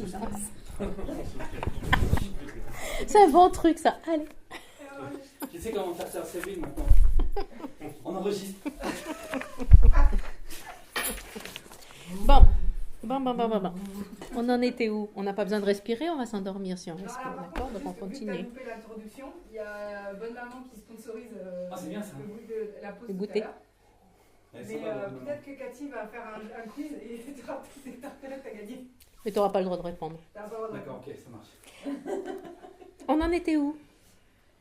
silence. C'est un bon truc, ça. Allez. Je sais comment faire ça, c'est vite maintenant. On enregistre. Bon. On en était où? On n'a pas besoin de respirer, on va s'endormir si on respire, d'accord? Donc on continue. Tu as loupé l'introduction, il y a Bonne Maman qui sponsorise c'est bien, ça. le goût de la pause Le tout goûter. à l'heure. Mais peut-être que Cathy va faire un quiz et tu auras peut-être intérêt à gagner. Mais tu n'auras pas le droit de répondre. D'accord, ok, ça marche. On en était où?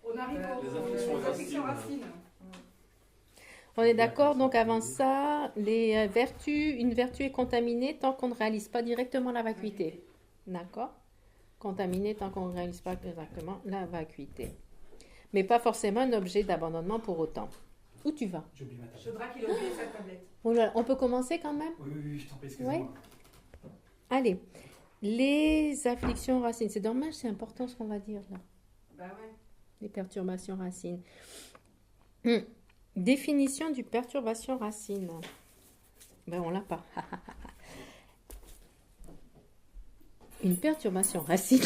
On arrive Les aux affections racines. On est d'accord, donc avant ça, les vertus, une vertu est contaminée tant qu'on ne réalise pas directement la vacuité. D'accord? Contaminée tant qu'on ne réalise pas directement la vacuité. Mais pas forcément un objet d'abandonnement pour autant. Où tu vas? J'ai oublié ma tablette. Chaudra qu'il a oublié sa tablette. On peut commencer quand même? Oui, je t'en prie, excusez-moi. Ouais. Allez. Les afflictions racines. C'est dommage, c'est important ce qu'on va dire là. Bah ouais. Les perturbations racines. Définition du perturbation racine. Ben, on l'a pas. Une perturbation racine.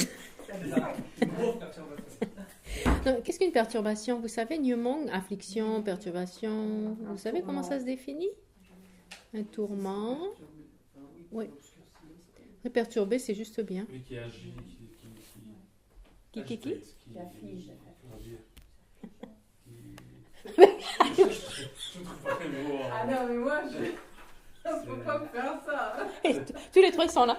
Qu'est-ce qu'une perturbation? Vous savez, Newman, affliction, perturbation. Vous savez comment ça se définit? Un tourment. Oui. Perturber, c'est juste bien. Lui qui agit, Qui afflige. Ah non, mais moi, je ne peux pas me faire ça. Tous les trois, ils sont là.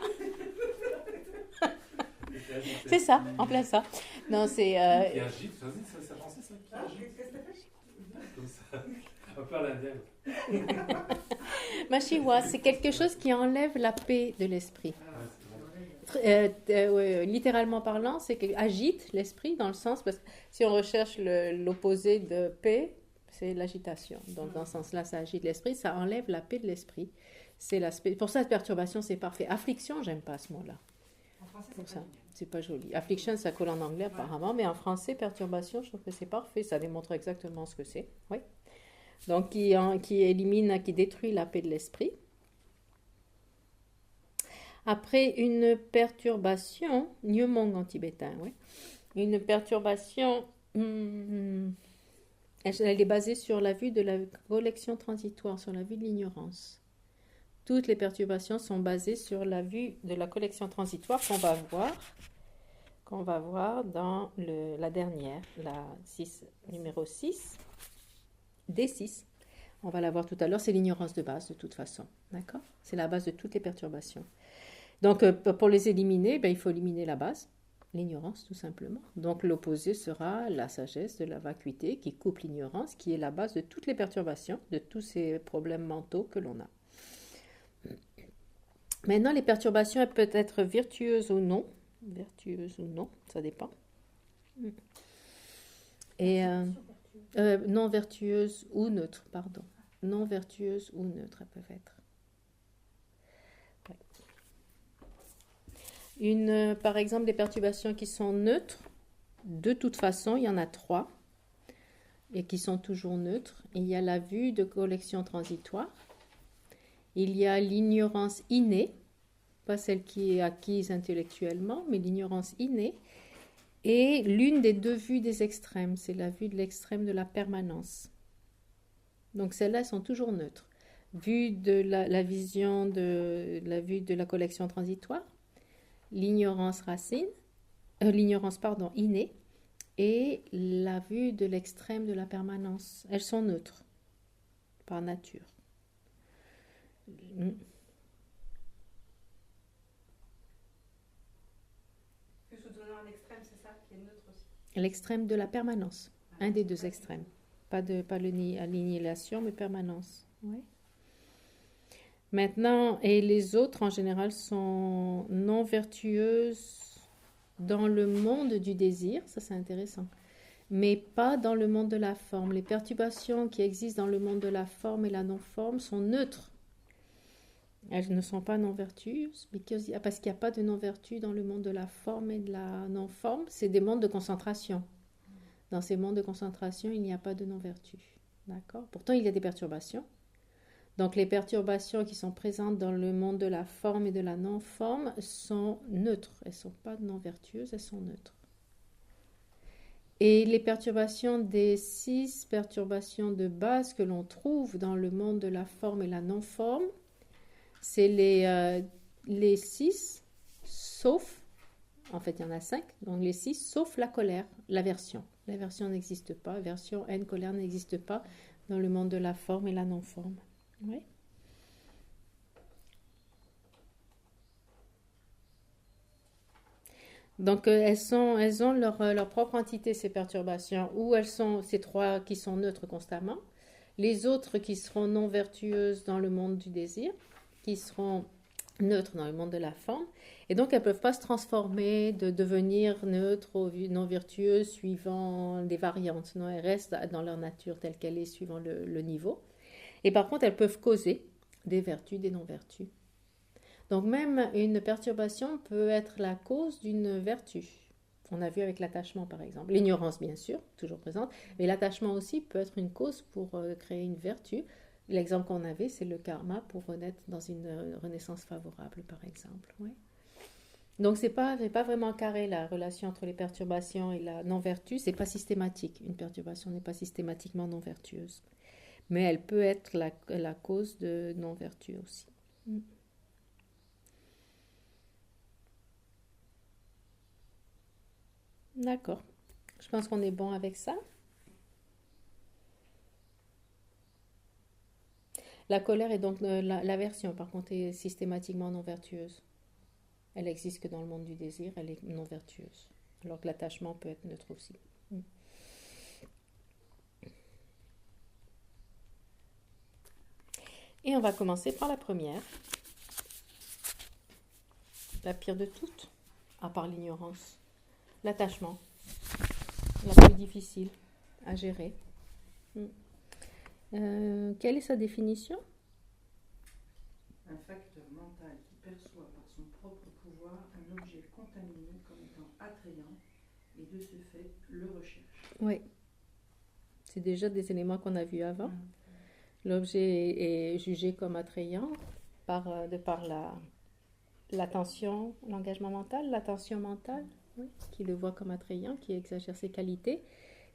C'est ça, en plein ça. Non, c'est... Qui agit, c'est français ça? Qui agit? Comme ça, un peu à l'indienne. Machiwa, c'est quelque chose qui enlève la paix de l'esprit. Littéralement parlant, c'est que agite l'esprit dans le sens, parce que si on recherche l'opposé de paix, c'est l'agitation. Donc dans ce sens-là, ça agite l'esprit, ça enlève la paix de l'esprit. C'est l'aspect. Pour ça, perturbation, c'est parfait. Affliction, j'aime pas ce mot-là. En français, Pour ça, c'est pas joli. Affliction, ça colle en anglais apparemment, mais en français, perturbation, je trouve que c'est parfait. Ça démontre exactement ce que c'est. Oui. Donc qui élimine, qui détruit la paix de l'esprit. Après une perturbation, Nyumong en tibétain, oui. Une perturbation, elle est basée sur la vue de la collection transitoire, sur la vue de l'ignorance. Toutes les perturbations sont basées sur la vue de la collection transitoire qu'on va voir dans la dernière, numéro 6, D6. On va la voir tout à l'heure, c'est l'ignorance de base de toute façon, d'accord? C'est la base de toutes les perturbations. Donc, pour les éliminer, il faut éliminer la base, l'ignorance tout simplement. Donc, l'opposé sera la sagesse de la vacuité qui coupe l'ignorance, qui est la base de toutes les perturbations, de tous ces problèmes mentaux que l'on a. Maintenant, les perturbations, elles peuvent être vertueuses ou non. Vertueuses ou non, ça dépend. Et non vertueuses ou neutres, pardon. Non vertueuses ou neutres, elles peuvent être. Par exemple, des perturbations qui sont neutres, de toute façon, il y en a 3, et qui sont toujours neutres. Il y a la vue de collection transitoire, il y a l'ignorance innée, pas celle qui est acquise intellectuellement, mais l'ignorance innée, et l'une des deux vues des extrêmes, c'est la vue de l'extrême de la permanence. Donc celles-là, elles sont toujours neutres. Vue de la vision de la vue de la collection transitoire, l'ignorance innée, et la vue de l'extrême de la permanence. Elles sont neutres, par nature. Que sous-donnant un extrême, c'est ça qui est neutre aussi. L'extrême de la permanence, un des deux extrêmes. Pas l'annihilation, mais permanence. Ouais. Maintenant, et les autres en général sont non vertueuses dans le monde du désir, ça c'est intéressant, mais pas dans le monde de la forme. Les perturbations qui existent dans le monde de la forme et la non-forme sont neutres. Elles ne sont pas non-vertueuses, parce qu'il n'y a pas de non-vertu dans le monde de la forme et de la non-forme. C'est des mondes de concentration. Dans ces mondes de concentration, il n'y a pas de non-vertu. D'accord? Pourtant, il y a des perturbations. Donc les perturbations qui sont présentes dans le monde de la forme et de la non-forme sont neutres. Elles ne sont pas non-vertueuses, elles sont neutres. Et les perturbations des 6 perturbations de base que l'on trouve dans le monde de la forme et la non-forme, c'est les 6, sauf, en fait il y en a 5, donc les 6, sauf la colère, l'aversion. L'aversion n'existe pas, aversion, haine, colère n'existe pas dans le monde de la forme et la non-forme. Oui. Donc, elles ont leur propre entité, ces perturbations, ou elles sont ces 3 qui sont neutres constamment, les autres qui seront non vertueuses dans le monde du désir, qui seront neutres dans le monde de la forme, et donc elles ne peuvent pas se transformer, de devenir neutres ou non vertueuses suivant des variantes. Non, elles restent dans leur nature telle qu'elle est suivant le niveau. Et par contre, elles peuvent causer des vertus, des non-vertus. Donc même une perturbation peut être la cause d'une vertu. On a vu avec l'attachement par exemple. L'ignorance bien sûr, toujours présente, mais l'attachement aussi peut être une cause pour créer une vertu. L'exemple qu'on avait, c'est le karma pour renaître dans une renaissance favorable par exemple. Ouais. Donc c'est pas vraiment carré la relation entre les perturbations et la non-vertu, c'est pas systématique. Une perturbation n'est pas systématiquement non-vertueuse. Mais elle peut être la cause de non-vertu aussi. D'accord. Je pense qu'on est bon avec ça. La colère est donc l'aversion, par contre, est systématiquement non vertueuse. Elle existe que dans le monde du désir, elle est non vertueuse. Alors que l'attachement peut être neutre aussi. Et on va commencer par la première. La pire de toutes, à part l'ignorance. L'attachement. La plus difficile à gérer. Quelle est sa définition? Un facteur mental qui perçoit par son propre pouvoir un objet contaminé comme étant attrayant et de ce fait le recherche. Oui. C'est déjà des éléments qu'on a vus avant. L'objet est jugé comme attrayant de par l'attention, l'engagement mental, l'attention mentale, oui, qui le voit comme attrayant, qui exagère ses qualités.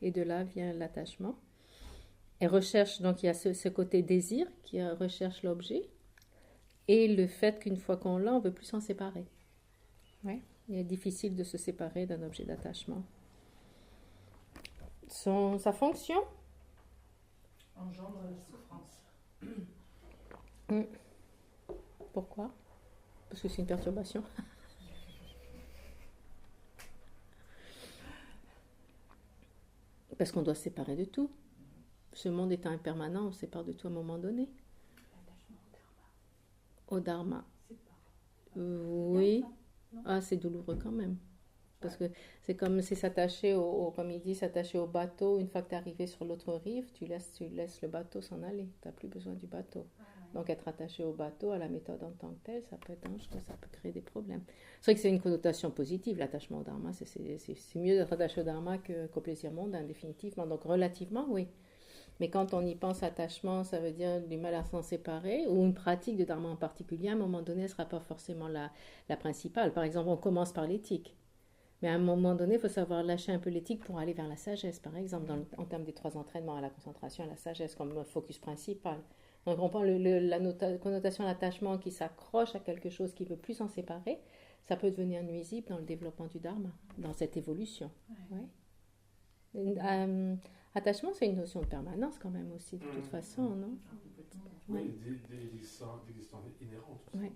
Et de là vient l'attachement. Et recherche, donc il y a ce côté désir qui recherche l'objet. Et le fait qu'une fois qu'on l'a, on ne veut plus s'en séparer. Ouais. Il est difficile de se séparer d'un objet d'attachement. Sa fonction engendre la souffrance. Pourquoi? Parce que c'est une perturbation. Parce qu'on doit se séparer de tout. Ce monde étant impermanent, on se sépare de tout à un moment donné. L'attachement Au dharma. Oui. Ah, c'est douloureux quand même. Parce que c'est comme si s'attacher comme il dit, s'attacher au bateau. Une fois que tu es arrivé sur l'autre rive, tu laisses le bateau s'en aller. Tu n'as plus besoin du bateau. Donc être attaché au bateau, à la méthode en tant que telle, ça peut être dangereux, ça peut créer des problèmes. C'est vrai que c'est une connotation positive, l'attachement au dharma. C'est mieux d'être attaché au dharma qu'au plaisir mondain, définitivement. Donc relativement, oui. Mais quand on y pense attachement, ça veut dire du mal à s'en séparer, ou une pratique de dharma en particulier, à un moment donné, ne sera pas forcément la principale. Par exemple, on commence par l'éthique. Mais à un moment donné, il faut savoir lâcher un peu l'éthique pour aller vers la sagesse, par exemple, en termes des 3 entraînements, à la concentration, à la sagesse, comme focus principal. Donc on prend la connotation d'attachement qui s'accroche à quelque chose qui ne veut plus s'en séparer, ça peut devenir nuisible dans le développement du dharma, dans cette évolution. Ouais. Attachement, c'est une notion de permanence quand même aussi, de toute façon, non? Oui, d'existence inhérente aussi. Ouais.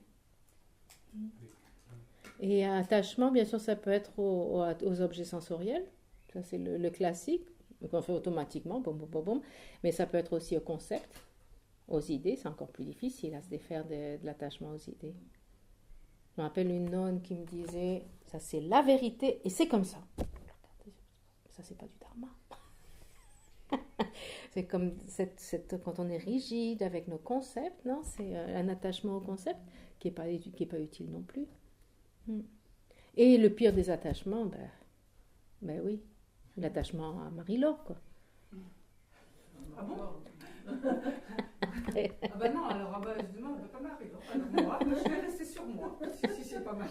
Et attachement, bien sûr, ça peut être aux objets sensoriels. Ça, c'est le classique, qu'on fait automatiquement, boum, boum, boum, boum. Mais ça peut être aussi au concept, aux idées. C'est encore plus difficile à se défaire de l'attachement aux idées. Je me rappelle une nonne qui me disait, ça c'est la vérité et c'est comme ça. Ça, c'est pas du dharma. C'est comme quand on est rigide avec nos concepts, non? C'est un attachement au concept qui n'est pas utile non plus. Et le pire des attachements, ben oui, l'attachement à Marie-Laure, quoi. Ah bon? Ah bah non, alors je demande, pas Marie. Alors moi, je vais rester sur moi, si c'est pas mal.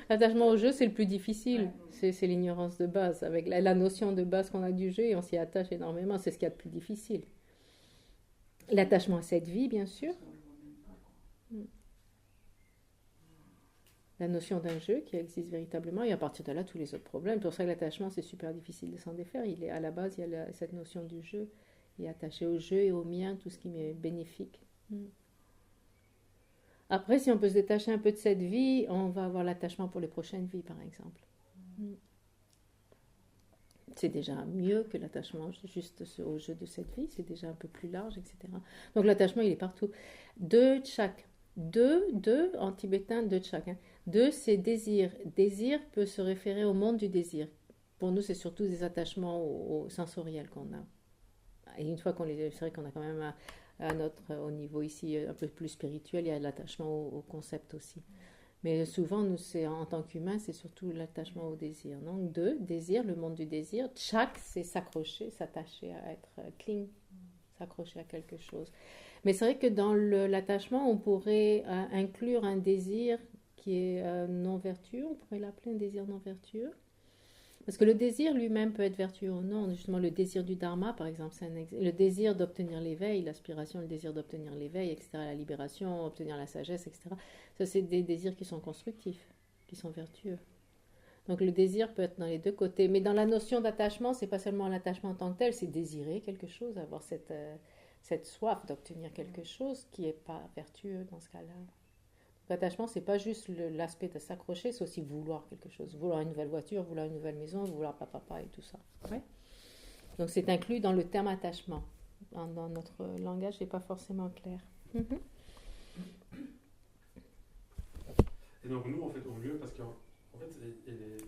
L'attachement au jeu, c'est le plus difficile. Ouais. C'est l'ignorance de base. Avec la notion de base qu'on a du jeu, et on s'y attache énormément, c'est ce qu'il y a de plus difficile. L'attachement à cette vie, bien sûr. La notion d'un jeu qui existe véritablement, et à partir de là, tous les autres problèmes. C'est pour ça que l'attachement, c'est super difficile de s'en défaire. Il est, à la base, il y a cette notion du jeu. Il est attaché au jeu et au mien, tout ce qui m'est bénéfique. Après, si on peut se détacher un peu de cette vie, on va avoir l'attachement pour les prochaines vies, par exemple. C'est déjà mieux que l'attachement juste au jeu de cette vie, c'est déjà un peu plus large, etc. Donc l'attachement, il est partout. Deux tchak. Deux, en tibétain, deux tchak. Deux, c'est désir. Désir peut se référer au monde du désir. Pour nous, c'est surtout des attachements au sensoriel qu'on a. Et une fois qu'on les... C'est vrai qu'on a quand même au niveau ici un peu plus spirituel, il y a l'attachement au concept aussi. Mais souvent, nous, en tant qu'humains, c'est surtout l'attachement au désir. Donc, deux, désir, le monde du désir. Chak, c'est s'accrocher, s'attacher à être cling, s'accrocher à quelque chose. Mais c'est vrai que dans l'attachement, on pourrait inclure un désir qui est non vertueux. On pourrait l'appeler un désir non vertueux. Parce que le désir lui-même peut être vertueux ou non. Justement, le désir du dharma, par exemple, le désir d'obtenir l'éveil, l'aspiration, le désir d'obtenir l'éveil, etc., la libération, obtenir la sagesse, etc. Ça, c'est des désirs qui sont constructifs, qui sont vertueux. Donc le désir peut être dans les deux côtés. Mais dans la notion d'attachement, c'est pas seulement l'attachement en tant que tel, c'est désirer quelque chose, avoir cette soif d'obtenir quelque chose qui n'est pas vertueux dans ce cas-là. L'attachement, c'est pas juste l'aspect de s'accrocher, c'est aussi vouloir quelque chose. Vouloir une nouvelle voiture, vouloir une nouvelle maison, vouloir papa et tout ça. Ouais. Donc c'est inclus dans le terme attachement. Dans notre langage, c'est pas forcément clair. Et donc nous, en fait, au mieux, parce qu'en fait, elle est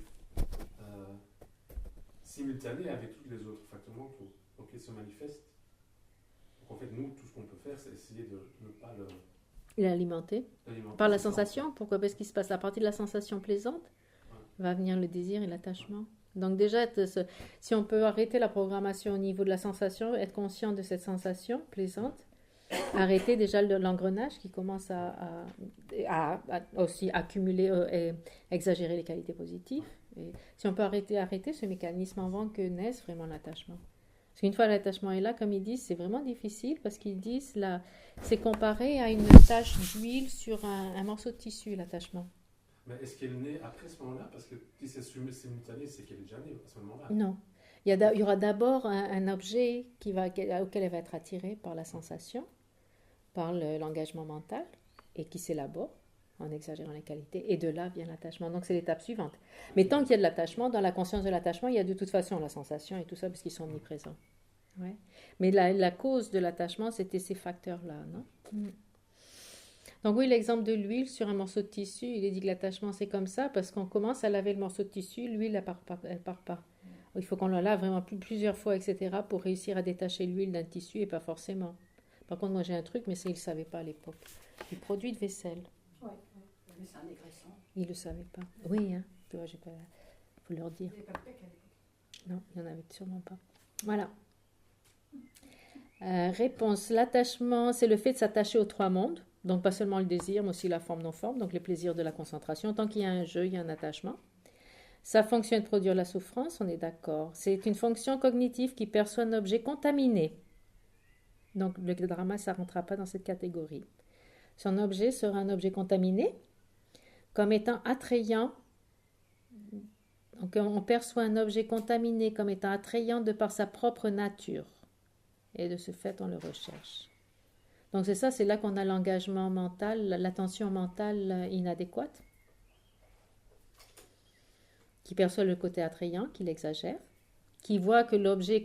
simultanée avec tous les autres facteurs mentaux. Donc ils se manifestent. Donc en fait, nous, tout ce qu'on peut faire, c'est essayer de ne pas l'alimenter par la sensation. Pourquoi? Parce qu'il se passe la partie de la sensation plaisante, va venir le désir et l'attachement. Donc déjà, si on peut arrêter la programmation au niveau de la sensation, être conscient de cette sensation plaisante, arrêter déjà l'engrenage qui commence à aussi accumuler et exagérer les qualités positives. Et si on peut arrêter ce mécanisme avant que naisse vraiment l'attachement. Parce qu'une fois l'attachement est là, comme ils disent, c'est vraiment difficile parce qu'ils disent là, c'est comparé à une tache d'huile sur un morceau de tissu, l'attachement. Mais est-ce qu'elle naît après ce moment-là? Parce que si c'est simultané, c'est qu'elle est déjà née à ce moment-là. Non. Il y aura d'abord un objet auquel elle va être attirée par la sensation, par l'engagement mental, et qui s'élabore en exagérant les qualités. Et de là vient l'attachement. Donc c'est l'étape suivante. Mais tant qu'il y a de l'attachement, dans la conscience de l'attachement, il y a de toute façon la sensation et tout ça, parce qu'ils sont omniprésents. Ouais. Mais la cause de l'attachement, c'était ces facteurs-là, non? Donc oui, l'exemple de l'huile sur un morceau de tissu, il est dit que l'attachement, c'est comme ça, parce qu'on commence à laver le morceau de tissu, l'huile, elle part pas. Il faut qu'on le lave vraiment plusieurs fois, etc., pour réussir à détacher l'huile d'un tissu, et pas forcément. Par contre, moi, j'ai un truc, mais ça, il ne le savait pas à l'époque. Du produit de vaisselle. Oui, mais c'est un dégraissant. Il ne le savait pas. Oui, hein. Tu vois, faut leur dire. Il n'y avait pas de PEC à l'époque. Non, il n'y en avait sûrement pas. Voilà. Réponse. L'attachement, c'est le fait de s'attacher aux trois mondes. Donc, pas seulement le désir, mais aussi la forme non-forme. Donc, les plaisirs de la concentration. Tant qu'il y a un jeu, il y a un attachement. Sa fonction est de produire la souffrance, on est d'accord. C'est une fonction cognitive qui perçoit un objet contaminé. Donc, le drama, ça ne rentrera pas dans cette catégorie. Son objet sera un objet contaminé comme étant attrayant. Donc, on perçoit un objet contaminé comme étant attrayant de par sa propre nature. Et de ce fait, on le recherche. Donc, c'est là qu'on a l'engagement mental, l'attention mentale inadéquate, qui perçoit le côté attrayant, qui l'exagère, qui voit que l'objet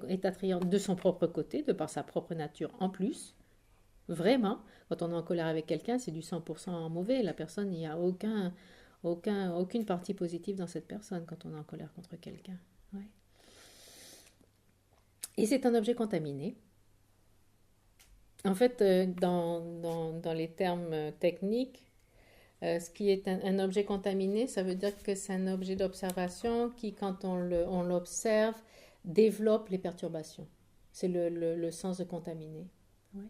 est attrayant de son propre côté, de par sa propre nature en plus. Vraiment, quand on est en colère avec quelqu'un, c'est du 100% mauvais. La personne, il n'y a aucune partie positive dans cette personne quand on est en colère contre quelqu'un. Ouais. Et c'est un objet contaminé. En fait, dans les termes techniques, ce qui est un objet contaminé, ça veut dire que c'est un objet d'observation qui, quand on l'observe, développe les perturbations. C'est le sens de contaminé. Ouais.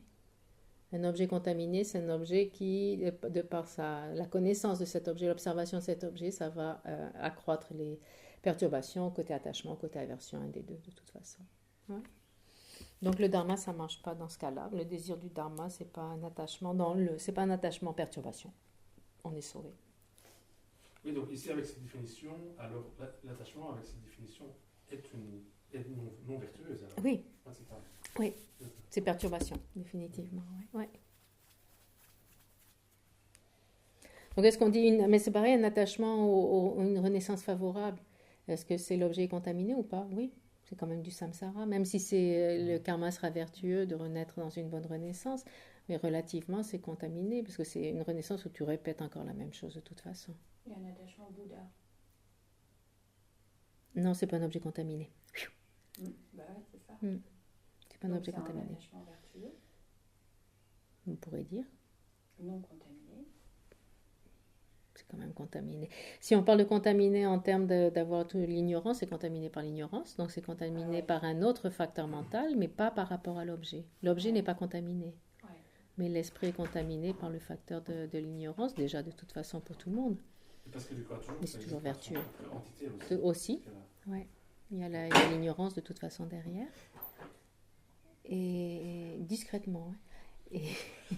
Un objet contaminé, c'est un objet qui, de par la connaissance de cet objet, l'observation de cet objet, ça va accroître les perturbations côté attachement, côté aversion, un des deux de toute façon. Ouais. Donc le dharma, ça ne marche pas dans ce cas-là. Le désir du dharma, c'est pas un attachement c'est pas un attachement perturbation. On est sauvé. Oui, donc ici avec cette définition, alors l'attachement avec cette définition est non vertueuse. Alors. Oui. Ah, c'est pas... Oui. C'est perturbation, définitivement. Ouais. Donc est-ce qu'on dit mais c'est pareil, un attachement une renaissance favorable. Est-ce que c'est l'objet contaminé ou pas? Oui. C'est quand même du samsara, même si le karma sera vertueux de renaître dans une bonne renaissance, mais relativement c'est contaminé, parce que c'est une renaissance où tu répètes encore la même chose de toute façon. Il y a un attachement au Bouddha. Non, c'est pas un objet contaminé. Bah ouais, c'est ça. C'est pas un objet contaminé. Un attachement vertueux. On pourrait dire. Non contaminé. C'est quand même contaminé. Si on parle de contaminé en termes d'avoir l'ignorance, c'est contaminé par l'ignorance, donc c'est contaminé par un autre facteur mental, mais pas par rapport à l'objet. L'objet n'est pas contaminé, mais l'esprit est contaminé par le facteur de l'ignorance, déjà de toute façon pour tout le monde. Parce que du coup, c'est toujours vertueux. Entité aussi. Ouais. Il y a l'ignorance de toute façon derrière. Et discrètement. Et...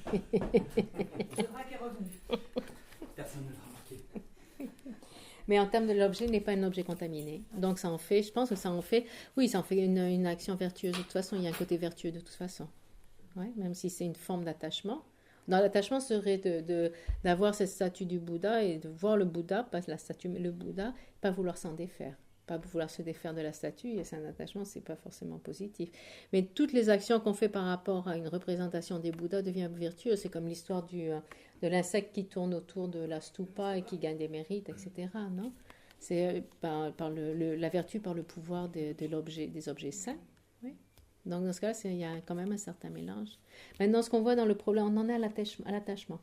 C'est vrai qu'elle est revenue. Personne ne l'a remarqué. Mais en termes de l'objet, il n'est pas un objet contaminé. Donc ça en fait, je pense que ça en fait une action vertueuse. De toute façon, il y a un côté vertueux de toute façon. Ouais, même si c'est une forme d'attachement. Dans l'attachement serait d'avoir cette statue du Bouddha et de voir le Bouddha, pas la statue, mais le Bouddha, pas vouloir s'en défaire. Pas vouloir se défaire de la statue, et c'est un attachement, c'est pas forcément positif. Mais toutes les actions qu'on fait par rapport à une représentation des Bouddhas deviennent vertueuses. C'est comme l'histoire de l'insecte qui tourne autour de la stupa et qui gagne des mérites, etc. Non, c'est par la vertu, par le pouvoir des objets saints. Oui. Donc dans ce cas-là, il y a quand même un certain mélange. Maintenant, ce qu'on voit dans le problème, on en est à l'attachement.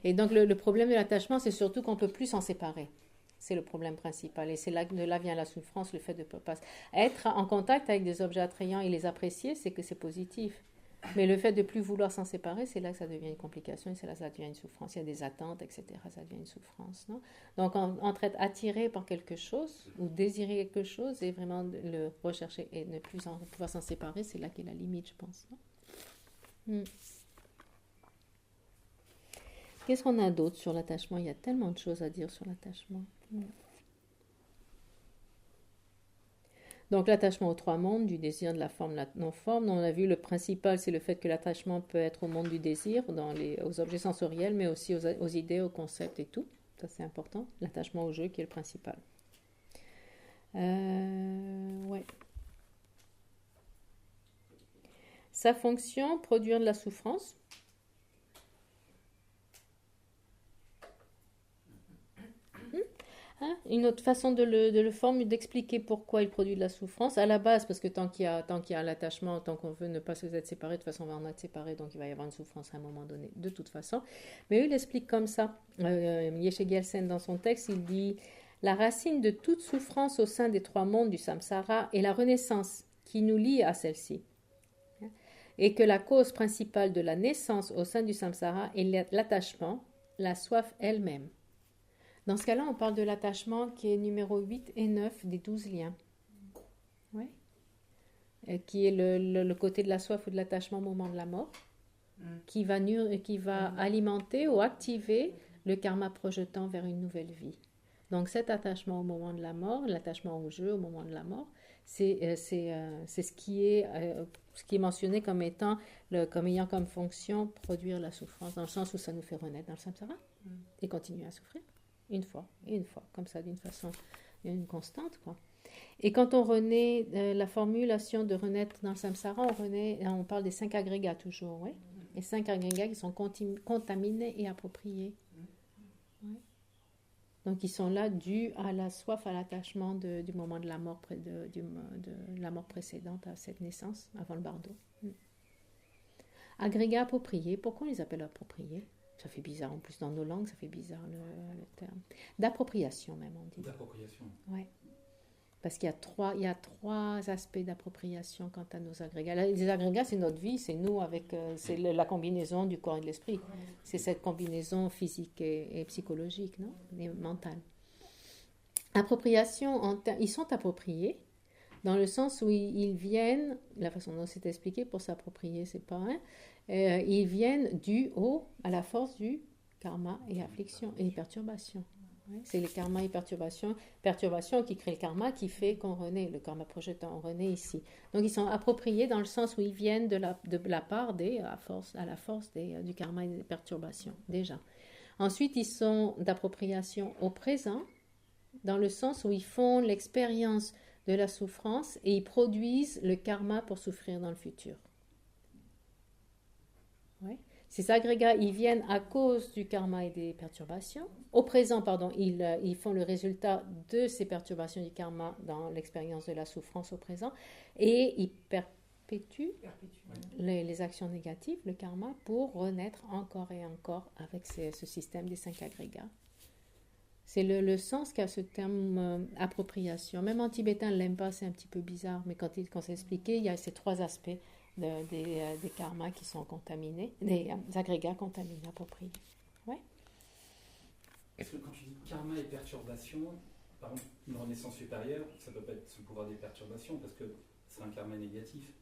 Et donc le problème de l'attachement, c'est surtout qu'on ne peut plus s'en séparer. C'est le problème principal. Et de là vient la souffrance, le fait de ne pas être en contact avec des objets attrayants et les apprécier, c'est que c'est positif. Mais le fait de ne plus vouloir s'en séparer, c'est là que ça devient une complication, et c'est là que ça devient une souffrance. Il y a des attentes, etc. Ça devient une souffrance. Non, donc entre être attiré par quelque chose ou désirer quelque chose et vraiment le rechercher et ne plus pouvoir s'en séparer, c'est là qu'est la limite, je pense. Non. Qu'est-ce qu'on a d'autre sur l'attachement? Il y a tellement de choses à dire sur l'attachement. Donc l'attachement aux trois mondes, du désir, de la forme, de la non-forme. On a vu le principal, c'est le fait que l'attachement peut être au monde du désir, aux objets sensoriels, mais aussi aux idées, aux concepts et tout. Ça c'est important. L'attachement au jeu qui est le principal. Ouais. Sa fonction, produire de la souffrance. Une autre façon de le formuler, d'expliquer pourquoi il produit de la souffrance, à la base, parce que tant qu'il y a l'attachement, tant qu'on veut ne pas se être séparés, de toute façon on va en être séparés, donc il va y avoir une souffrance à un moment donné, de toute façon. Mais eux, il explique comme ça. Yeshe Gyaltsen, dans son texte, il dit « La racine de toute souffrance au sein des trois mondes du samsara est la renaissance qui nous lie à celle-ci. Et que la cause principale de la naissance au sein du samsara est l'attachement, la soif elle-même. » Dans ce cas-là, on parle de l'attachement qui est numéro 8 et 9 des 12 liens. Oui. Qui est le côté de la soif ou de l'attachement au moment de la mort, qui va alimenter ou activer le karma projetant vers une nouvelle vie. Donc cet attachement au moment de la mort, l'attachement au jeu au moment de la mort, c'est ce qui est mentionné comme ayant comme fonction produire la souffrance, dans le sens où ça nous fait renaître dans le samsara et continuer à souffrir. Une fois, comme ça, d'une façon une constante, quoi. Et quand on renaît, la formulation de renaître dans le samsara, on parle des 5 agrégats toujours, oui. Les 5 agrégats qui sont contaminés et appropriés. Ouais. Donc, ils sont là dus à la soif, à l'attachement du moment de la mort, de la mort précédente à cette naissance, avant le bardo. Agrégats appropriés, pourquoi on les appelle appropriés? Ça fait bizarre, en plus dans nos langues, ça fait bizarre le terme. D'appropriation même, on dit. D'appropriation. Ouais. Parce il y a trois aspects d'appropriation quant à nos agrégats. Les agrégats, c'est notre vie, c'est nous avec, c'est la combinaison du corps et de l'esprit. C'est cette combinaison physique et psychologique, non? Et mentale. Appropriation, ils sont appropriés dans le sens où ils viennent, la façon dont c'est expliqué pour s'approprier, c'est pas un, ils viennent à la force du karma et affliction et perturbation. Ouais, c'est les karmas et perturbations qui créent le karma qui fait qu'on renaît, le karma projetant, on renaît ici. Donc ils sont appropriés dans le sens où ils viennent de la part à la force du karma et des perturbations, déjà. Ensuite, ils sont d'appropriation au présent, dans le sens où ils font l'expérience de la souffrance et ils produisent le karma pour souffrir dans le futur. Ouais. Ces agrégats, ils viennent à cause du karma et des perturbations. Au présent, ils font le résultat de ces perturbations du karma dans l'expérience de la souffrance au présent et ils perpétuent les actions négatives, le karma, pour renaître encore et encore avec ce système des 5 agrégats. C'est le sens qu'a ce terme appropriation. Même en tibétain, ne l'aime pas, c'est un petit peu bizarre, mais quand c'est expliqué, il y a ces 3 aspects des karmas qui sont contaminés, des agrégats contaminés, appropriés. Ouais. Est-ce que quand tu dis karma et perturbation, par exemple, une renaissance supérieure, ça ne peut pas être sous le pouvoir des perturbations parce que c'est un karma négatif.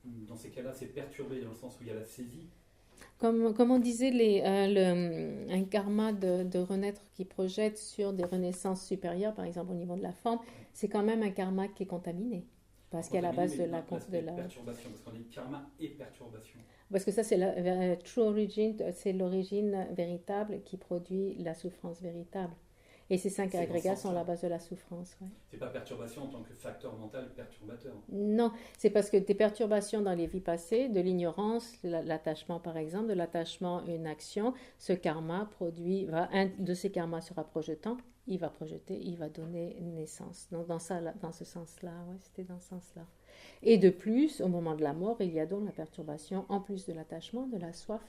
Dans ces cas-là, c'est perturbé dans le sens où il y a la saisie. Comme on disait, un karma de renaître qui projette sur des renaissances supérieures, par exemple au niveau de la forme, c'est quand même un karma qui est contaminé. Parce qu'il y a la base de la perturbation, parce qu'on dit karma et perturbation. Parce que ça, c'est la true origin, c'est l'origine véritable qui produit la souffrance véritable. Et ces 5 agrégats sont la base de la souffrance. Ouais. C'est pas perturbation en tant que facteur mental perturbateur. Non, c'est parce que des perturbations dans les vies passées, de l'ignorance, l'attachement par exemple, de l'attachement à une action, ce karma un de ces karmas sera projetant, il va donner naissance. Donc dans ce sens-là, ouais, c'était dans ce sens-là. Et de plus, au moment de la mort, il y a donc la perturbation, en plus de l'attachement, de la soif,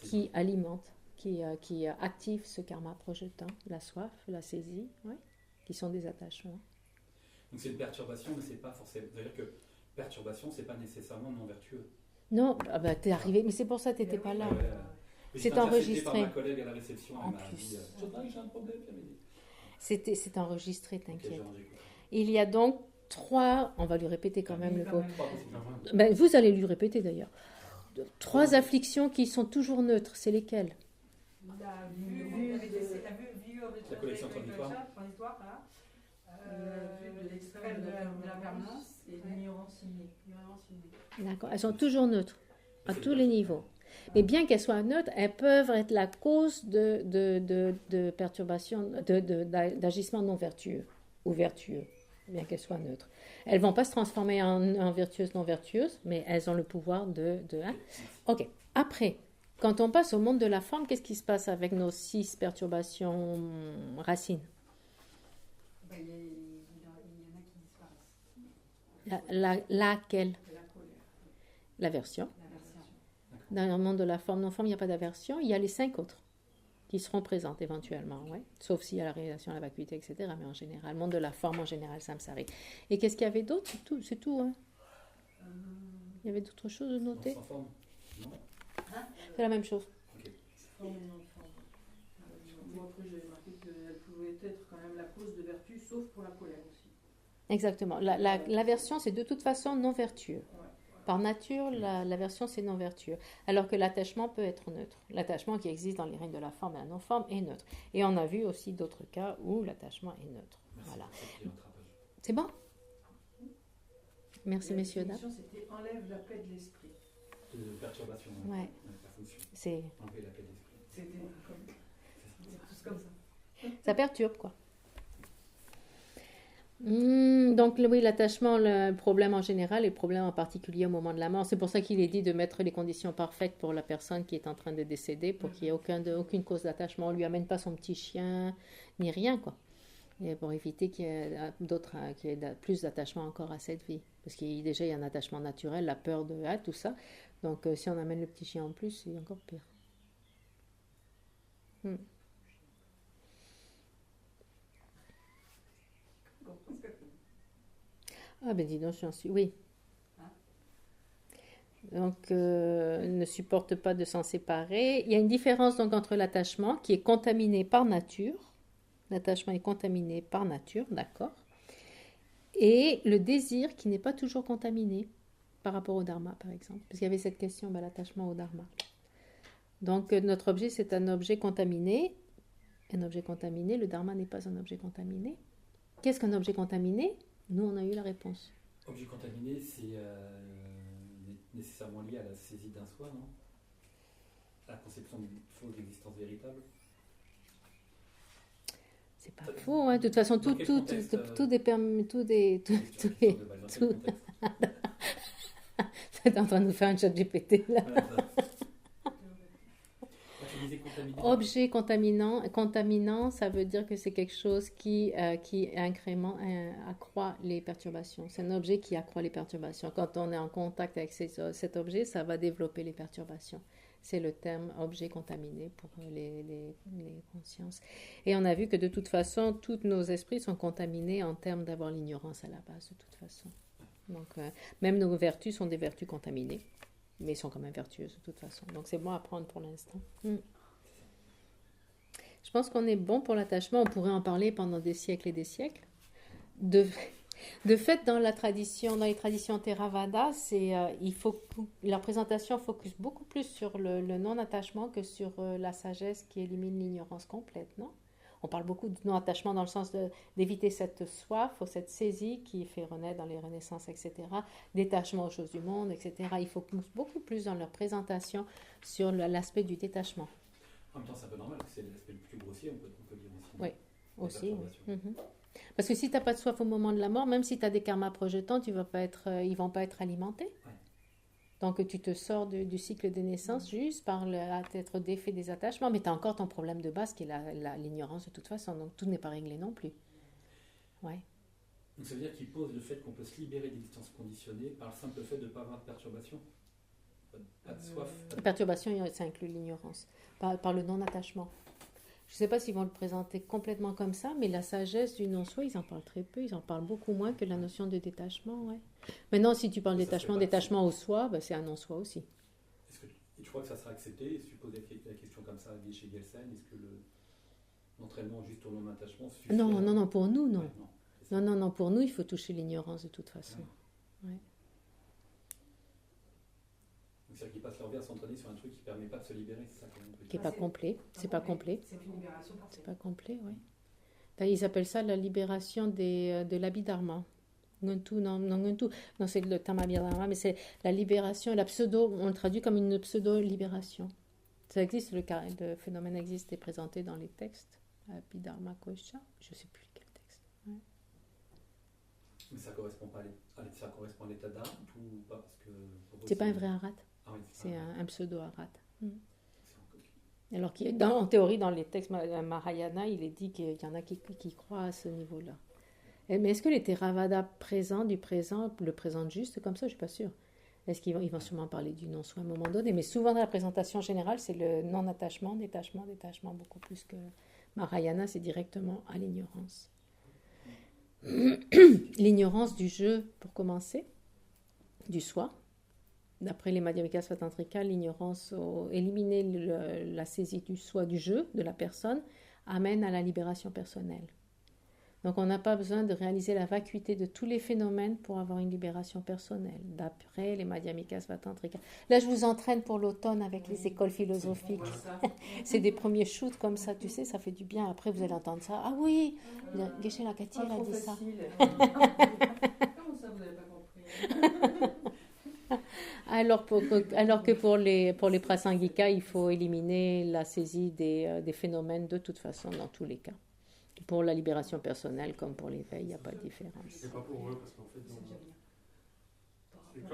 qui alimente, qui active ce karma projetant, la soif, la saisie, ouais, qui sont des attachements. Donc c'est une perturbation, mais c'est pas forcément. C'est-à-dire que perturbation, c'est pas nécessairement non vertueux. Non, t'es arrivé, mais c'est pour ça que t'étais pas là. C'est enregistré. Par ma collègue à la réception, elle m'a dit j'ai un problème. C'est enregistré, t'inquiète. Il y a donc 3, on va lui répéter quand même le mot. Vous allez lui répéter d'ailleurs. 3 afflictions qui sont toujours neutres, c'est lesquelles? La vue la collection transitoire, de l'extrême de la permanence et l'ignorance innée. D'accord, elles sont toujours neutres, à tous les niveaux. Mais bien qu'elles soient neutres, elles peuvent être la cause de perturbations, d'agissements non vertueux ou vertueux, bien qu'elles soient neutres. Elles ne vont pas se transformer en vertueuses, non vertueuses, mais elles ont le pouvoir hein. Ok, après, quand on passe au monde de la forme, qu'est-ce qui se passe avec nos 6 perturbations racines? Il y en a qui disparaissent. Laquelle? La colère. L'aversion. L'aversion. Dans le monde de la forme non-forme, il n'y a pas d'aversion. Il y a les 5 autres qui seront présentes éventuellement, ouais. Sauf s'il y a la réalisation, la vacuité, etc. Mais en général, le monde de la forme, en général, samsari. Et qu'est-ce qu'il y avait d'autre? C'est tout, hein. Il y avait d'autres choses de noter? sans forme. Non. C'est la même chose. Okay. Forme et non-forme. Moi, après, j'ai remarqué qu'elle pouvait être quand même la cause de vertu, sauf pour la colère aussi. Exactement. L'aversion, c'est de toute façon non vertueux. Ouais. Par nature, l'aversion, c'est non vertueux. Alors que l'attachement peut être neutre. L'attachement qui existe dans les règnes de la forme et la non-forme est neutre. Et on a vu aussi d'autres cas où l'attachement est neutre. Voilà. C'est bon? Merci, messieurs, dames. La définition, c'était enlève la paix de l'esprit. De perturbation. Ouais. La fonction. C'est Enlever la paix de l'esprit. C'était tous comme ça. Ça perturbe, quoi. Donc oui, l'attachement, le problème en général et le problème en particulier au moment de la mort. C'est pour ça qu'il est dit de mettre les conditions parfaites pour la personne qui est en train de décéder, pour qu'il n'y ait aucune cause d'attachement. On ne lui amène pas son petit chien, ni rien, quoi. Et pour éviter qu'il y ait plus d'attachement encore à cette vie. Parce qu'il y a un attachement naturel, la peur de tout ça. Donc si on amène le petit chien en plus, c'est encore pire. Ah ben dis donc, j'en suis... Oui. Hein? Donc, ne supporte pas de s'en séparer. Il y a une différence donc entre l'attachement qui est contaminé par nature. L'attachement est contaminé par nature, d'accord. Et le désir qui n'est pas toujours contaminé par rapport au dharma, par exemple. Parce qu'il y avait cette question, l'attachement au dharma. Donc, notre objet, c'est un objet contaminé. Un objet contaminé, le dharma n'est pas un objet contaminé. Qu'est-ce qu'un objet contaminé? Nous, on a eu la réponse. Objet contaminé, c'est nécessairement lié à la saisie d'un soi, non? À la conception d'une fausse existence véritable. C'est pas faux, hein. De toute façon, Dans quel contexte, Tu es en train de nous faire un chat GPT là. Objet contaminant, ça veut dire que c'est quelque chose qui accroît les perturbations. C'est un objet qui accroît les perturbations. Quand on est en contact avec cet objet, ça va développer les perturbations. C'est le terme objet contaminé pour les consciences. Et on a vu que de toute façon, tous nos esprits sont contaminés en termes d'avoir l'ignorance à la base, de toute façon. Donc, même nos vertus sont des vertus contaminées, mais sont quand même vertueuses de toute façon. Donc, c'est bon à prendre pour l'instant. Je pense qu'on est bon pour l'attachement. On pourrait en parler pendant des siècles et des siècles. De fait, dans les traditions Theravada, la présentation focus beaucoup plus sur le non-attachement que sur la sagesse qui élimine l'ignorance complète, non? On parle beaucoup de non-attachement dans le sens d'éviter cette soif ou cette saisie qui fait renaître dans les renaissances, etc. Détachement aux choses du monde, etc. Il focus beaucoup plus dans leur présentation sur l'aspect du détachement. En même temps, c'est un peu normal, c'est l'aspect le plus grossier, on peut dire aussi. Oui, aussi. Oui. Parce que si tu n'as pas de soif au moment de la mort, même si tu as des karmas projetants, ils ne vont pas être alimentés. Ouais. Donc tu te sors du cycle des naissances juste par être défait des attachements, mais tu as encore ton problème de base qui est l'ignorance de toute façon, donc tout n'est pas réglé non plus. Ouais. Donc ça veut dire qu'il pose le fait qu'on peut se libérer d'existence conditionnée par le simple fait de ne pas avoir de perturbation. Pas de soif. Perturbation, ça inclut l'ignorance, par le non-attachement. Je ne sais pas s'ils vont le présenter complètement comme ça, mais la sagesse du non-soi, ils en parlent très peu, ils en parlent beaucoup moins que la notion de détachement. Ouais. Maintenant, si tu parles détachement au soi, c'est un non-soi aussi. Est-ce que tu crois que ça sera accepté? Si tu poses la question comme ça chez Gelsen, est-ce que l'entraînement juste au non-attachement suffit? Non, pour nous, non. Ouais, non, pour nous, il faut toucher l'ignorance de toute façon. Ouais. C'est-à-dire qu'ils passent leur vie à s'entraîner sur un truc qui ne permet pas de se libérer, c'est ça qui n'est pas complet. C'est pas complet. C'est une libération partielle. C'est pas complet, oui. Ils appellent ça la libération de l'abhidharma. Ngontu, non, c'est le terme abhidharma, mais c'est la libération, on le traduit comme une pseudo-libération. Ça existe, le phénomène existe et présenté dans les textes. Abhidharma Kosha, je ne sais plus quel texte. Ouais. Mais ça correspond à l'état d'art ou pas? Parce que c'est pas un vrai arat. Ah oui, c'est un pseudo-arat. Alors en théorie, dans les textes Mahayana, il est dit qu'il y en a qui croient à ce niveau-là. Mais est-ce que les Theravada le présentent juste comme ça? Je ne suis pas sûre. Est-ce qu'ils vont sûrement parler du non-soi à un moment donné? Mais souvent dans la présentation générale, c'est le non-attachement, détachement, beaucoup plus que Mahayana, c'est directement à l'ignorance. L'ignorance du jeu, pour commencer, du soi. D'après les Madhyamika Svatantrika, l'ignorance, éliminer la saisie du soi, du jeu, de la personne, amène à la libération personnelle. Donc on n'a pas besoin de réaliser la vacuité de tous les phénomènes pour avoir une libération personnelle, d'après les Madhyamika Svatantrika. Là, je vous entraîne pour l'automne avec les écoles philosophiques. C'est des premiers shoots comme ça, tu sais, ça fait du bien. Après, vous allez entendre ça. Ah oui, Geshe Lakati, elle a dit ça. Comment ça, vous n'avez pas compris? Alors que pour les prasangika, il faut éliminer la saisie des phénomènes de toute façon, dans tous les cas. Pour la libération personnelle comme pour l'éveil, il n'y a pas de différence. C'est pas pour eux, parce qu'en fait,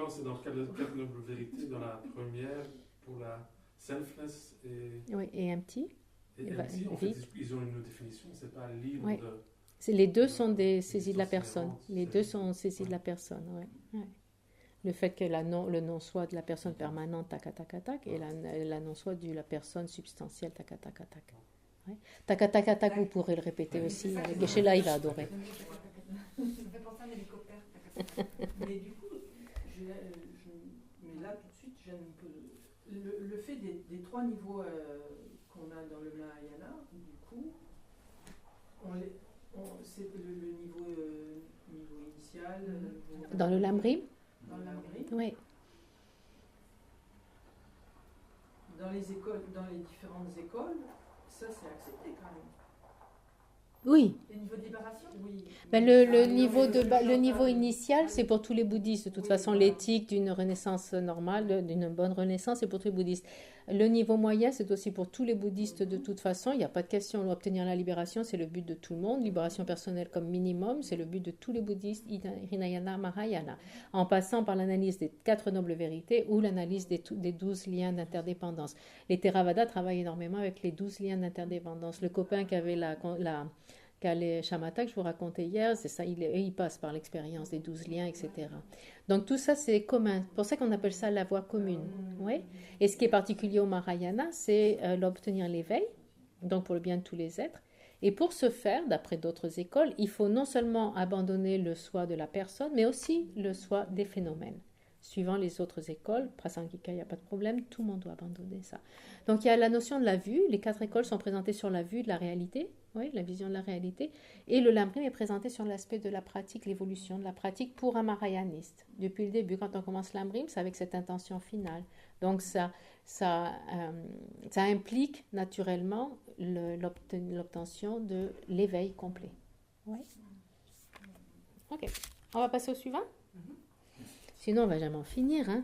c'est dans le cas de 4 nobles vérités, dans la première, pour la selfless et empty. Et empty, en fait, ils ont une définition, c'est pas libre de... Les deux sont des saisies de la personne. Les deux sont saisies de la personne, ouais. Le fait que le non-soi de la personne permanente, tac, et la non-soi de la personne substantielle, tac. Ouais. Tac, vous pourrez le répéter aussi. Geshe-la, il va adorer. Ça me fait penser à un hélicoptère. Mais du coup, mais là tout de suite, je ne peux. Le fait des trois niveaux qu'on a dans le Mahayana, du coup, c'est le niveau initial. Dans le Lamrim, Dans le Lamrim. oui. Dans les écoles, dans les différentes écoles, ça c'est accepté quand même. Oui. Le niveau de libération? Oui. Ben, le niveau initial, c'est pour tous les bouddhistes. De toute Oui, façon, voilà. l'éthique d'une renaissance normale, d'une bonne renaissance, c'est pour tous les bouddhistes. Le niveau moyen, c'est aussi pour tous les bouddhistes de toute façon. Il n'y a pas de question. Obtenir la libération, c'est le but de tout le monde. Libération personnelle comme minimum, c'est le but de tous les bouddhistes, Hinayana, Mahayana. En passant par l'analyse des 4 nobles vérités ou l'analyse des 12 liens d'interdépendance. Les Theravada travaillent énormément avec les 12 liens d'interdépendance. Le copain qui avait les shamatha que je vous racontais hier, c'est ça, il passe par l'expérience des 12 liens, etc. Donc tout ça, c'est commun. C'est pour ça qu'on appelle ça la voie commune. Ouais. Et ce qui est particulier au Mahayana, c'est d'obtenir l'éveil, donc pour le bien de tous les êtres. Et pour ce faire, d'après d'autres écoles, il faut non seulement abandonner le soi de la personne, mais aussi le soi des phénomènes. Suivant les autres écoles, Prasangika, il n'y a pas de problème, tout le monde doit abandonner ça. Donc il y a la notion de la vue, les 4 écoles sont présentées sur la vue de la réalité, oui, la vision de la réalité, et le Lamrim est présenté sur l'aspect de la pratique, l'évolution de la pratique pour un marayaniste. Depuis le début, quand on commence Lamrim, c'est avec cette intention finale. Donc ça implique naturellement l'obtention de l'éveil complet. Oui. Ok, on va passer au suivant. Sinon, on ne va jamais en finir. Hein.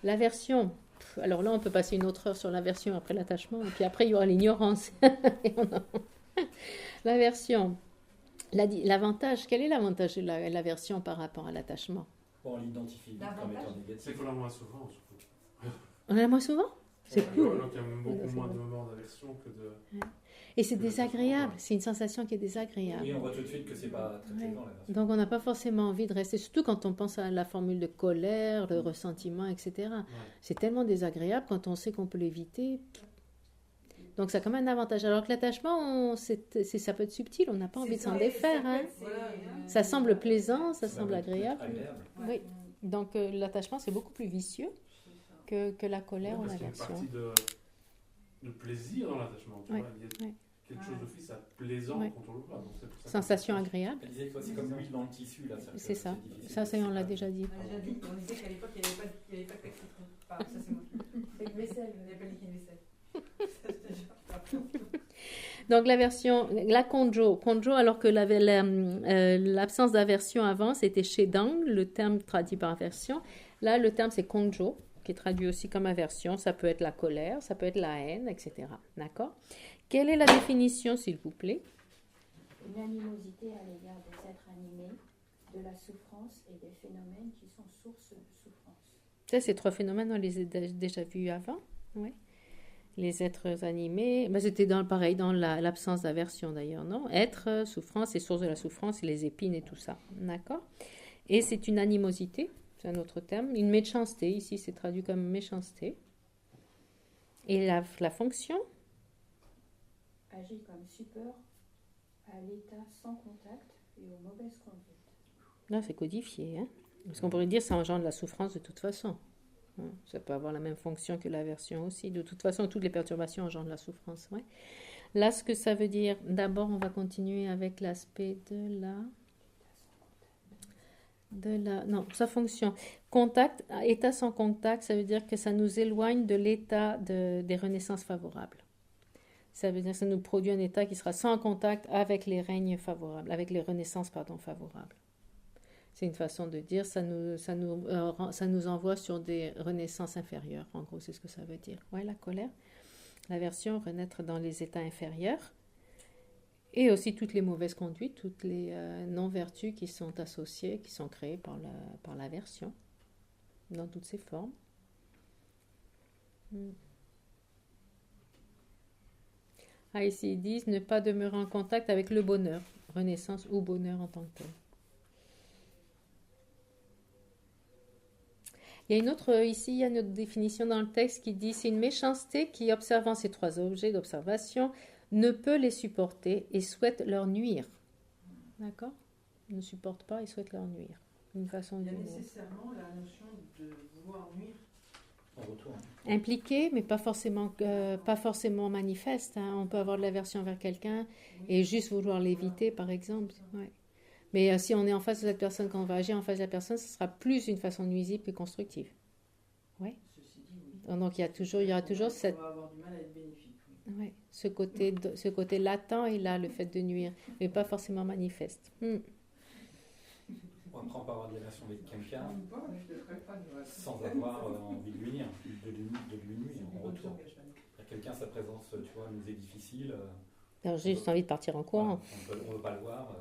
L'aversion. Alors là, on peut passer une autre heure sur l'aversion après l'attachement, et puis après, il y aura l'ignorance. L'aversion. L'avantage, quel est l'avantage de l'aversion par rapport à l'attachement? Bon, on l'identifie vite comme étant négatif. C'est qu'on l'a moins souvent, surtout. On l'a moins souvent? C'est plus. Donc il y a beaucoup moins de moments d'aversion que de... Et c'est désagréable, c'est une sensation qui est désagréable. Oui, on voit tout de suite que c'est pas très plaisant la version. Donc on n'a pas forcément envie de rester, surtout quand on pense à la formule de colère, le ressentiment, etc. Ouais. C'est tellement désagréable quand on sait qu'on peut l'éviter. Donc ça a quand même un avantage. Alors que l'attachement, ça peut être subtil, on n'a pas envie de s'en défaire. Hein. Ça semble plaisant, ça semble agréable. Oui. Donc l'attachement, c'est beaucoup plus vicieux que la colère ou Parce qu'il y a l'aversion. une partie de plaisir dans l'attachement. Tu vois, il y a quelque chose de fils à plaisant quand on le voit. Donc c'est pour ça Sensation agréable. Elle disait que c'est comme l'huile dans le tissu. Là, C'est ça. difficile. Ça, on l'a déjà dit. On a déjà dit, on disait qu'à l'époque, il n'y avait pas de texte. Enfin, ça c'est moi. C'est une vaisselle. Il n'y avait pas de liquide vaisselle. Donc l'aversion, la konjo, alors que l'absence d'aversion avant, c'était shedang, le terme traduit par aversion. Là, le terme c'est konjo, qui est traduit aussi comme aversion. Ça peut être la colère, ça peut être la haine, etc. D'accord? Quelle est la définition, s'il vous plaît? Une animosité à l'égard des êtres animés, de la souffrance et des phénomènes qui sont source de souffrance. Ça, ces 3 phénomènes, on les a déjà vus avant. Oui. Les êtres animés, c'était pareil dans l'absence d'aversion d'ailleurs, non? Être, souffrance et source de la souffrance, les épines et tout ça. D'accord? Et c'est une animosité, c'est un autre terme. Une méchanceté, ici c'est traduit comme méchanceté. Et la fonction? Agit comme support à l'état sans contact et aux mauvaises conduites. Là, c'est codifié. Hein? Parce qu'on pourrait dire que ça engendre la souffrance de toute façon. Ça peut avoir la même fonction que l'aversion aussi. De toute façon, toutes les perturbations engendrent la souffrance. Ouais. Là, ce que ça veut dire, d'abord, on va continuer avec l'aspect non, sa fonction. Contact, état sans contact, ça veut dire que ça nous éloigne de l'état des renaissances favorables. Ça veut dire que ça nous produit un état qui sera sans contact avec les règnes favorables, avec les renaissances, favorables. C'est une façon de dire, ça nous envoie sur des renaissances inférieures. En gros, c'est ce que ça veut dire. Ouais, la colère, l'aversion, renaître dans les états inférieurs. Et aussi toutes les mauvaises conduites, toutes les non-vertus qui sont associées, qui sont créées par l'aversion, dans toutes ses formes. Ah, ici, ils disent ne pas demeurer en contact avec le bonheur, renaissance ou bonheur en tant que tel. Il y a il y a une autre définition dans le texte qui dit c'est une méchanceté qui, observant ces 3 objets d'observation, ne peut les supporter et souhaite leur nuire. D'accord? Ne supporte pas et souhaite leur nuire. une façon Il y a de nuire. nécessairement la notion de vouloir nuire. En retour. Impliqué, mais pas forcément manifeste. Hein. On peut avoir de l'aversion envers quelqu'un et juste vouloir l'éviter, par exemple. Ouais. Mais si on est en face de cette personne, quand on va agir en face de la personne, ce sera plus une façon nuisible que constructive. Ceci dit, oui. Donc il y aura toujours cette, On va avoir du mal à être bénéfique. Oui. ouais, ce côté latent est là, le fait de nuire, mais pas forcément manifeste. Bon, après, on peut avoir de l'aversion avec quelqu'un Je ne devrais pas nuire. sans avoir envie de lui nuire, de lui nuire en retour. Après, quelqu'un, sa présence, tu vois, nous est difficile. Alors, j'ai juste envie de partir en courant. Voilà, on ne veut pas le voir,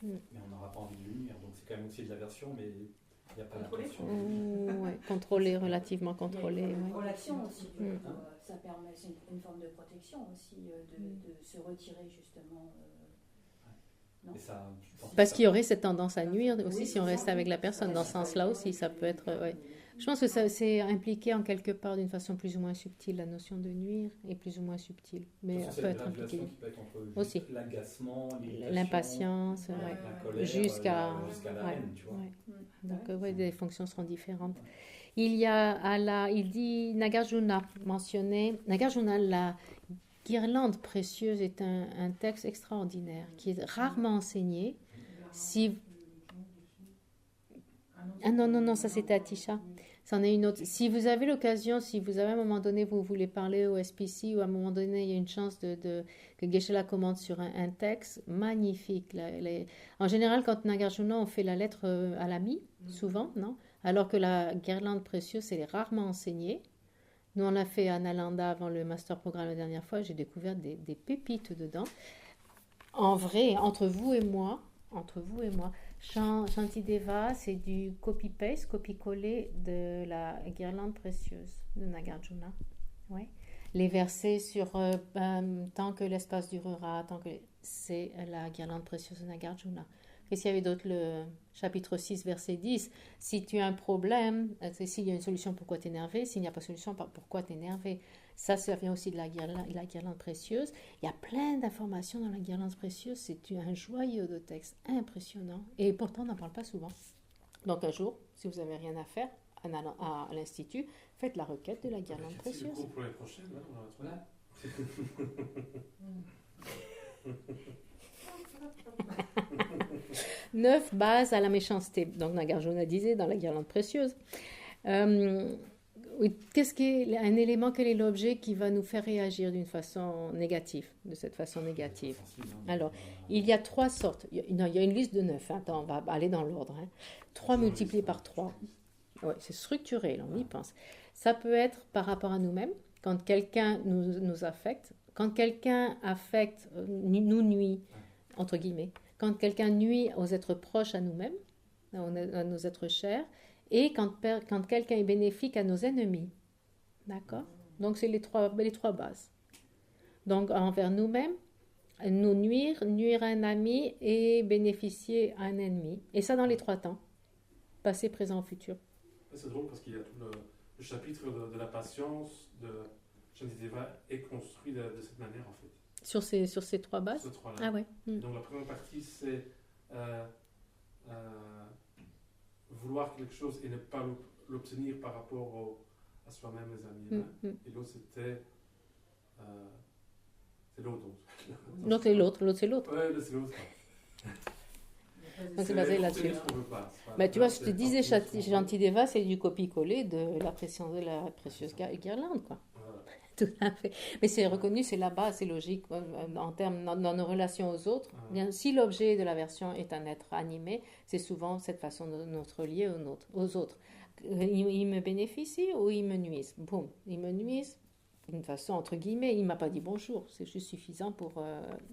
Mm. mais on n'aura pas envie de lui nuire. Donc c'est quand même aussi de l'aversion, mais il n'y a pas Contrôler. d'intention. Ouais, contrôlé, relativement contrôlé. Il y a une Ouais. protection aussi. Mm. Ça permet, c'est une forme de protection aussi, de se retirer justement. Non. Et ça, je pense Parce que qu'il y aurait cette tendance à nuire aussi Oui, si on c'est reste ça. avec la personne. Dans ce sens-là aussi, ça peut être. Ouais. Je pense que c'est impliqué en quelque part d'une façon plus ou moins subtile. La notion de nuire est plus ou moins subtile, mais de toute façon, peut c'est être de la impliquée. relation qui peut être entre Aussi. l'agacement, l'irritation, L'impatience, Ouais. ouais. la colère, Jusqu'à la ouais, haine, tu vois. ouais. Donc, ouais, les fonctions seront différentes. Il dit Nagarjuna mentionnait. Nagarjuna, la guirlande précieuse est un texte extraordinaire qui est rarement enseigné. Si Ah non, ça c'était Atisha. C'en est une autre. Si vous avez l'occasion, si vous avez à un moment donné, vous voulez parler au SPC ou à un moment donné, il y a une chance que Geshe-la commente sur un texte magnifique. En général, quand Nagarjuna, on fait la lettre à l'ami, souvent, non? Alors que la guirlande précieuse, elle est rarement enseignée. Nous, on l'a fait à Nalanda avant le master programme la dernière fois. J'ai découvert des pépites dedans. En vrai, entre vous et moi, Shantideva, c'est du copy-paste, copie-coller de la guirlande précieuse de Nagarjuna. Ouais. Les versets sur tant que l'espace durera, c'est la guirlande précieuse de Nagarjuna. Qu'est-ce qu'il y avait d'autre? Le chapitre 6, verset 10. Si tu as un problème, s'il y a une solution, pourquoi t'énerver? S'il n'y a pas de solution, pourquoi t'énerver? Ça vient aussi de la guirlande précieuse. Il y a plein d'informations dans la guirlande précieuse. C'est un joyau de texte impressionnant. Et pourtant, on n'en parle pas souvent. Donc un jour, si vous n'avez rien à faire à l'Institut, faites la requête de la guirlande C'est le précieuse. cours pour l'année prochaine, là, on va Voilà. 9 bases à la méchanceté. Donc Nagarjuna disait dans la guirlande précieuse. Qu'est-ce qui est un élément, quel est l'objet qui va nous faire réagir d'une façon négative, de cette façon négative? Alors, il y a 3 sortes. Il y a une liste de 9. Attends, on va aller dans l'ordre. 3 multiplié par 3. Ouais, c'est structuré, là, on y pense. Ça peut être par rapport à nous-mêmes, quand quelqu'un nous affecte, quand quelqu'un nous nuit, entre guillemets, quand quelqu'un nuit aux êtres proches à nous-mêmes, à nos êtres chers, et quand quelqu'un est bénéfique à nos ennemis. D'accord? Donc, c'est les trois bases. Donc, envers nous-mêmes, nous nuire à un ami et bénéficier à un ennemi. Et ça dans les 3 temps. Passé, présent, futur. C'est drôle parce qu'il y a tout le chapitre de la patience de Shantideva est construit de cette manière, en fait. Sur ces 3 bases? Ces 3-là. Ah ouais. Donc la première partie, c'est vouloir quelque chose et ne pas l'obtenir par rapport à soi-même, les amis. Et l'autre, c'était... c'est l'autre. L'autre c'est l'autre. Ouais, c'est l'autre. Donc c'est basé là-dessus. Ce qu'on veut pas. Mais tu vois, je te disais, Shantideva, c'est du copier-coller de la précieuse guirlande, quoi. Voilà. Tout à fait. Mais c'est reconnu, c'est la base, c'est logique en termes dans nos relations aux autres. Bien, si l'objet de l'aversion est un être animé, c'est souvent cette façon de notre lier aux autres. Ils me bénéficient ou ils me nuisent? Boum, ils me nuisent d'une façon entre guillemets. Il m'a pas dit bonjour, c'est juste suffisant pour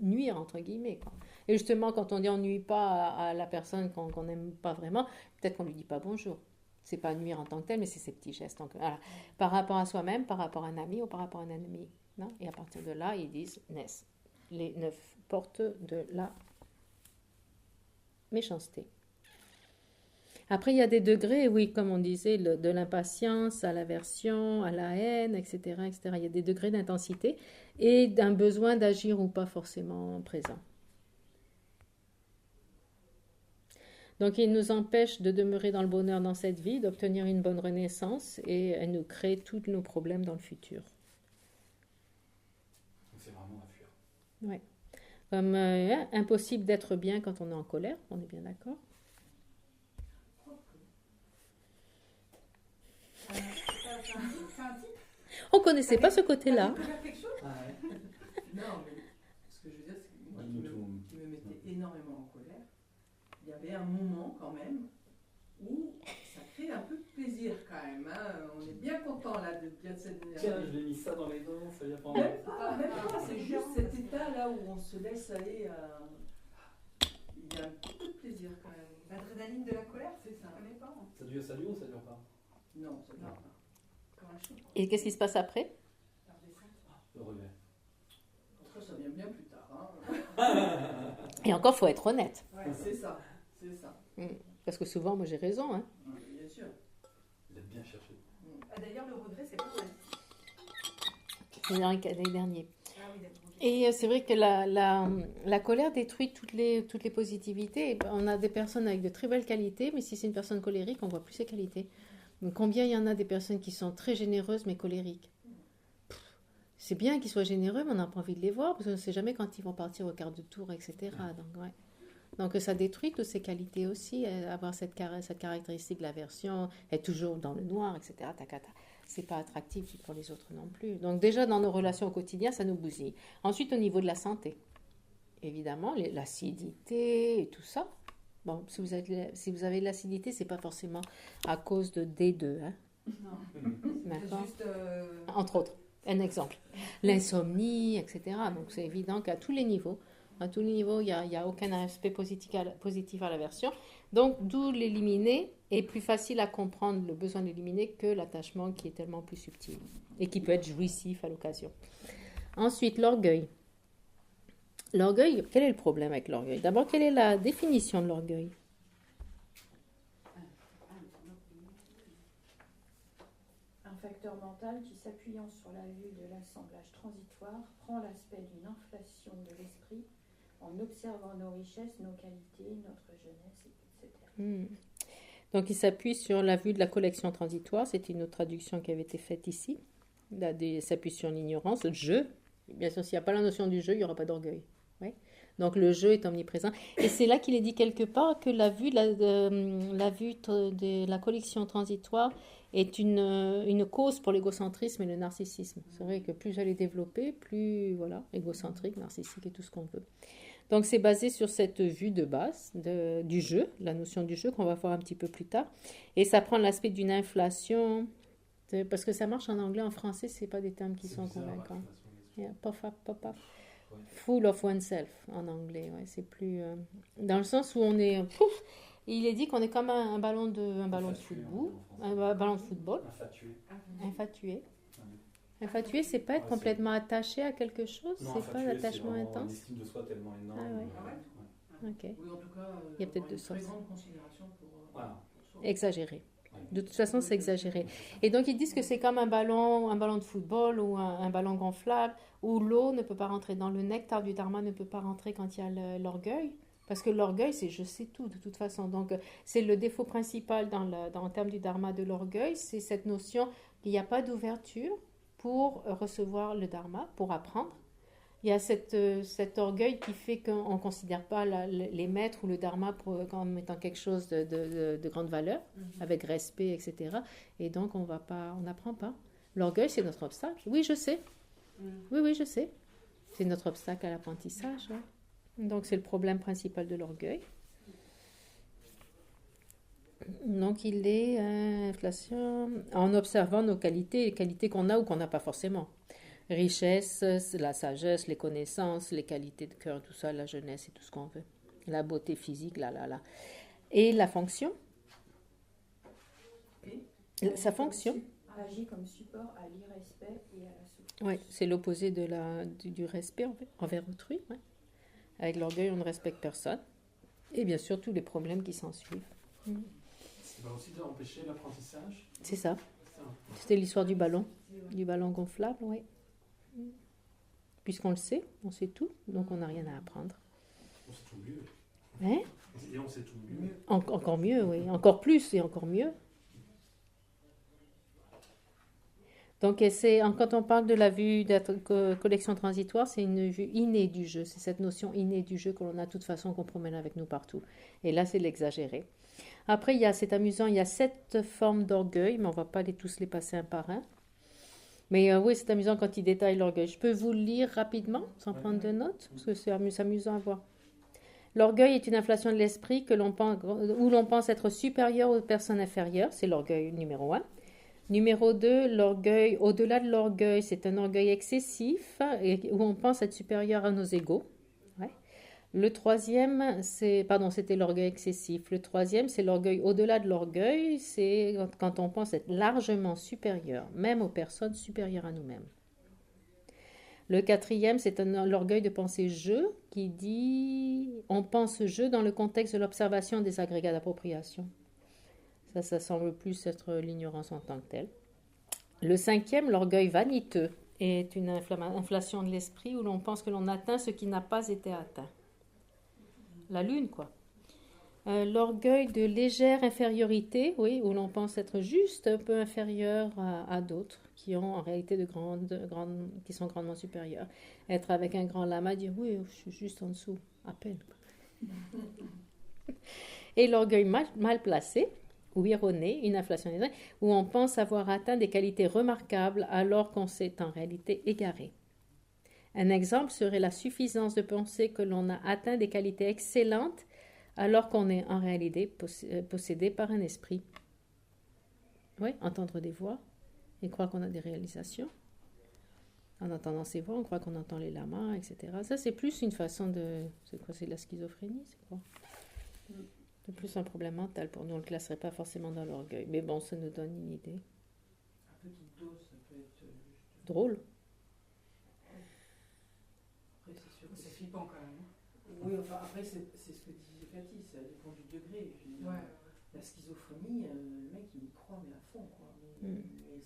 nuire entre guillemets, quoi. Et justement, quand on dit on nuit pas à la personne qu'on n'aime pas vraiment, peut-être qu'on lui dit pas bonjour. C'est pas nuire en tant que tel, mais c'est ces petits gestes. Donc, voilà. Par rapport à soi-même, par rapport à un ami ou par rapport à un ennemi. Non? Et à partir de là, ils disent naissent les 9 portes de la méchanceté. Après, il y a des degrés, oui, comme on disait, de l'impatience à l'aversion, à la haine, etc., etc. Il y a des degrés d'intensité et d'un besoin d'agir ou pas forcément présent. Donc, il nous empêche de demeurer dans le bonheur dans cette vie, d'obtenir une bonne renaissance et elle nous crée tous nos problèmes dans le futur. Donc c'est vraiment à fuir. Ouais. Comme impossible d'être bien quand on est en colère, on est bien d'accord. C'est un type. On connaissait pas ce côté-là. T'as découvert quelque chose? Ah ouais. Non, mais ce que je veux dire, c'est que moi qui me mettais énormément en colère, il y avait un moment quand même où ça crée un peu de plaisir quand même. Hein. On est bien content là de bien cette énergie. Tiens, je l'ai mis ça dans les dents, ça y a pas Même pas, c'est juste cet état là où on se laisse aller à. Il y a un petit peu de plaisir quand même. L'adrénaline de la colère, C'est ça. on n'est pas. Ça dure ou ça dure pas? Non, ça dure pas. Comme un chou. Et qu'est-ce qui se passe après? La redescente. Le regret. Ça vient bien plus tard. Hein. Et encore, faut être honnête. Ouais, c'est ça. C'est ça. Parce que souvent, moi, j'ai raison. Hein. Bien sûr. Vous êtes bien cherché. Ah, d'ailleurs, le regret, c'est pas pour C'est dans les derniers. Ah oui, d'accord. Ok. Et c'est vrai que la colère détruit toutes les positivités. On a des personnes avec de très belles qualités, mais si c'est une personne colérique, on voit plus ses qualités. Donc combien il y en a des personnes qui sont très généreuses mais colériques? C'est bien qu'ils soient généreux, mais on n'a pas envie de les voir parce qu'on ne sait jamais quand ils vont partir au quart de tour, etc. Donc, ouais. Donc ça détruit toutes ces qualités aussi, avoir cette caractéristique de l'aversion, être toujours dans le noir, etc. C'est pas attractif pour les autres non plus. Donc déjà dans nos relations au quotidien, ça nous bousille. Ensuite au niveau de la santé, évidemment, l'acidité et tout ça. Bon, si vous avez de l'acidité, c'est pas forcément à cause de D2, hein. Non. D'accord. Juste. Entre autres, un exemple. L'insomnie, etc. Donc c'est évident qu'à tous les niveaux, il n'y a aucun aspect positif à l'aversion. Donc d'où l'éliminer est plus facile à comprendre le besoin d'éliminer que l'attachement qui est tellement plus subtil et qui peut être jouissif à l'occasion. Ensuite, l'orgueil. L'orgueil, quel est le problème avec l'orgueil? D'abord, quelle est la définition de l'orgueil? Un facteur mental qui, s'appuyant sur la vue de l'assemblage transitoire, prend l'aspect d'une inflation de l'esprit en observant nos richesses, nos qualités, notre jeunesse, etc. Donc, il s'appuie sur la vue de la collection transitoire. C'est une autre traduction qui avait été faite ici. Il s'appuie sur l'ignorance, le jeu. Bien sûr, s'il n'y a pas la notion du jeu, il n'y aura pas d'orgueil. Ouais. Donc, le jeu est omniprésent. Et c'est là qu'il est dit quelque part que la vue de la collection transitoire est une cause pour l'égocentrisme et le narcissisme. C'est vrai que plus elle est développée, plus, voilà, égocentrique, narcissique et tout ce qu'on veut. Donc, c'est basé sur cette vue de base du jeu, la notion du jeu qu'on va voir un petit peu plus tard. Et ça prend l'aspect d'une inflation, parce que ça marche en anglais, en français, c'est pas des termes qui sont convaincants. Yeah, puff up. Ouais. Full of oneself en anglais, ouais, c'est plus dans le sens où on est il est dit qu'on est comme un ballon de football, un ballon de football, infatué. Infatué, c'est pas être complètement attaché à quelque chose, Non, c'est pas un attachement Une intense. estime de soi tellement énorme. Ah ouais. Ah ouais. Ok, Oui, en tout cas, Il y a peut-être avoir deux une très sens. grande considération pour Voilà. soi. exagéré. De toute façon, c'est exagéré. Et donc, ils disent que c'est comme un ballon de football ou un ballon gonflable où l'eau ne peut pas rentrer dans le nectar du dharma, ne peut pas rentrer quand il y a l'orgueil. Parce que l'orgueil, c'est je sais tout de toute façon. Donc, c'est le défaut principal en termes du dharma de l'orgueil, c'est cette notion qu'il n'y a pas d'ouverture pour recevoir le dharma, pour apprendre. Il y a cet orgueil qui fait qu'on ne considère pas les maîtres ou le dharma comme étant quelque chose de grande valeur, avec respect, etc. Et donc, on n'apprend pas. L'orgueil, c'est notre obstacle. Oui, je sais. Oui, je sais. C'est notre obstacle à l'apprentissage. Ouais. Donc, c'est le problème principal de l'orgueil. Donc, il est inflation en observant nos qualités, les qualités qu'on a ou qu'on n'a pas forcément. Richesse, la sagesse, les connaissances, les qualités de cœur, tout ça, la jeunesse et tout ce qu'on veut. La beauté physique, là. Et la fonction. Sa fonction. Agit comme support à l'irrespect et à la souffrance. Oui, c'est l'opposé du respect envers autrui. Ouais. Avec l'orgueil, on ne respecte personne. Et bien sûr, tous les problèmes qui s'en suivent. Ça va aussi empêcher l'apprentissage. C'est ça. Ça. C'était l'histoire du ballon gonflable, oui. Puisqu'on le sait, on sait tout, donc on n'a rien à apprendre. On se trouve mieux. Hein? Et on sait tout mieux. Encore mieux, oui. Encore plus et encore mieux. Donc, quand on parle de la vue de collection transitoire, c'est une vue innée du jeu. C'est cette notion innée du jeu que l'on a de toute façon, qu'on promène avec nous partout. Et là, c'est l'exagéré. Après, c'est amusant, il y a 7 formes d'orgueil, mais on ne va pas tous les passer un par un. Mais oui, c'est amusant quand il détaille l'orgueil. Je peux vous le lire rapidement, sans prendre de notes, parce que c'est amusant à voir. L'orgueil est une inflation de l'esprit où l'on pense être supérieur aux personnes inférieures. C'est l'orgueil numéro 1. Numéro 2, l'orgueil, au-delà de l'orgueil, c'est un orgueil excessif où on pense être supérieur à nos égaux. Ouais. Le troisième, c'était l'orgueil excessif. Le troisième, c'est l'orgueil au-delà de l'orgueil, c'est quand on pense être largement supérieur, même aux personnes supérieures à nous-mêmes. Le quatrième, c'est l'orgueil de penser je, qui dit on pense je dans le contexte de l'observation des agrégats d'appropriation. Ça semble plus être l'ignorance en tant que telle. Le cinquième, l'orgueil vaniteux, est une inflation de l'esprit où l'on pense que l'on atteint ce qui n'a pas été atteint. La lune, quoi. L'orgueil de légère infériorité, oui, où l'on pense être juste un peu inférieur à d'autres qui ont en réalité qui sont grandement supérieurs. Être avec un grand lama, dire oui, je suis juste en dessous, à peine. Et l'orgueil mal placé, ou erroné, une inflation des où on pense avoir atteint des qualités remarquables alors qu'on s'est en réalité égaré. Un exemple serait la suffisance de penser que l'on a atteint des qualités excellentes alors qu'on est en réalité possédé par un esprit. Oui, entendre des voix et croire qu'on a des réalisations. En entendant ces voix, on croit qu'on entend les lamas, etc. Ça, c'est plus une façon de... C'est quoi, c'est de la schizophrénie, c'est quoi? C'est plus un problème mental pour nous, on ne le classerait pas forcément dans l'orgueil. Mais bon, ça nous donne une idée. À petite dose, ça peut être juste... Drôle. Après, c'est sûr que C'est flippant quand même. Oui, enfin, après, c'est ce que disait Cathy, ça dépend du degré. Et puis, la schizophrénie, le mec, il y croit, mais à fond, quoi. Mais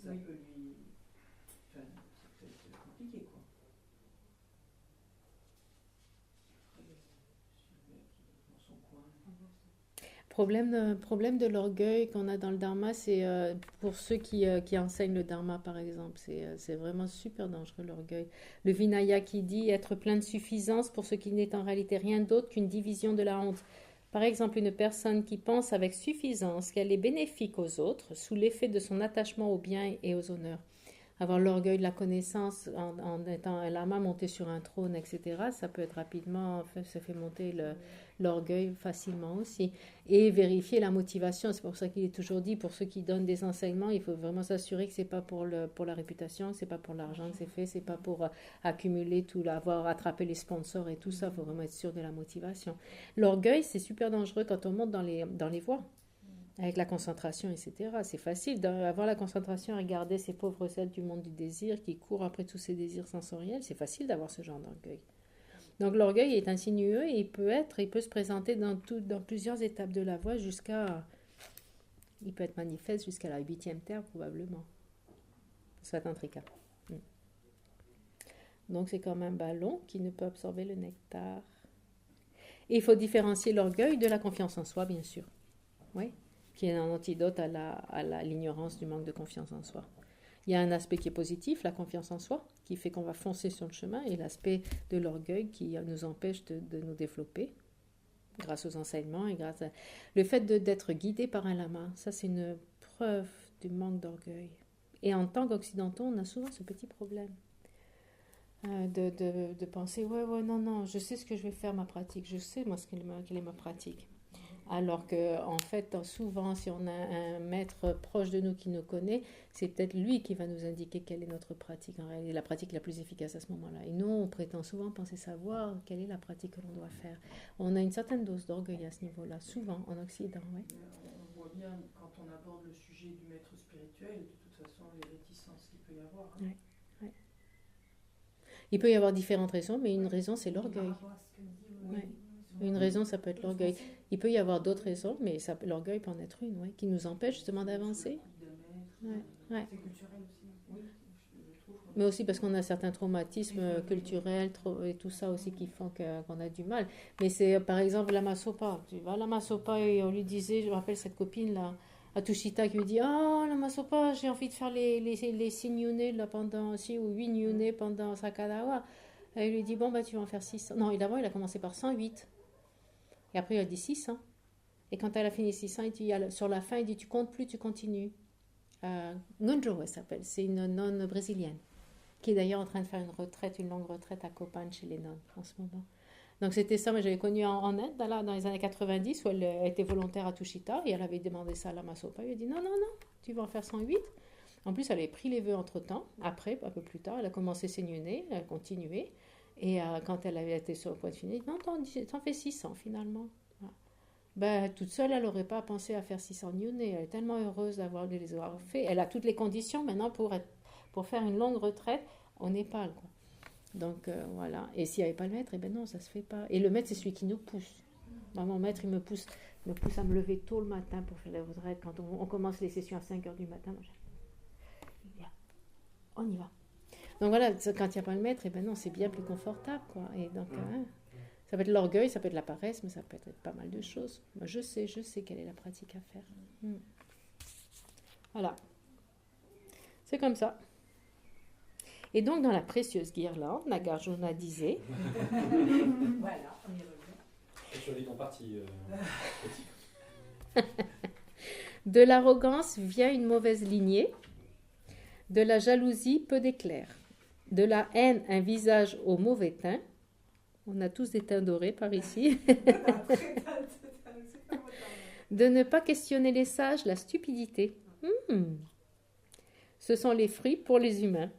ça peut lui... Enfin, ça peut être compliqué, quoi. Dans son coin. Problème de l'orgueil qu'on a dans le dharma, c'est pour ceux qui enseignent le dharma, par exemple, c'est vraiment super dangereux, l'orgueil. Le Vinaya qui dit être plein de suffisance pour ce qui n'est en réalité rien d'autre qu'une division de la honte. Par exemple, une personne qui pense avec suffisance qu'elle est bénéfique aux autres sous l'effet de son attachement aux biens et aux honneurs. Avoir l'orgueil de la connaissance en étant un lama monté sur un trône, etc., ça peut être rapidement, ça fait monter l'orgueil facilement aussi. Et vérifier la motivation, c'est pour ça qu'il est toujours dit, pour ceux qui donnent des enseignements, il faut vraiment s'assurer que c'est pas pour la réputation, que c'est pas pour l'argent que c'est fait, c'est pas pour accumuler tout, avoir attrapé les sponsors et tout ça, il faut vraiment être sûr de la motivation. L'orgueil, c'est super dangereux quand on monte dans les voies. Avec la concentration, etc. C'est facile d'avoir la concentration à regarder ces pauvres êtres du monde du désir qui courent après tous ces désirs sensoriels. C'est facile d'avoir ce genre d'orgueil. Donc l'orgueil est insinueux et il peut se présenter dans plusieurs étapes de la voie il peut être manifeste jusqu'à la 8e terre probablement. Ça va être intricat. Donc c'est comme un ballon qui ne peut absorber le nectar. Et il faut différencier l'orgueil de la confiance en soi, bien sûr. Oui. Qui est un antidote à l'ignorance du manque de confiance en soi. Il y a un aspect qui est positif, la confiance en soi, qui fait qu'on va foncer sur le chemin, et l'aspect de l'orgueil qui nous empêche de nous développer grâce aux enseignements et le fait d'être guidé par un lama. Ça, c'est une preuve du manque d'orgueil. Et en tant qu'occidentaux, on a souvent ce petit problème de penser non, je sais ce que je vais faire, ma pratique, je sais moi quelle est ma pratique. Alors que, en fait, souvent, si on a un maître proche de nous qui nous connaît, c'est peut-être lui qui va nous indiquer quelle est notre pratique, en réalité, la pratique la plus efficace à ce moment-là. Et nous, on prétend souvent penser savoir quelle est la pratique que l'on doit faire. On a une certaine dose d'orgueil à ce niveau-là, souvent en Occident. Oui. On voit bien, quand on aborde le sujet du maître spirituel, de toute façon, les réticences qu'il peut y avoir. Hein. Oui. Oui. Il peut y avoir différentes raisons, mais une raison, c'est l'orgueil. Oui. Une raison, ça peut être l'orgueil. Il peut y avoir d'autres raisons, mais l'orgueil peut en être une, qui nous empêche justement d'avancer. C'est culturel aussi. Oui, je trouve. Mais aussi parce qu'on a certains traumatismes culturels et tout ça aussi qui font qu'on a du mal. Mais c'est par exemple la Masopa. Tu vois, la Masopa, et on lui disait, je me rappelle cette copine là, Atushita, qui lui dit: Oh, la Masopa, j'ai envie de faire les 6 nyuné là pendant 6 ou 8 nyuné pendant Sakadawa. Et il lui dit: Bon, bah tu vas en faire 600. Non, d'abord il a commencé par 108. Et après il a dit 600. Et quand elle a fini 600, il dit, sur la fin, il dit: Tu comptes plus, tu continues. Ngunjo, elle s'appelle. C'est une nonne brésilienne, qui est d'ailleurs en train de faire une longue retraite à Copan chez les nonnes en ce moment. Donc c'était ça, moi j'avais connu en Inde, dans les années 90, où elle était volontaire à Tushita, et elle avait demandé ça à la Masopa. Il a dit: Non, non, non, tu vas en faire 108. En plus, elle avait pris les vœux entre-temps. Après, un peu plus tard, elle a commencé ses nyuné, elle a continué. Et quand elle avait été sur le point de finir, non, t'en fais 600 finalement. Voilà. Ben, toute seule, elle n'aurait pas pensé à faire 600 nyuné. Elle est tellement heureuse de les avoir fait. Elle a toutes les conditions maintenant pour faire une longue retraite au Népal, quoi. Donc voilà. Et s'il n'y avait pas le maître, eh ben non, ça se fait pas. Et le maître, c'est celui qui nous pousse. Moi, mon maître, il me pousse à me lever tôt le matin pour faire la retraite. Quand on commence les sessions à 5h du matin, moi, bien, on y va. Donc voilà, quand il n'y a pas le maître, eh ben non, c'est bien plus confortable, quoi. Et donc, ça peut être l'orgueil, ça peut être la paresse, mais ça peut être pas mal de choses. Moi, je sais quelle est la pratique à faire. Voilà. C'est comme ça. Et donc, dans la précieuse guirlande, Nagarjuna disait... Voilà, on y revient. Je suis en partie. De l'arrogance vient une mauvaise lignée, de la jalousie peu d'éclairs, de la haine un visage au mauvais teint. On a tous des teints dorés par ici. De ne pas questionner les sages, la stupidité. Ce sont les fruits pour les humains.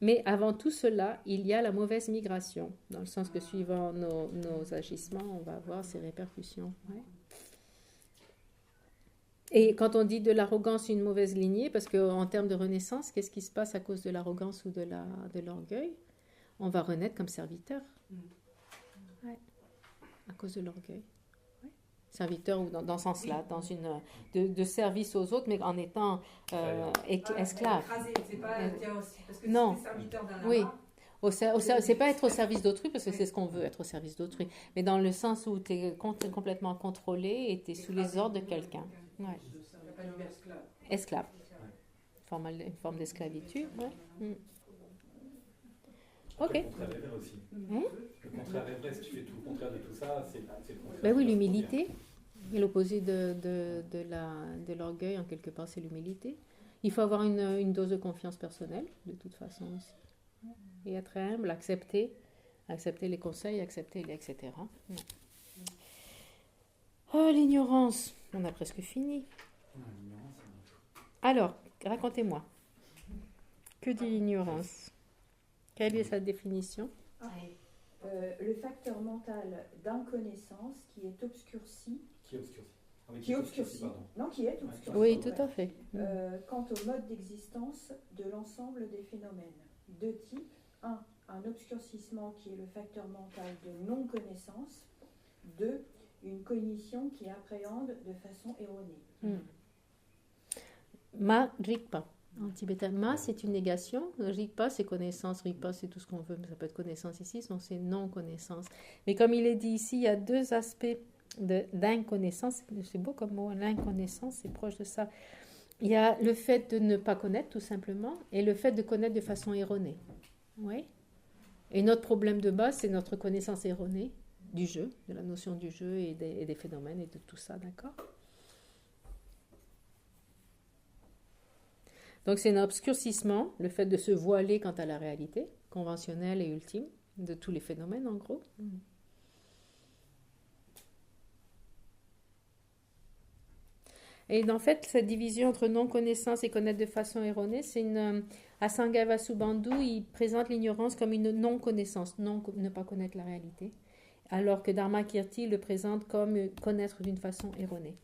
Mais avant tout cela, il y a la mauvaise migration, dans le sens que suivant nos agissements, on va avoir ces répercussions. Ouais. Et quand on dit de l'arrogance une mauvaise lignée, parce qu'en termes de renaissance, qu'est-ce qui se passe à cause de l'arrogance ou de l'orgueil? On va renaître comme serviteur. Ouais. À cause de l'orgueil. Ouais. Serviteur ou dans ce sens-là, dans de service aux autres, mais en étant esclave. C'est pas parce que non. c'est serviteur d'un lama. Oui. C'est pas être au service d'autrui, parce que c'est ce qu'on veut, être au service d'autrui, mais dans le sens où tu es complètement contrôlé et tu es sous les ordres de quelqu'un. Ouais. Esclave. Une forme d'esclavitude. Ouais. Ok. Le contraire est vrai aussi. Le contraire est vrai, si tu fais tout le contraire de tout ça, c'est le contraire. Ben oui, l'humilité. Et l'opposé de l'orgueil, en quelque part, c'est l'humilité. Il faut avoir une dose de confiance personnelle, de toute façon aussi. Et être humble, accepter les conseils, etc. Oh, l'ignorance. On a presque fini. Alors, racontez-moi. Que dit l'ignorance? Quelle est sa définition? Le facteur mental d'inconnaissance qui est obscurci. Qui est obscurci, pardon. Non, qui est obscurci. Oui, tout à fait. Quant au mode d'existence de l'ensemble des phénomènes. Deux types. Un obscurcissement qui est le facteur mental de non-connaissance. 2. Une cognition qui appréhende de façon erronée. Ma, Rigpa. En tibétain, ma, c'est une négation. Rigpa, c'est connaissance. Rigpa, c'est tout ce qu'on veut, mais ça peut être connaissance ici, donc c'est non-connaissance. Mais comme il est dit ici, il y a deux aspects d'inconnaissance. C'est beau comme mot, l'inconnaissance, c'est proche de ça. Il y a le fait de ne pas connaître, tout simplement, et le fait de connaître de façon erronée. Oui. Et notre problème de base, c'est notre connaissance erronée du jeu, de la notion du jeu et des phénomènes et de tout ça, d'accord? Donc c'est un obscurcissement, le fait de se voiler quant à la réalité, conventionnelle et ultime, de tous les phénomènes en gros. Et en fait, cette division entre non-connaissance et connaître de façon erronée, c'est Asanga Vasubandhu, il présente l'ignorance comme une non-connaissance, ne pas connaître la réalité, alors que Dharmakirti le présente comme connaître d'une façon erronée.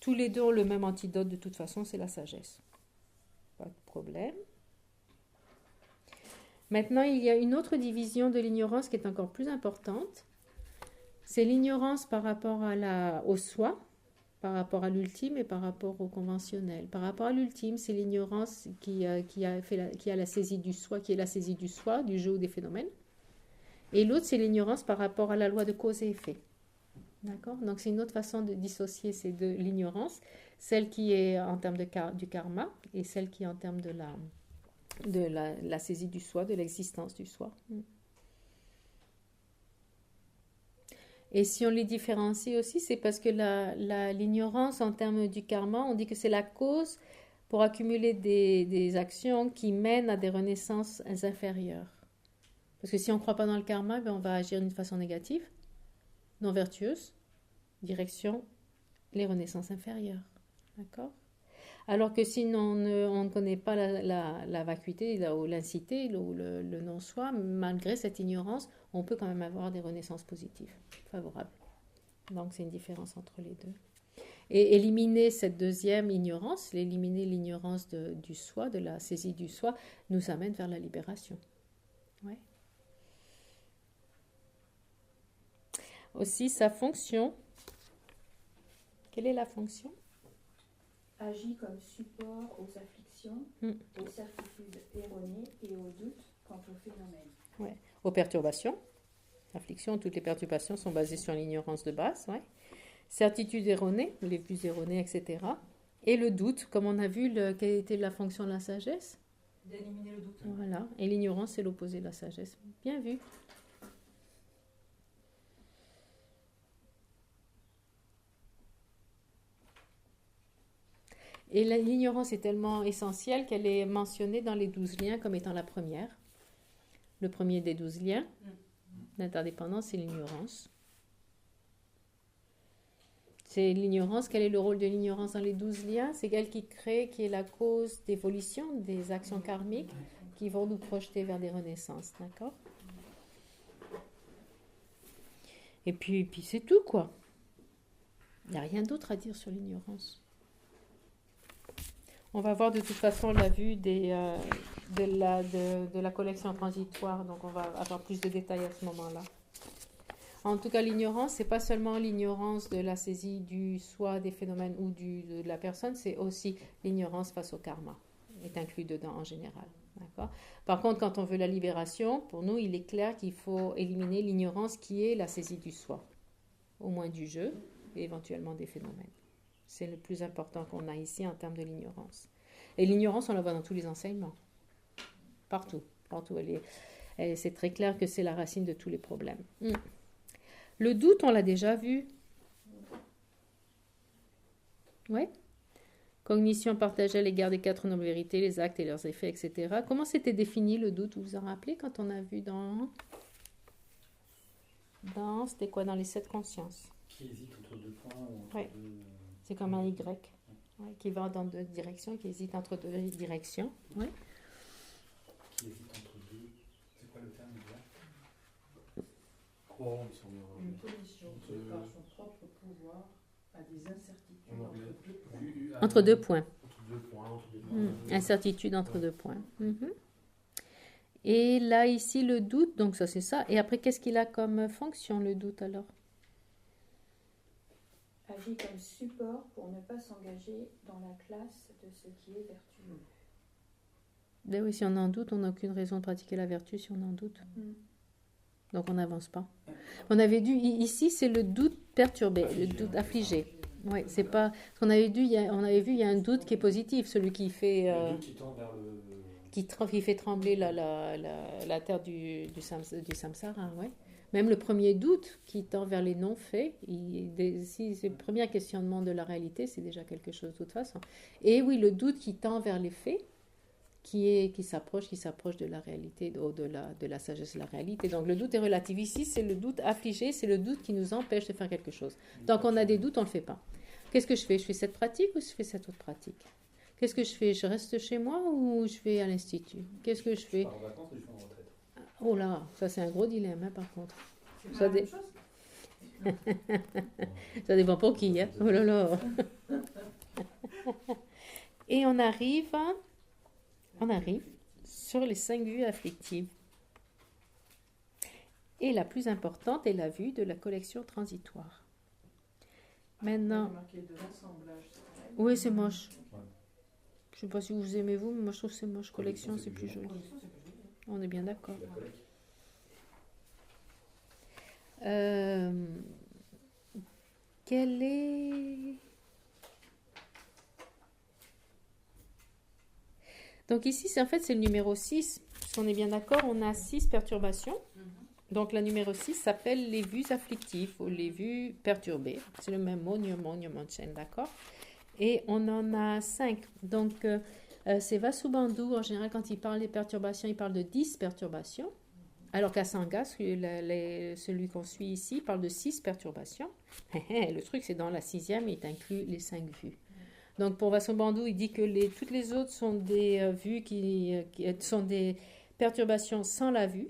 Tous les deux ont le même antidote de toute façon, c'est la sagesse. Pas de problème. Maintenant, il y a une autre division de l'ignorance qui est encore plus importante. C'est l'ignorance par rapport au soi, par rapport à l'ultime et par rapport au conventionnel. Par rapport à l'ultime, c'est l'ignorance qui a la saisie du soi, qui est la saisie du soi, du jeu ou des phénomènes. Et l'autre, c'est l'ignorance par rapport à la loi de cause et effet. D'accord? Donc, c'est une autre façon de dissocier ces deux, l'ignorance, celle qui est en termes du karma et celle qui est en termes de la saisie du soi, de l'existence du soi. Et si on les différencie aussi, c'est parce que l'ignorance en termes du karma, on dit que c'est la cause pour accumuler des actions qui mènent à des renaissances inférieures. Parce que si on ne croit pas dans le karma, ben on va agir d'une façon négative, non vertueuse, direction les renaissances inférieures. D'accord? Alors que si on ne connaît pas la vacuité ou l'incité ou le non-soi, malgré cette ignorance, on peut quand même avoir des renaissances positives, favorables. Donc c'est une différence entre les deux. Et éliminer cette deuxième ignorance, éliminer l'ignorance du soi, de la saisie du soi, nous amène vers la libération. Ouais. Aussi, sa fonction. Quelle est la fonction? Agit comme support aux afflictions, aux certitudes erronées et aux doutes quant au phénomène. Ouais. Aux perturbations. Afflictions, toutes les perturbations sont basées sur l'ignorance de base. Ouais. Certitudes erronées, les vues erronées, etc. Et le doute, comme on a vu, quelle était la fonction de la sagesse? D'éliminer le doute. Voilà. Et l'ignorance, c'est l'opposé de la sagesse. Bien vu. Et l'ignorance est tellement essentielle qu'elle est mentionnée dans les 12 liens comme étant la première. Le premier des 12 liens, l'interdépendance, c'est l'ignorance. C'est l'ignorance. Quel est le rôle de l'ignorance dans les 12 liens? C'est elle qui crée, qui est la cause d'évolution des actions karmiques qui vont nous projeter vers des renaissances. D'accord? Et puis c'est tout, quoi. Il n'y a rien d'autre à dire sur l'ignorance. On va voir de toute façon la vue de la collection transitoire, donc on va avoir plus de détails à ce moment-là. En tout cas, l'ignorance, c'est pas seulement l'ignorance de la saisie du soi, des phénomènes ou de la personne, c'est aussi l'ignorance face au karma, est inclus dedans en général. D'accord? Par contre, quand on veut la libération, pour nous, il est clair qu'il faut éliminer l'ignorance qui est la saisie du soi, au moins du jeu et éventuellement des phénomènes. C'est le plus important qu'on a ici en termes de l'ignorance. Et l'ignorance, on la voit dans tous les enseignements. Partout. Partout. C'est très clair que c'est la racine de tous les problèmes. Le doute, on l'a déjà vu. Oui. Cognition partagée à l'égard des 4 nobles vérités, les actes et leurs effets, etc. Comment c'était défini le doute? Vous vous en rappelez quand on a vu c'était quoi, dans les 7 consciences? Qui hésite entre 2 points ou entre ouais. deux... C'est comme un Y, qui va dans 2 directions, qui hésite entre 2 directions. Ouais. Qui hésite entre 2... C'est quoi le terme exact? Une position qui, par son propre pouvoir, a des incertitudes entre 2 points. Entre 2 points. Incertitude entre 2 points. Et là, ici, le doute, donc ça, c'est ça. Et après, qu'est-ce qu'il a comme fonction, le doute, alors? Agit comme support pour ne pas s'engager dans la classe de ce qui est vertueux. Ben oui, si on en doute, on n'a aucune raison de pratiquer la vertu si on en doute. Donc on n'avance pas. On avait dû, ici, c'est le doute perturbé, le doute affligé. Oui, c'est pas. Ce qu'on avait vu, il y a un doute qui est positif, celui qui fait. Le doute qui tend vers le. Qui fait trembler la terre du samsara, ouais. Même le premier doute qui tend vers les non-faits, si c'est le premier questionnement de la réalité, c'est déjà quelque chose de toute façon. Et oui, le doute qui tend vers les faits, qui s'approche de la réalité, de la sagesse de la réalité. Donc le doute est relatif. Ici, c'est le doute affligé, c'est le doute qui nous empêche de faire quelque chose. Tant qu'on a des doutes, on ne le fait pas. Qu'est-ce que je fais? Je fais cette pratique ou je fais cette autre pratique? Qu'est-ce que je fais? Je reste chez moi ou je vais à l'institut? Qu'est-ce que je fais? Je pars en vacances ou je vais en retraite? Oh là, ça c'est un gros dilemme, hein, par contre. C'est pas la même chose. Ça dépend pour qui, hein? Oh là là. Et on arrive sur les 5 vues afflictives. Et la plus importante est la vue de la collection transitoire. Maintenant, marqué de l'assemblage. oui, c'est moche. Ouais. Je ne sais pas si vous aimez vous, mais moi je trouve que c'est moche. Collection, c'est plus joli. On est bien d'accord. La collecte. Quel est... Donc ici, c'est le numéro 6. Parce qu'on est bien d'accord, on a 6 perturbations. Donc la numéro 6 s'appelle les vues afflictives ou les vues perturbées. C'est le même mot, Nyumonchen, d'accord? Et on en a 5. Donc c'est Vasubandhu, en général, quand il parle des perturbations, il parle de 10 perturbations. Alors qu'Asanga, celui qu'on suit ici, parle de 6 perturbations. Le truc, c'est dans la 6e, il inclut les 5 vues. Donc pour Vasubandhu, il dit que toutes les autres sont des vues qui sont des perturbations sans la vue.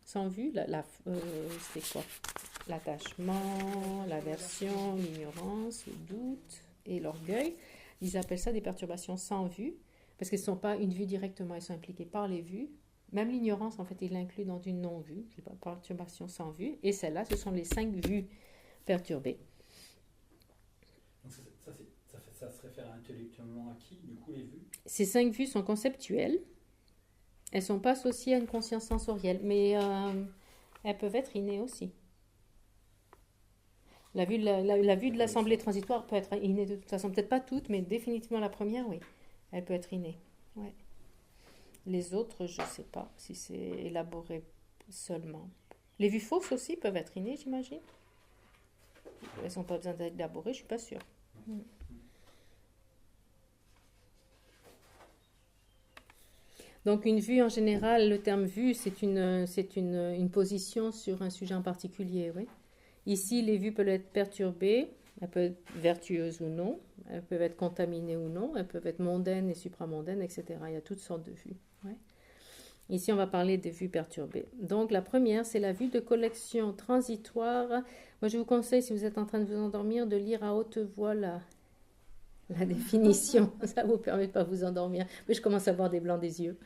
Sans vue, c'est quoi? L'attachement, l'aversion, l'ignorance, le doute et l'orgueil. Ils appellent ça des perturbations sans vue, parce qu'elles ne sont pas une vue directement, elles sont impliquées par les vues. Même l'ignorance, en fait, il l'inclut dans une non-vue, je sais pas, perturbation sans vue. Et celles-là, ce sont les 5 vues perturbées. Donc ça se réfère intellectuellement à qui, du coup, les vues? Ces 5 vues sont conceptuelles. Elles ne sont pas associées à une conscience sensorielle, mais elles peuvent être innées aussi. La vue de l'assemblée transitoire peut être innée de toute façon. Peut-être pas toutes, mais définitivement la première, oui. Elle peut être innée. Ouais. Les autres, je ne sais pas si c'est élaboré seulement. Les vues fausses aussi peuvent être innées, j'imagine. Elles n'ont pas besoin d'être élaborées, je ne suis pas sûre. Donc une vue en général, le terme vue, c'est une position sur un sujet en particulier. Oui. Ici, les vues peuvent être perturbées, elles peuvent être vertueuses ou non, elles peuvent être contaminées ou non, elles peuvent être mondaines et supramondaines, etc. Il y a toutes sortes de vues. Ouais. Ici, on va parler des vues perturbées. Donc la première, c'est la vue de collection transitoire. Moi, je vous conseille, si vous êtes en train de vous endormir, de lire à haute voix la définition. Ça vous permet de pas vous endormir. Mais je commence à avoir des blancs des yeux.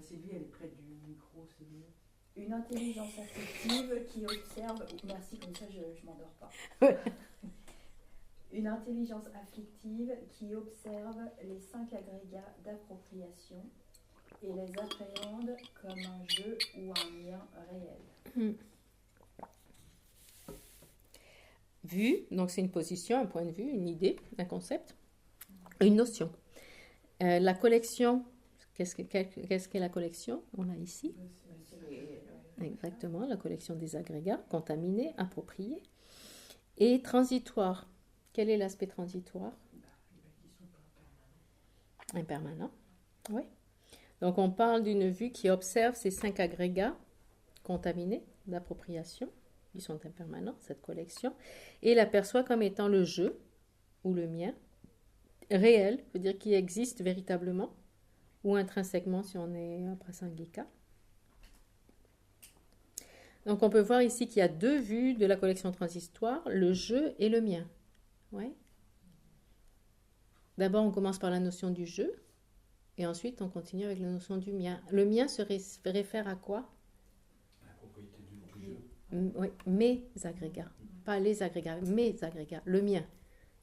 Sylvie, elle est près du micro, c'est mieux. Une intelligence affective qui observe... Merci, comme ça je ne m'endors pas. Une intelligence affective qui observe les 5 agrégats d'appropriation et les appréhende comme un jeu ou un lien réel. Vue, donc c'est une position, un point de vue, une idée, un concept, une notion. La collection, qu'est-ce qu'est la collection? On l'a ici. Exactement, la collection des agrégats, contaminés, appropriés. Et transitoire. Quel est l'aspect transitoire? Impermanent. Oui. Donc on parle d'une vue qui observe ces 5 agrégats contaminés d'appropriation. Ils sont impermanents, cette collection, et l'aperçoit comme étant le jeu, ou le mien, réel, veut dire qui existe véritablement, ou intrinsèquement si on est prasangika. Donc on peut voir ici qu'il y a 2 vues de la collection transitoire, le jeu et le mien. Ouais. D'abord on commence par la notion du jeu, et ensuite on continue avec la notion du mien. Le mien se réfère à quoi? Oui, mes agrégats, pas les agrégats, mes agrégats, le mien,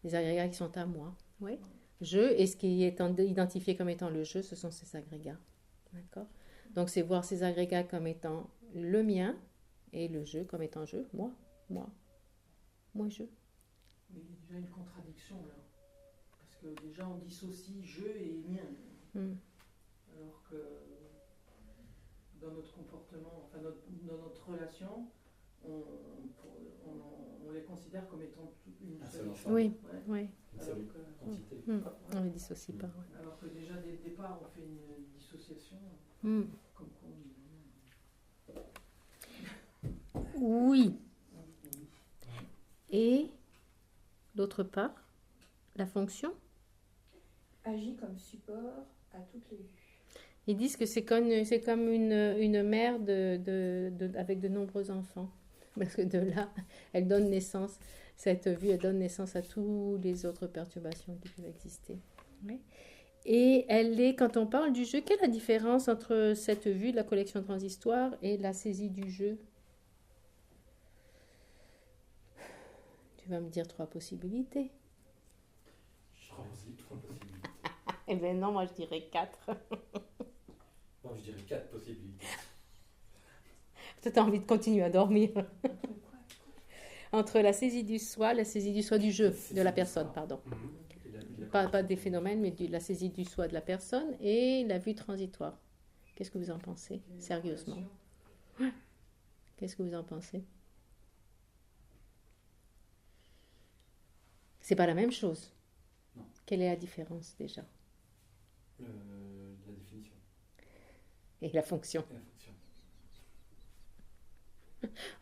les agrégats qui sont à moi. Oui. Je, et ce qui est identifié comme étant le je, ce sont ces agrégats. D'accord? Donc c'est voir ces agrégats comme étant le mien et le je comme étant je, moi, je. Mais il y a déjà une contradiction là, parce que déjà on dissocie je et mien, alors que dans notre comportement, enfin dans notre relation, on les considère comme étant une seule chose. Oui, ouais. Oui. On les dissocie pas. Ouais. Alors que déjà dès le départ, on fait une dissociation. Comme quoi Oui. Et d'autre part, la fonction agit comme support à toutes les vues. Ils disent que c'est comme une mère avec de nombreux enfants. Parce que de là, elle donne naissance, cette vue, elle donne naissance à toutes les autres perturbations qui peuvent exister. Oui. Et quand on parle du jeu, quelle est la différence entre cette vue de la collection transitoire et la saisie du jeu? vas me dire 3 possibilités. Trois possibilités. Eh bien non, moi je dirais 4. Moi, je dirais 4 possibilités. Peut-être tu as envie de continuer à dormir. Entre la saisie du soi du jeu, de la personne, pardon. Pas des phénomènes, mais la saisie du soi de la personne et la vue transitoire. Qu'est-ce que vous en pensez, sérieusement? Qu'est-ce que vous en pensez? C'est pas la même chose. Non. Quelle est la différence déjà? La définition. Et la fonction. Et la fonction.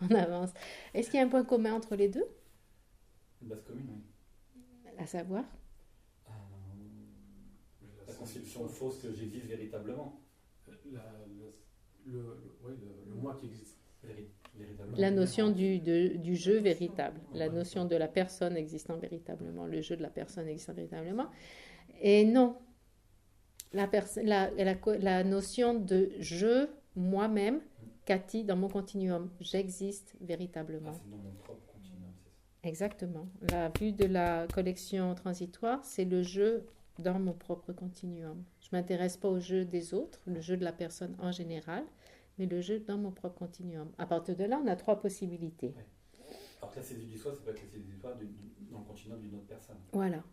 On avance. Est-ce qu'il y a un point commun entre les deux? Une base commune, oui. À savoir? La conception fausse que j'existe véritablement. Le moi qui existe. Véritablement. La notion du jeu véritable, la notion de la personne existant véritablement, le jeu de la personne existant véritablement. Et non, la notion de je, moi-même, Cathy, dans mon continuum, j'existe véritablement. C'est dans mon propre continuum, c'est ça. Exactement. La vue de la collection transitoire, c'est le jeu dans mon propre continuum. Je ne m'intéresse pas au jeu des autres, le jeu de la personne en général, mais le jeu dans mon propre continuum. À partir de là, on a 3 possibilités. Ouais. Alors que la saisie du soi, ça peut être la saisie du soi dans le continuum d'une autre personne. Voilà.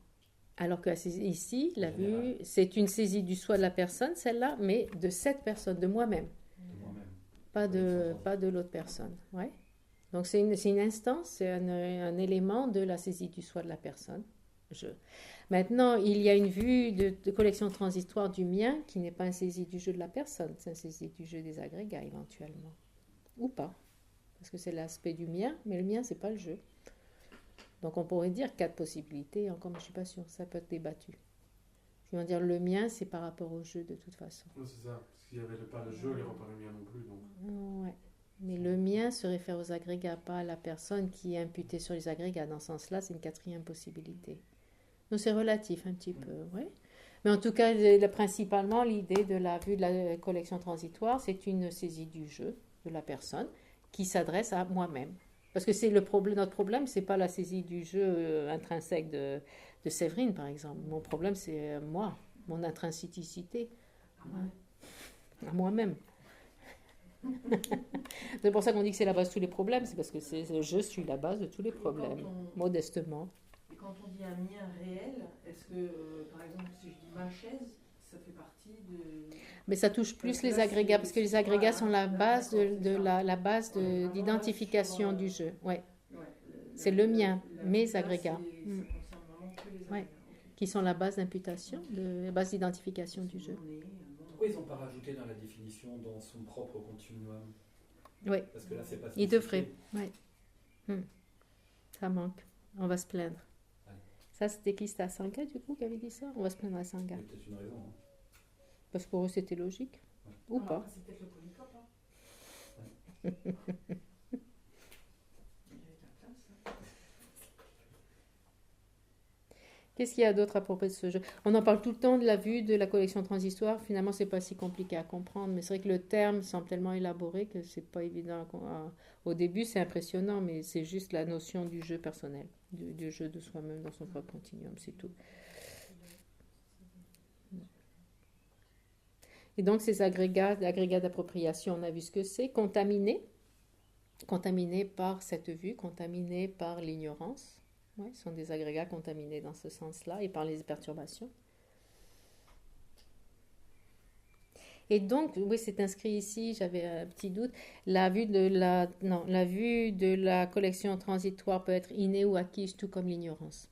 Alors que ici, la En général. vue, c'est une saisie du soi de la personne, celle-là, mais de cette personne, de moi-même, De moi-même. pas de l'autre personne. Ouais. Donc c'est une instance, c'est un élément de la saisie du soi de la personne. Maintenant, il y a une vue de collection transitoire du mien qui n'est pas une saisie du jeu de la personne, c'est une saisie du jeu des agrégats éventuellement. Ou pas. Parce que c'est l'aspect du mien, mais le mien, c'est pas le jeu. Donc on pourrait dire 4 possibilités, encore, mais je ne suis pas sûre, ça peut être débattu. Ils vont dire le mien, c'est par rapport au jeu de toute façon. Oui, c'est ça. Parce qu'il n'y avait pas le jeu, il n'y aurait pas le mien non plus. Donc. Ouais. Mais le mien se réfère aux agrégats, pas à la personne qui est imputée sur les agrégats. Dans ce sens-là, c'est une 4e possibilité. Donc c'est relatif un petit peu, oui. Mais en tout cas, principalement, l'idée de la vue de la collection transitoire, c'est une saisie du jeu de la personne qui s'adresse à moi-même. Parce que c'est notre problème, c'est pas la saisie du jeu intrinsèque de Séverine, par exemple. Mon problème, c'est moi, mon intrinsicité, à moi-même. C'est pour ça qu'on dit que c'est la base de tous les problèmes, c'est parce que je suis la base de tous les problèmes, modestement. Et quand on dit un mien réel, est-ce que, par exemple, si je dis ma chaise, ça fait partie de... Mais ça touche plus les agrégats, parce que les agrégats sont la base la base d'identification du jeu. Ouais. C'est le mien, mes agrégats. Ouais. Qui sont la base d'imputation, la base d'identification du jeu. Pourquoi ils n'ont pas rajouté dans la définition dans son propre continuum? Oui. Parce que là, c'est pas Ils devraient. Ouais. Ça manque. On va se plaindre. Ouais. Ça, c'était qui? C'était à Sangha, du coup, qui avait dit ça? On va se plaindre à Sangha. Il y a peut-être une raison. Hein. Parce que pour eux, c'était logique. Ouais. Ou pas. C'est peut-être le polycope. Qu'est-ce qu'il y a d'autre à propos de ce jeu? On en parle tout le temps de la vue de la collection transistoire. Finalement, c'est pas si compliqué à comprendre. Mais c'est vrai que le terme semble tellement élaboré que c'est pas évident. Au début, c'est impressionnant, mais c'est juste la notion du jeu personnel, du jeu de soi-même dans son propre continuum, c'est tout. Et donc, ces agrégats d'appropriation, on a vu ce que c'est. Contaminés par cette vue, contaminés par l'ignorance. Oui, ce sont des agrégats contaminés dans ce sens-là et par les perturbations. Et donc, oui, c'est inscrit ici, j'avais un petit doute, la vue de la collection transitoire peut être innée ou acquise, tout comme l'ignorance.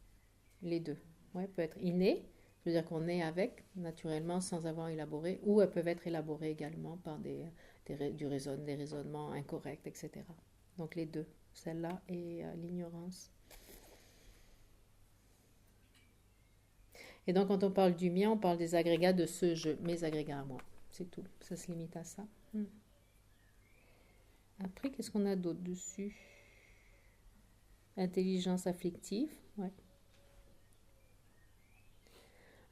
Les deux. Ouais, peut être innée, je veux dire qu'on est avec, naturellement, sans avoir élaboré, ou elles peuvent être élaborées également par des raisonnements incorrects, etc. Donc les deux, celle-là et l'ignorance. Et donc, quand on parle du mien, on parle des agrégats de ce jeu, mes agrégats à moi. C'est tout. Ça se limite à ça. Après, qu'est-ce qu'on a d'autre dessus? Intelligence affective. Ouais.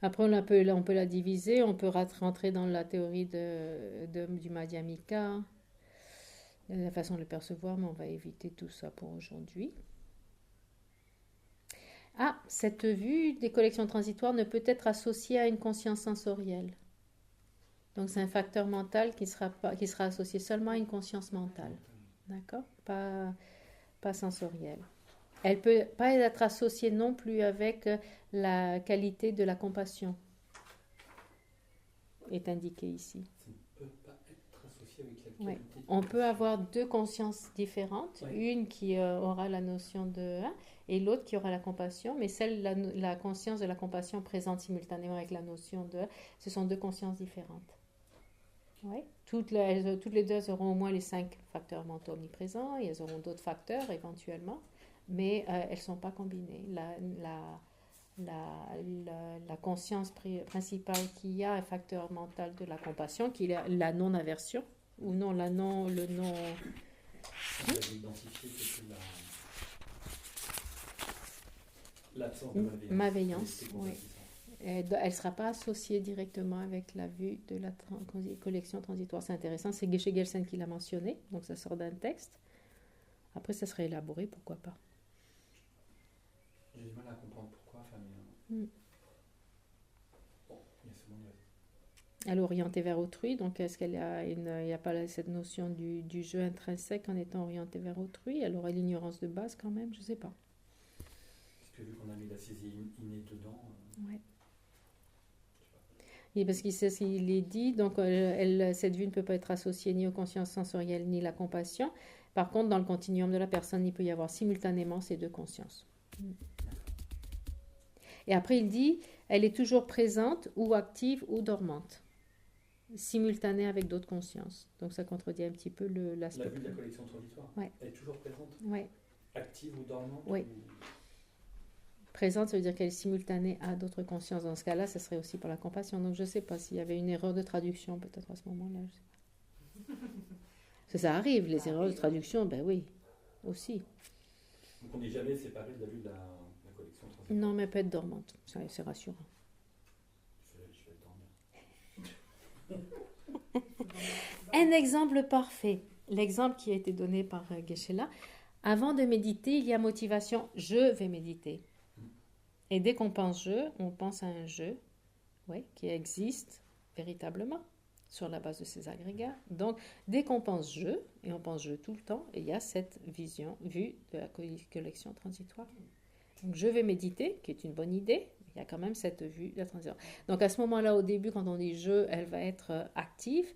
Après, on peut la diviser. On peut rentrer dans la théorie du Madhyamika, la façon de le percevoir, mais on va éviter tout ça pour aujourd'hui. Ah, cette vue des collections transitoires ne peut être associée à une conscience sensorielle. Donc, c'est un facteur mental qui sera associé seulement à une conscience mentale. D'accord? Pas sensorielle. Elle ne peut pas être associée non plus avec la qualité de la compassion. Est indiqué ici. Ça ne peut pas être associé avec la Ouais. qualité. On peut avoir deux consciences différentes, Ouais. une qui aura la notion de et l'autre qui aura la compassion, mais la conscience de la compassion présente simultanément avec la notion de ce sont deux consciences différentes. Ouais. Toutes les deux auront au moins les 5 facteurs mentaux omniprésents, et elles auront d'autres facteurs éventuellement, mais elles ne sont pas combinées. La conscience principale qu'il y a un facteur mental de la compassion, qui est la non-aversion, ou non, le non... Vous avez identifié que c'est l'absence de Malveillance, l'esprit oui. compatissant. Elle ne sera pas associée directement avec la vue de la collection transitoire. C'est intéressant, c'est Geshe Gelsen qui l'a mentionné, donc ça sort d'un texte. Après, ça serait élaboré, pourquoi pas. J'ai du mal à comprendre pourquoi. Enfin, mais, bon, il y a seulement le... Elle est orientée vers autrui, donc est-ce qu'il n'y a pas cette notion du jeu intrinsèque en étant orientée vers autrui? Elle aurait l'ignorance de base quand même, je ne sais pas. Parce que vu qu'on a mis la saisie innée dedans... Ouais. Et parce qu'il est dit, donc cette vue ne peut pas être associée ni aux consciences sensorielles ni à la compassion. Par contre, dans le continuum de la personne, il peut y avoir simultanément ces deux consciences. Et après, il dit, elle est toujours présente ou active ou dormante, simultanée avec d'autres consciences. Donc ça contredit un petit peu l'aspect. La vue de la collection transitoire, Ouais. elle est toujours présente, Ouais. active ou dormante Oui. Présente, ça veut dire qu'elle est simultanée à d'autres consciences. Dans ce cas-là, ça serait aussi pour la compassion. Donc, je ne sais pas s'il y avait une erreur de traduction, peut-être à ce moment-là. Je sais pas. Parce que ça arrive, les erreurs de traduction, ben oui, aussi. Donc on n'est jamais séparé de la vue de la collection transitoire. Non, mais elle peut être dormante. C'est rassurant. Je vais dormir. Un exemple parfait. L'exemple qui a été donné par Geshe-la. Avant de méditer, il y a motivation. Je vais méditer. Et dès qu'on pense je, on pense à un je, oui, qui existe véritablement sur la base de ces agrégats. Donc, dès qu'on pense je, et on pense je tout le temps, il y a cette vue de la collection transitoire. Donc, je vais méditer, qui est une bonne idée, il y a quand même cette vue de la transitoire. Donc, à ce moment-là, au début, quand on dit je, elle va être active,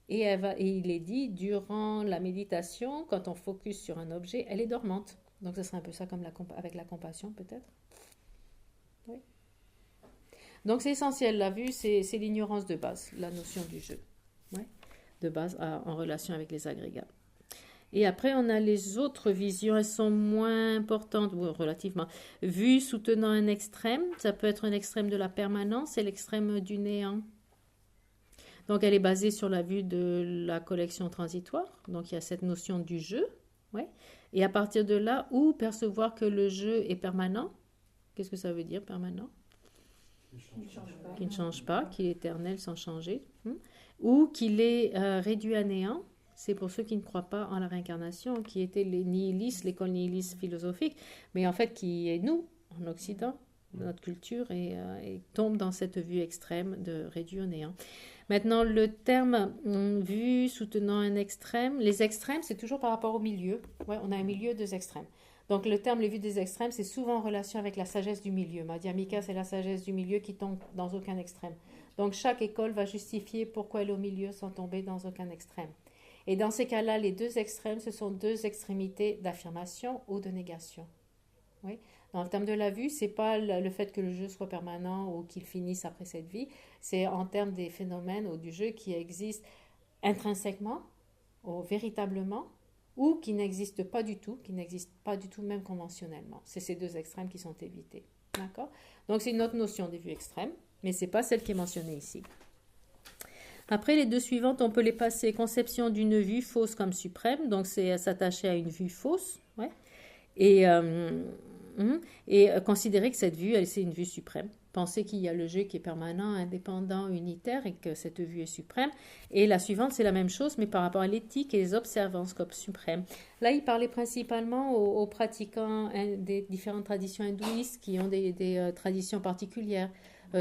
et il est dit, durant la méditation, quand on focus sur un objet, elle est dormante. Donc, ce serait un peu ça comme avec la compassion, peut-être. Oui. Donc c'est essentiel, la vue, c'est l'ignorance de base, la notion du jeu, ouais, de base en relation avec les agrégats. Et après, on a les autres visions, elles sont moins importantes, ou relativement. Vue soutenant un extrême, ça peut être un extrême de la permanence et l'extrême du néant. Donc elle est basée sur la vue de la collection transitoire, donc il y a cette notion du jeu, ouais. Et à partir de là, où percevoir que le jeu est permanent. Qu'est-ce que ça veut dire, permanent? Qui ne change pas, qu'il est éternel sans changer. Ou qu'il est réduit à néant. C'est pour ceux qui ne croient pas en la réincarnation, qui étaient les nihilistes, l'école nihiliste philosophique, mais en fait qui est nous, en Occident, notre culture, et tombe dans cette vue extrême de réduit au néant. Maintenant, le terme vue soutenant un extrême, les extrêmes, c'est toujours par rapport au milieu. Ouais, on a un milieu, deux extrêmes. Donc le terme les vues des extrêmes, c'est souvent en relation avec la sagesse du milieu. Madhyamika, c'est la sagesse du milieu qui tombe dans aucun extrême. Donc chaque école va justifier pourquoi elle est au milieu sans tomber dans aucun extrême. Et dans ces cas-là, les deux extrêmes, ce sont deux extrémités d'affirmation ou de négation. Oui. Dans le terme de la vue, c'est pas le fait que le jeu soit permanent ou qu'il finisse après cette vie, c'est en termes des phénomènes ou du jeu qui existent intrinsèquement ou véritablement, ou qui n'existent pas du tout même conventionnellement. C'est ces deux extrêmes qui sont évités. D'accord? Donc c'est une autre notion des vues extrêmes, mais ce n'est pas celle qui est mentionnée ici. Après, les deux suivantes, on peut les passer. Conception d'une vue fausse comme suprême, donc c'est s'attacher à une vue fausse, ouais. Et considérer que cette vue, c'est une vue suprême. penser qu'il y a le jeu qui est permanent, indépendant, unitaire et que cette vue est suprême. Et la suivante, c'est la même chose, mais par rapport à l'éthique et les observances comme suprêmes. Là, il parlait principalement aux pratiquants des différentes traditions hindouistes qui ont des traditions particulières.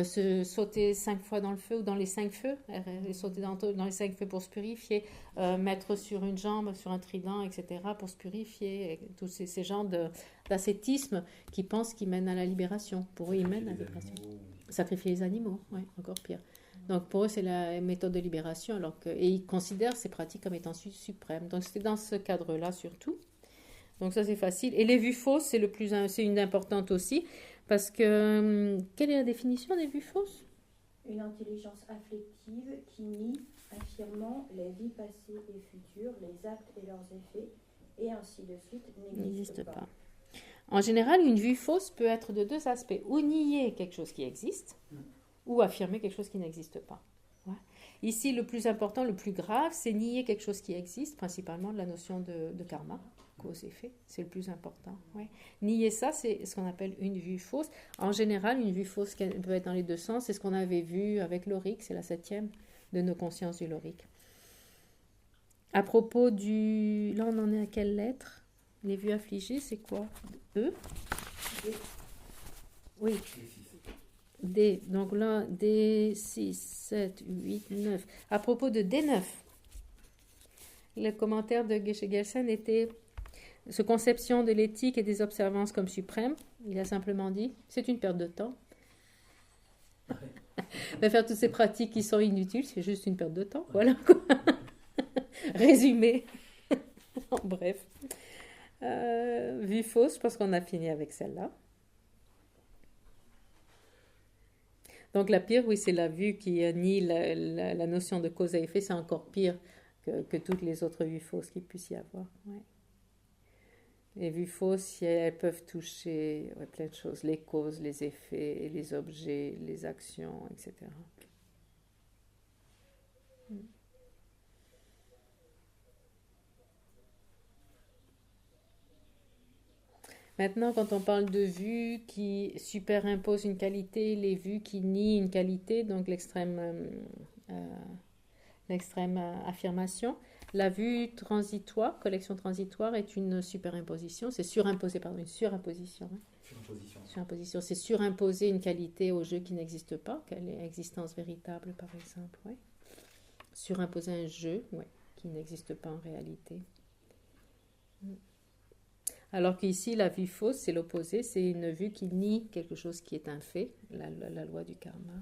Se sauter 5 fois dans le feu ou dans les 5 feux, sauter dans les 5 feux pour se purifier, mettre sur une jambe, sur un trident, etc., pour se purifier, et tous ces genres d'ascétisme qui pensent qu'ils mènent à la libération. Pour eux, ils mènent à la libération. Sacrifier les animaux, oui, encore pire. Donc pour eux, c'est la méthode de libération, et ils considèrent ces pratiques comme étant suprêmes. Donc c'était dans ce cadre-là surtout. Donc ça, c'est facile. Et les vues fausses, c'est une importante aussi. Parce que, quelle est la définition des vues fausses? Une intelligence affective qui nie, affirmant les vies passées et futures, les actes et leurs effets, et ainsi de suite, n'existe pas. En général, une vue fausse peut être de deux aspects. Ou nier quelque chose qui existe, ou affirmer quelque chose qui n'existe pas. Ouais. Ici, le plus important, le plus grave, c'est nier quelque chose qui existe, principalement de la notion de karma. Cause-effet, c'est le plus important. Ouais. Nier ça, c'est ce qu'on appelle une vue fausse. En général, une vue fausse peut être dans les deux sens. C'est ce qu'on avait vu avec l'auric, c'est la 7e de nos consciences du l'auric. À propos du... Là, on en est à quelle lettre? Les vues affligées, c'est quoi? E? Oui. D. Donc là, D, 6, 7, 8, 9. À propos de D9, le commentaire de Geshe Gelsen était... Ce conception de l'éthique et des observances comme suprême, il a simplement dit, c'est une perte de temps. De faire toutes ces pratiques qui sont inutiles, c'est juste une perte de temps. Voilà quoi. Résumé. Bref. Vue fausse, je pense qu'on a fini avec celle-là. Donc la pire, oui, c'est la vue qui nie la notion de cause à effet. C'est encore pire que toutes les autres vues fausses qu'il puisse y avoir. Ouais. Les vues fausses, elles peuvent toucher plein de choses, les causes, les effets, les objets, les actions, etc. Maintenant, quand on parle de vues qui superimposent une qualité, les vues qui nient une qualité, donc l'extrême affirmation, la vue transitoire, collection transitoire, est une surimposition. C'est surimposer, pardon, une surimposition. Surimposition, c'est surimposer une qualité au jeu qui n'existe pas, quelle est l'existence véritable, par exemple. Ouais. Surimposer un jeu qui n'existe pas en réalité. Alors qu'ici, la vue fausse, c'est l'opposé, c'est une vue qui nie quelque chose qui est un fait, la loi du karma.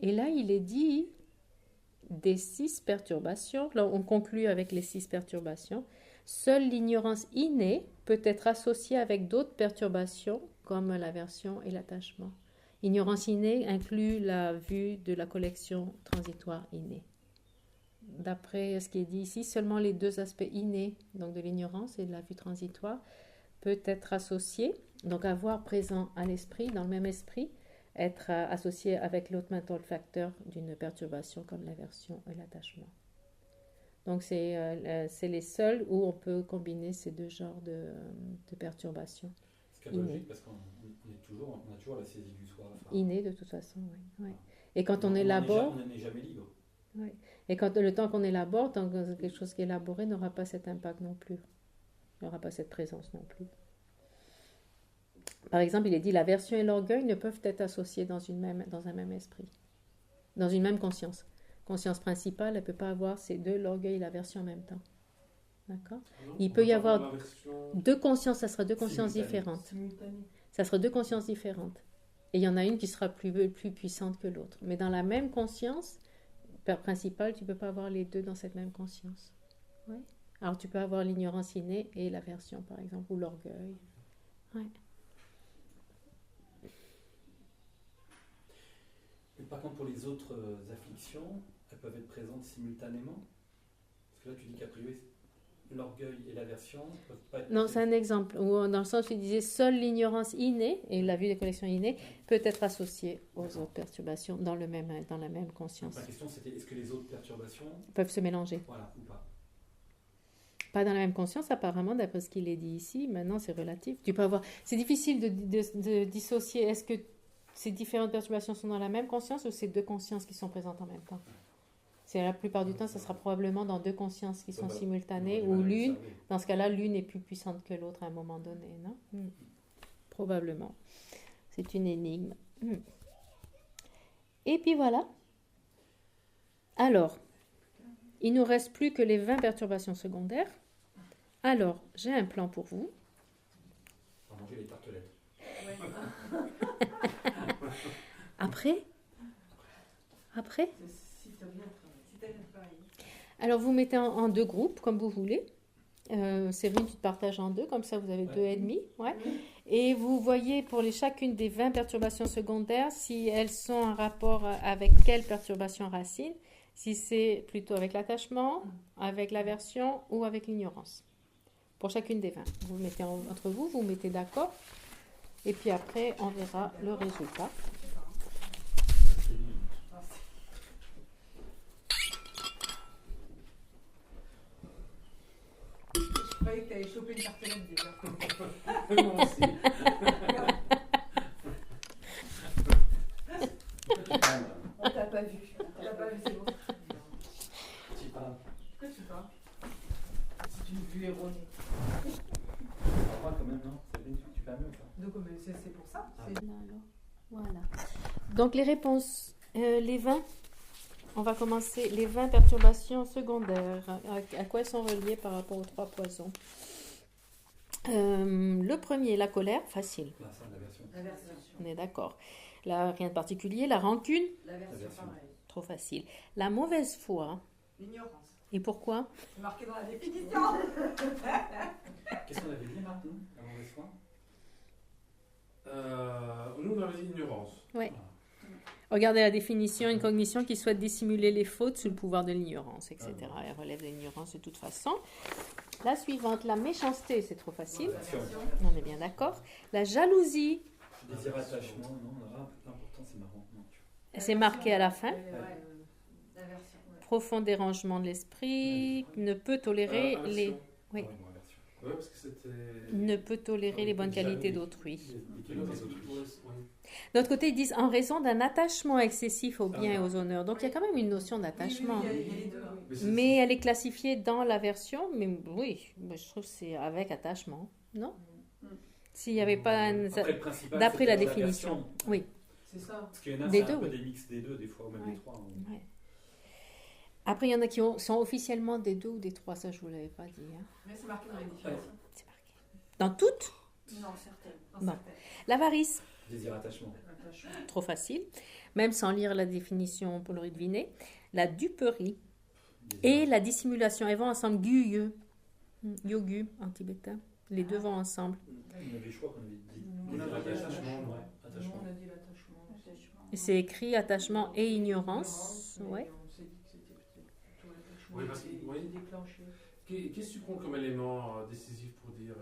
Et là, il est dit des 6 perturbations. Là, on conclut avec les 6 perturbations. Seule l'ignorance innée peut être associée avec d'autres perturbations comme l'aversion et l'attachement. Ignorance innée inclut la vue de la collection transitoire innée. D'après ce qui est dit ici, seulement les deux aspects innés, donc de l'ignorance et de la vue transitoire, peut être associés, donc avoir présent à l'esprit, dans le même esprit, être associé avec l'autre mental facteur d'une perturbation comme l'aversion et l'attachement. Donc c'est les seuls où on peut combiner ces deux genres de perturbations. C'est logique parce qu'on a toujours la saisie du soi. Inné de toute façon, oui. Et quand on élabore... On n'est jamais libre. Oui. Et quand le temps qu'on élabore, tant que quelque chose qui est élaboré n'aura pas cet impact non plus. Il n'aura pas cette présence non plus. Par exemple, il est dit l'aversion et l'orgueil ne peuvent être associés dans un même esprit, dans une même conscience. Conscience principale, elle ne peut pas avoir ces deux, l'orgueil et l'aversion en même temps. D'accord ? Il peut y avoir deux consciences, ça sera deux consciences différentes. Ça sera deux consciences différentes. Et il y en a une qui sera plus puissante que l'autre. Mais dans la même conscience principale, tu ne peux pas avoir les deux dans cette même conscience. Ouais. Alors tu peux avoir l'ignorance innée et l'aversion, par exemple, ou l'orgueil. Ouais. Et par contre, pour les autres afflictions, elles peuvent être présentes simultanément. Parce que là, tu dis qu'a priori, l'orgueil et l'aversion ne peuvent pas être... Non, c'est un exemple. Où, dans le sens où il disait, seule l'ignorance innée, et la vue des collections innées, peut être associée aux autres perturbations dans la même conscience. Donc, la question, c'était, est-ce que les autres perturbations peuvent se mélanger? Voilà, ou pas. Pas dans la même conscience, apparemment, d'après ce qu'il est dit ici. Maintenant, c'est relatif. Tu peux avoir... C'est difficile de dissocier. Est-ce que ces différentes perturbations sont dans la même conscience ou c'est deux consciences qui sont présentes en même temps? C'est la plupart du temps, ça sera probablement dans deux consciences qui sont simultanées ou l'une. Dans ce cas-là, l'une est plus puissante que l'autre à un moment donné, non? Probablement. C'est une énigme. Et puis voilà. Alors, il ne nous reste plus que les 20 perturbations secondaires. Alors, j'ai un plan pour vous. On va manger les tartelettes. Après? Si tu as bien travaillé. Alors, vous mettez en deux groupes, comme vous voulez. Séverine, tu te partages en deux, comme ça vous avez deux ennemis. Ouais. Et vous voyez pour chacune des 20 perturbations secondaires si elles sont en rapport avec quelle perturbation racine, si c'est plutôt avec l'attachement, avec l'aversion ou avec l'ignorance. Pour chacune des 20. Vous mettez entre vous, vous mettez d'accord. Et puis après, on verra le résultat. Je croyais que tu avais chopé une tartelette déjà. Moi aussi. On t'a pas vu. T'as pas vu, c'est bon. Petit pas. Pourquoi tu parles? C'est une vue erronée. On va quand même, non? Tu permets ou pas? Donc c'est pour ça. Voilà. Donc les réponses, les 20. On va commencer les 20 perturbations secondaires. À quoi elles sont reliées par rapport aux 3 poisons? Le premier, la colère, facile. L'aversion. On est d'accord. Là, rien de particulier. La rancune, L'aversion, pareil. trop facile. La mauvaise foi. L'ignorance. Et pourquoi? C'est marqué dans la définition. Qu'est-ce qu'on avait dit, Marc, nous, la mauvaise foi? Nous, on avait dit ignorance. Oui. Regardez la définition, une cognition qui souhaite dissimuler les fautes sous le pouvoir de l'ignorance, etc. Elle relève de l'ignorance de toute façon. La suivante, la méchanceté, c'est trop facile. On est bien d'accord. La jalousie. Désir attachement, non, pourtant c'est marrant. Non. C'est marqué à la fin. L'aversion. Profond dérangement de l'esprit, ne peut tolérer les... Oui. Ouais, parce que c'était... Ne peut tolérer les bonnes qualités d'autrui. Les autres. D'autre côté, ils disent en raison d'un attachement excessif aux biens et aux honneurs. Donc il y a quand même une notion d'attachement. Oui, il y a les deux. Mais elle est classifiée dans l'aversion. Mais oui, je trouve que c'est avec attachement. Non? S'il n'y avait pas un... Après, le principal, D'après la c'est définition. l'aversion. Oui. C'est ça. Parce qu'il y en a, Des c'est deux, un peu oui. des mix des deux, des fois, ou même Ouais. des trois. Ouais. Après, il y en a qui sont officiellement des 2 ou des 3. Ça, je ne vous l'avais pas dit. Hein. Mais c'est marqué dans les définitions. C'est marqué. Dans toutes? Non, certaines. Bon. L'avarice. Désir attachement. Attachement. Trop facile. Même sans lire la définition, on peut le deviner. La duperie et la dissimulation. Elles vont ensemble. Gu, yogu en tibétain. Les deux vont ensemble. On avait, je crois qu'on avait dit. On avait dit attachement, ouais. Non, Attachement. on a dit l'attachement. Et c'est écrit attachement et ignorance. Mais Ouais. on s'est dit que c'était plutôt l'attachement. Oui, parce que- qui oui. déclenché. Qu'est-ce que tu prends comme élément décisif pour dire...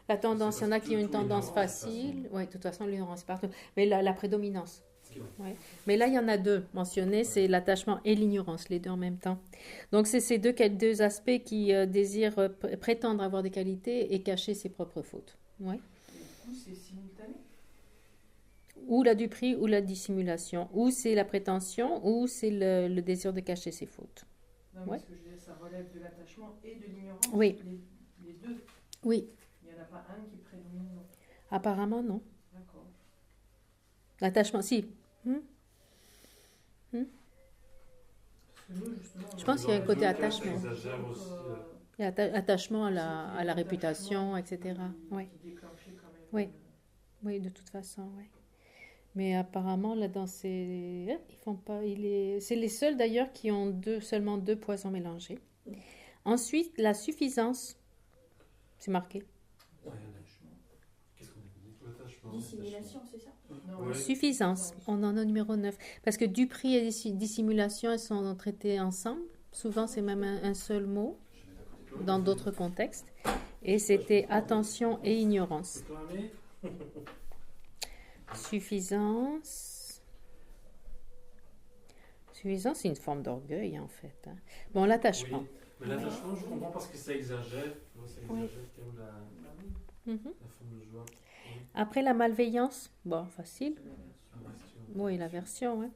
La tendance, il y en a qui ont une Tout tendance l'ignorance, c'est facile. Oui, de toute façon, l'ignorance, c'est partout. Mais la prédominance. C'est vrai. Ouais. Mais là, il y en a deux mentionnés, c'est l'attachement et l'ignorance, les deux en même temps. Donc, c'est ces deux aspects qui désirent prétendre avoir des qualités et cacher ses propres fautes. Ouais. Du coup, c'est simultané. Ou la duperie ou la dissimulation. Ou c'est la prétention, ou c'est le désir de cacher ses fautes. Non, mais Ouais. ce que je veux dire, ça relève de l'attachement et de l'ignorance. Oui. Les deux. Oui, Il n'y en a pas un qui prédomine. apparemment non. D'accord. L'attachement, si. Parce que nous, justement, Je pense qu'il y a un côté attachement. Ils exagèrent aussi. Il y a attachement à la réputation, etc. Oui. Qui déclenchait quand même. Oui. Oui, de toute façon, oui. Mais apparemment, là, dans ces... Ils font pas... C'est les seuls, d'ailleurs, qui ont seulement 2 poisons mélangés. Ensuite, la suffisance. C'est marqué. Ouais, attachement. Qu'est-ce qu'on avait dit? L'attachement. Dissimulation, c'est ça? Non, Ouais. Suffisance. On en a au numéro 9. Parce que duperie et dissimulation, elles sont traitées ensemble. Souvent, c'est même un seul mot dans d'autres contextes. Et c'était attention et ignorance. Suffisance. Suffisance, c'est une forme d'orgueil, en fait. Hein. Bon, l'attachement. Mais l'attachement, je comprends parce que ça exagère. Tu vois, ça exagère quand même Mhm. la forme de joie. Oui. Après la malveillance, bon, facile. Aversion. Oui, l'aversion. Ouais.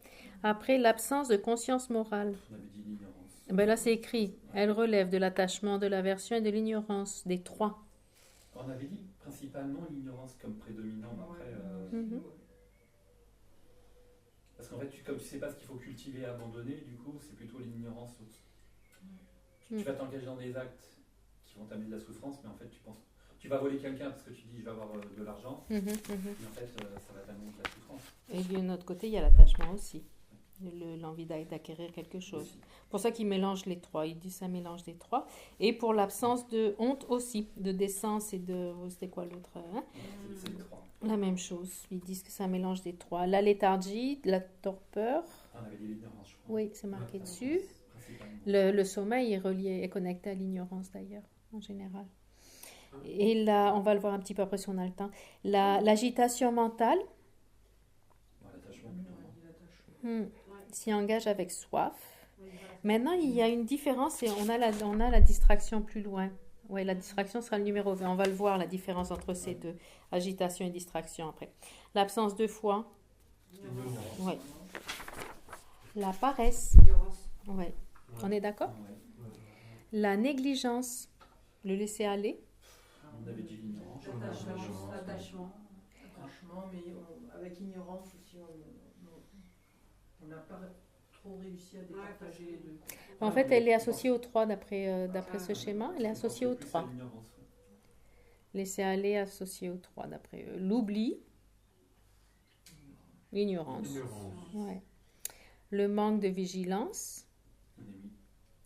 Après l'absence de conscience morale. On avait dit l'ignorance. Ben là, c'est écrit. Elle relève de l'attachement, de l'aversion et de l'ignorance, des trois. On avait dit principalement l'ignorance comme prédominant. Après, Mhm. parce qu'en fait, comme tu sais pas ce qu'il faut cultiver et abandonner, du coup, c'est plutôt l'ignorance. Tu vas t'engager dans des actes qui vont t'amener de la souffrance, mais en fait, tu vas voler quelqu'un parce que tu dis je vais avoir de l'argent, Mhm, mhm. mais en fait, ça va t'amener de la souffrance. Et de notre côté, il y a l'attachement aussi. L'envie d'acquérir quelque chose. Aussi. Pour ça qu'il mélange les trois. Il dit ça mélange les trois. Et pour l'absence de honte aussi, de décence et de... C'était quoi l'autre hein? C'est les trois. La même chose. Ils disent que ça mélange des trois. La léthargie, la torpeur. On avait dit l'ignorance, je crois. Oui, c'est marqué dessus. Principalement. Le sommeil est relié, est connecté à l'ignorance d'ailleurs, en général. Et là, on va le voir un petit peu après si on a le temps. L'agitation mentale Ouais, l'attachement plutôt. s'y engage avec soif. Maintenant, il y a une différence et on a la distraction plus loin. Oui, la distraction sera le numéro 20. On va le voir, la différence entre ces deux. Agitation et distraction après. L'absence de foi. Oui. La paresse. Oui. On est d'accord? Ouais. La négligence. Le laisser aller. On avait dit l'ignorance. L'attachement, mais avec ignorance aussi, on n'a pas trop réussi à départager les deux. En fait, elle est associée aux trois d'après ce schéma. Elle est associée aux Plus à trois. l'ignorance, ouais. Laisser aller associé aux trois d'après eux. L'oubli. L'ignorance. Ouais. Le manque de vigilance. On a mis.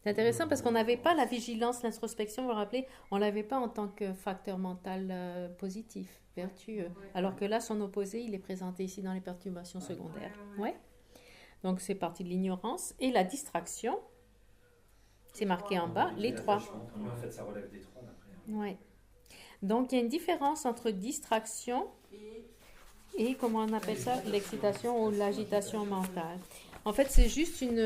C'est intéressant parce qu'on n'avait pas la vigilance, l'introspection, vous vous rappelez, on ne l'avait pas en tant que facteur mental positif, vertueux. Alors que là, son opposé, il est présenté ici dans les perturbations secondaires. Ouais. Donc c'est parti de l'ignorance. Et la distraction, c'est marqué en bas, On avait dit les trois. l'attachement. En fait, ça relève des trois d'après. Ouais. Donc il y a une différence entre distraction et comment on appelle ça, l'excitation ou l'agitation mentale. En fait, c'est juste une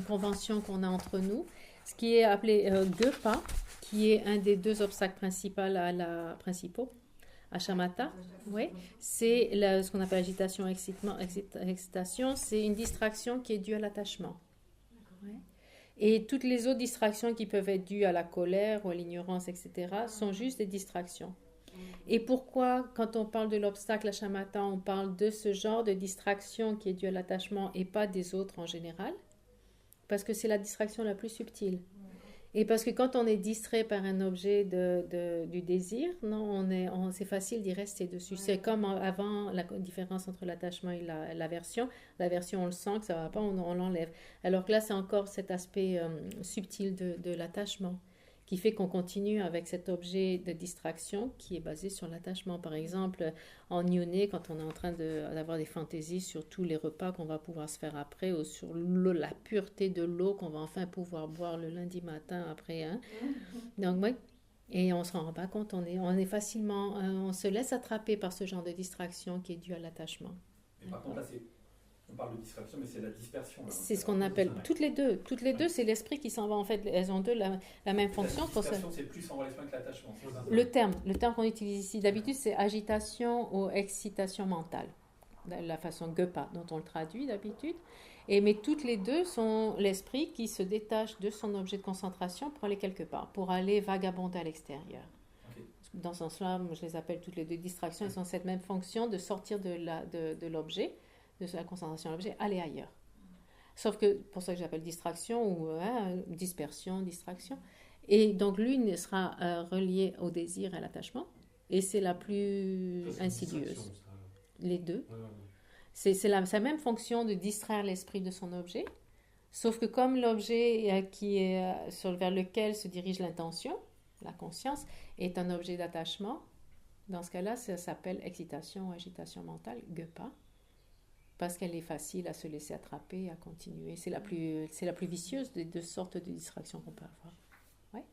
convention qu'on a entre nous, ce qui est appelé GEPA, qui est un des deux obstacles principaux à shamatha. Oui, c'est ce qu'on appelle agitation, excitation, c'est une distraction qui est due à l'attachement. Ouais. Et toutes les autres distractions qui peuvent être dues à la colère ou à l'ignorance, etc., sont juste des distractions. Et pourquoi, quand on parle de l'obstacle à shamatha, on parle de ce genre de distraction qui est due à l'attachement et pas des autres en général? Parce que c'est la distraction la plus subtile. Et parce que quand on est distrait par un objet du désir, non, c'est facile d'y rester dessus. C'est comme avant la différence entre l'attachement et l'aversion. L'aversion, on le sent que ça ne va pas, on l'enlève. Alors que là, c'est encore cet aspect subtil de l'attachement qui fait qu'on continue avec cet objet de distraction qui est basé sur l'attachement. Par exemple, en yoni, quand on est en train d'avoir des fantaisies sur tous les repas qu'on va pouvoir se faire après, ou sur la pureté de l'eau qu'on va enfin pouvoir boire le lundi matin après. Hein. Donc, oui. Et on ne se rend pas compte, on est facilement, on se laisse attraper par ce genre de distraction qui est due à l'attachement. Mais par contre, là, on parle de distraction, mais c'est la dispersion. Là. C'est ce qu'on appelle toutes les deux. Toutes les deux, c'est l'esprit qui s'en va. En fait, elles ont deux la même fonction. La dispersion, c'est plus en relation avec l'attachement. Le terme qu'on utilise ici, d'habitude, c'est agitation ou excitation mentale. La façon GEPA dont on le traduit d'habitude. Mais toutes les deux sont l'esprit qui se détache de son objet de concentration pour aller quelque part, pour aller vagabonder à l'extérieur. Okay. Dans ce sens-là, je les appelle toutes les deux distractions. Elles ont cette même fonction de sortir de l'objet, de la concentration de l'objet, aller ailleurs. Sauf que, pour ça que j'appelle distraction ou dispersion, distraction. Et donc, l'une sera reliée au désir et à l'attachement, et c'est la plus insidieuse. Les deux. C'est la même fonction de distraire l'esprit de son objet, sauf que comme l'objet vers lequel se dirige l'intention, la conscience, est un objet d'attachement, dans ce cas-là, ça s'appelle excitation ou agitation mentale, GEPA. Parce qu'elle est facile à se laisser attraper, à continuer. C'est la plus vicieuse des deux sortes de distractions qu'on peut avoir. Ouais.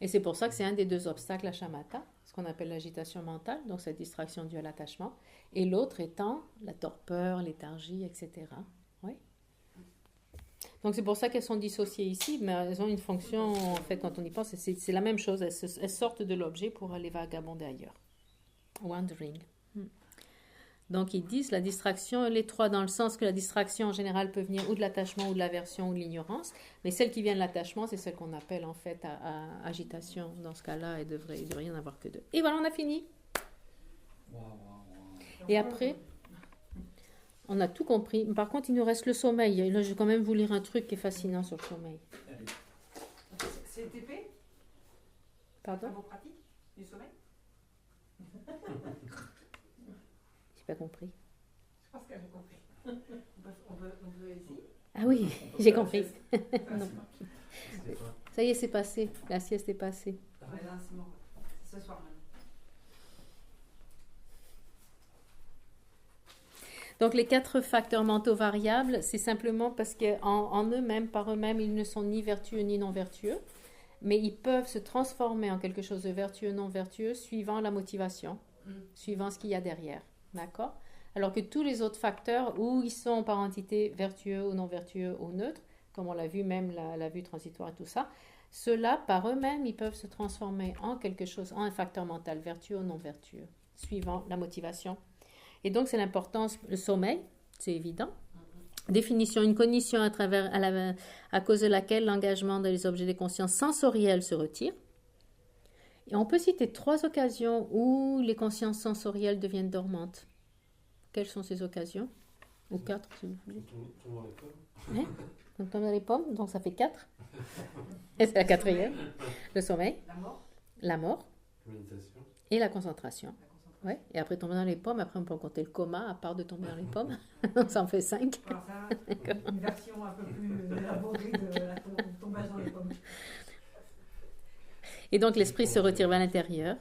Et c'est pour ça que c'est un des deux obstacles à shamatha, ce qu'on appelle l'agitation mentale, donc cette distraction due à l'attachement, et l'autre étant la torpeur, léthargie, etc. Ouais. Donc c'est pour ça qu'elles sont dissociées ici, mais elles ont une fonction, en fait, quand on y pense, c'est la même chose. Elles sortent de l'objet pour aller vagabonder ailleurs. Wandering. Donc ils disent la distraction, les trois dans le sens que la distraction en général peut venir ou de l'attachement ou de l'aversion ou de l'ignorance, mais celle qui vient de l'attachement, c'est celle qu'on appelle en fait agitation. Dans ce cas-là, il devrait y en avoir que deux. Et voilà, on a fini. Et après, on a tout compris. Par contre, il nous reste le sommeil. Là, je vais quand même vous lire un truc qui est fascinant sur le sommeil. C'est TP? Pardon? Travaux pratiques du sommeil? J'ai pas compris. Je pense que j'ai compris. On peut essayer. Ah oui, j'ai compris. Non. Ça y est, c'est passé. La sieste est passée. Ouais, là, c'est bon. C'est ce soir même. Donc les 4 facteurs mentaux variables, c'est simplement parce qu'en eux-mêmes, par eux-mêmes, ils ne sont ni vertueux ni non vertueux, mais ils peuvent se transformer en quelque chose de vertueux, non vertueux, suivant la motivation, suivant ce qu'il y a derrière. D'accord? Alors que tous les autres facteurs, où ils sont par entité vertueux ou non vertueux ou neutres, comme on l'a vu, même la vue transitoire et tout ça, ceux-là, par eux-mêmes, ils peuvent se transformer en quelque chose, en un facteur mental vertueux ou non vertueux, suivant la motivation. Et donc, c'est l'importance, le sommeil, c'est évident. Définition, une cognition à cause de laquelle l'engagement dans les objets des consciences sensorielles se retire. Et on peut citer 3 occasions où les consciences sensorielles deviennent dormantes. Quelles sont ces occasions? Ou 4, si vous voulez. On tombe dans les pommes, donc ça fait 4. Et c'est la 4e. Le sommeil. La mort. Et la concentration. Ouais. Et après tomber dans les pommes, après on peut compter le coma, à part de tomber dans les pommes. Ça en fait 5. Alors ça, une version un peu plus élaborée de la tombage dans les pommes. Et donc l'esprit se retire vers l'intérieur.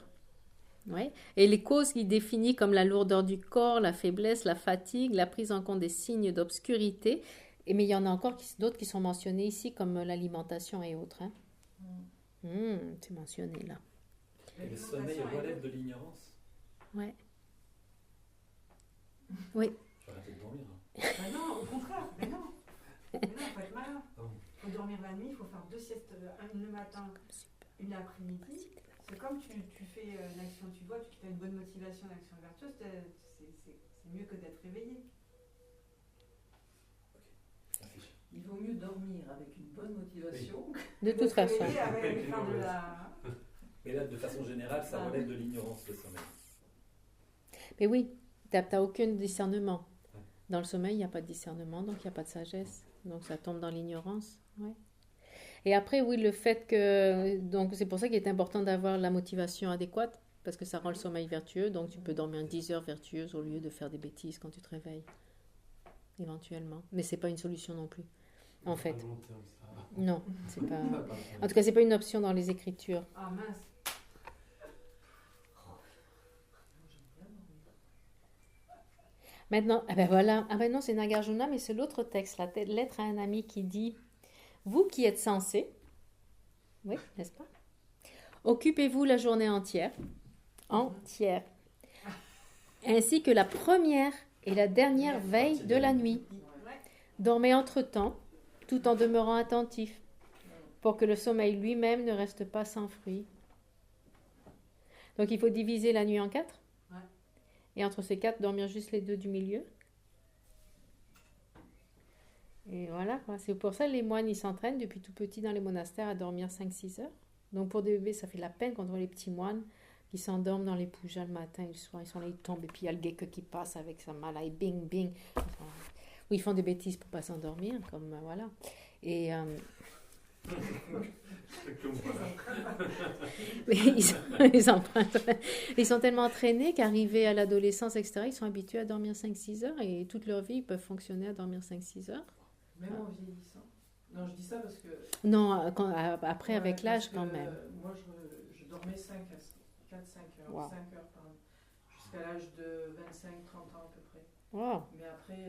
Ouais. Et les causes qu'il définit comme la lourdeur du corps, la faiblesse, la fatigue, la prise en compte des signes d'obscurité. Mais il y en a encore d'autres qui sont mentionnés ici, comme l'alimentation et autres. Hein. C'est mentionné là. Et le sommeil relève de l'ignorance. Ouais. Oui. Je vais arrêter de dormir. Non, au contraire, mais non. Il faut être malin. Il faut dormir la nuit, il faut faire 2 siestes, une le matin, une l'après-midi. C'est comme tu fais une action, tu vois, tu as une bonne motivation, une action vertueuse, c'est mieux que d'être réveillé. Il vaut mieux dormir avec une bonne motivation. De toute façon. Mais là, de façon générale, ça relève de l'ignorance, le sommeil. Mais oui, tu n'as aucun discernement. Dans le sommeil, il n'y a pas de discernement, donc il n'y a pas de sagesse. Donc ça tombe dans l'ignorance. Ouais. Et après, oui, le fait que... Donc c'est pour ça qu'il est important d'avoir la motivation adéquate, parce que ça rend le sommeil vertueux. Donc tu peux dormir 10 heures vertueuses au lieu de faire des bêtises quand tu te réveilles. Éventuellement. Mais ce n'est pas une solution non plus, en fait. Non, c'est pas... En tout cas, ce n'est pas une option dans les Écritures. Ah mince. Maintenant, ah ben voilà, ah ben non, c'est Nagarjuna, mais c'est l'autre texte, la lettre à un ami qui dit « Vous qui êtes sensés, oui, n'est-ce pas? Occupez-vous la journée entière, ainsi que la première et la dernière veille de la nuit. Dormez entre-temps, tout en demeurant attentif, pour que le sommeil lui-même ne reste pas sans fruit. » Donc il faut diviser la nuit en 4. Et entre ces 4, dormir juste les 2 du milieu. Et voilà, c'est pour ça que les moines, ils s'entraînent depuis tout petit dans les monastères à dormir 5-6 heures. Donc pour des bébés, ça fait la peine quand on voit les petits moines qui s'endorment dans les poujas le matin et le soir. Ils sont là, ils tombent, et puis il y a le gekke qui passe avec sa main là, et bing, bing. Ou ils font des bêtises pour ne pas s'endormir, comme voilà. Et... Mais ils sont tellement entraînés qu'arrivés à l'adolescence, etc., ils sont habitués à dormir 5-6 heures et toute leur vie, ils peuvent fonctionner à dormir 5-6 heures. Même en vieillissant. Non, je dis ça parce que... Non, après, avec l'âge, quand même. Moi, je dormais 4-5 heures, Wow. 5 heures, pardon, jusqu'à l'âge de 25-30 ans à peu près. Wow. Mais après,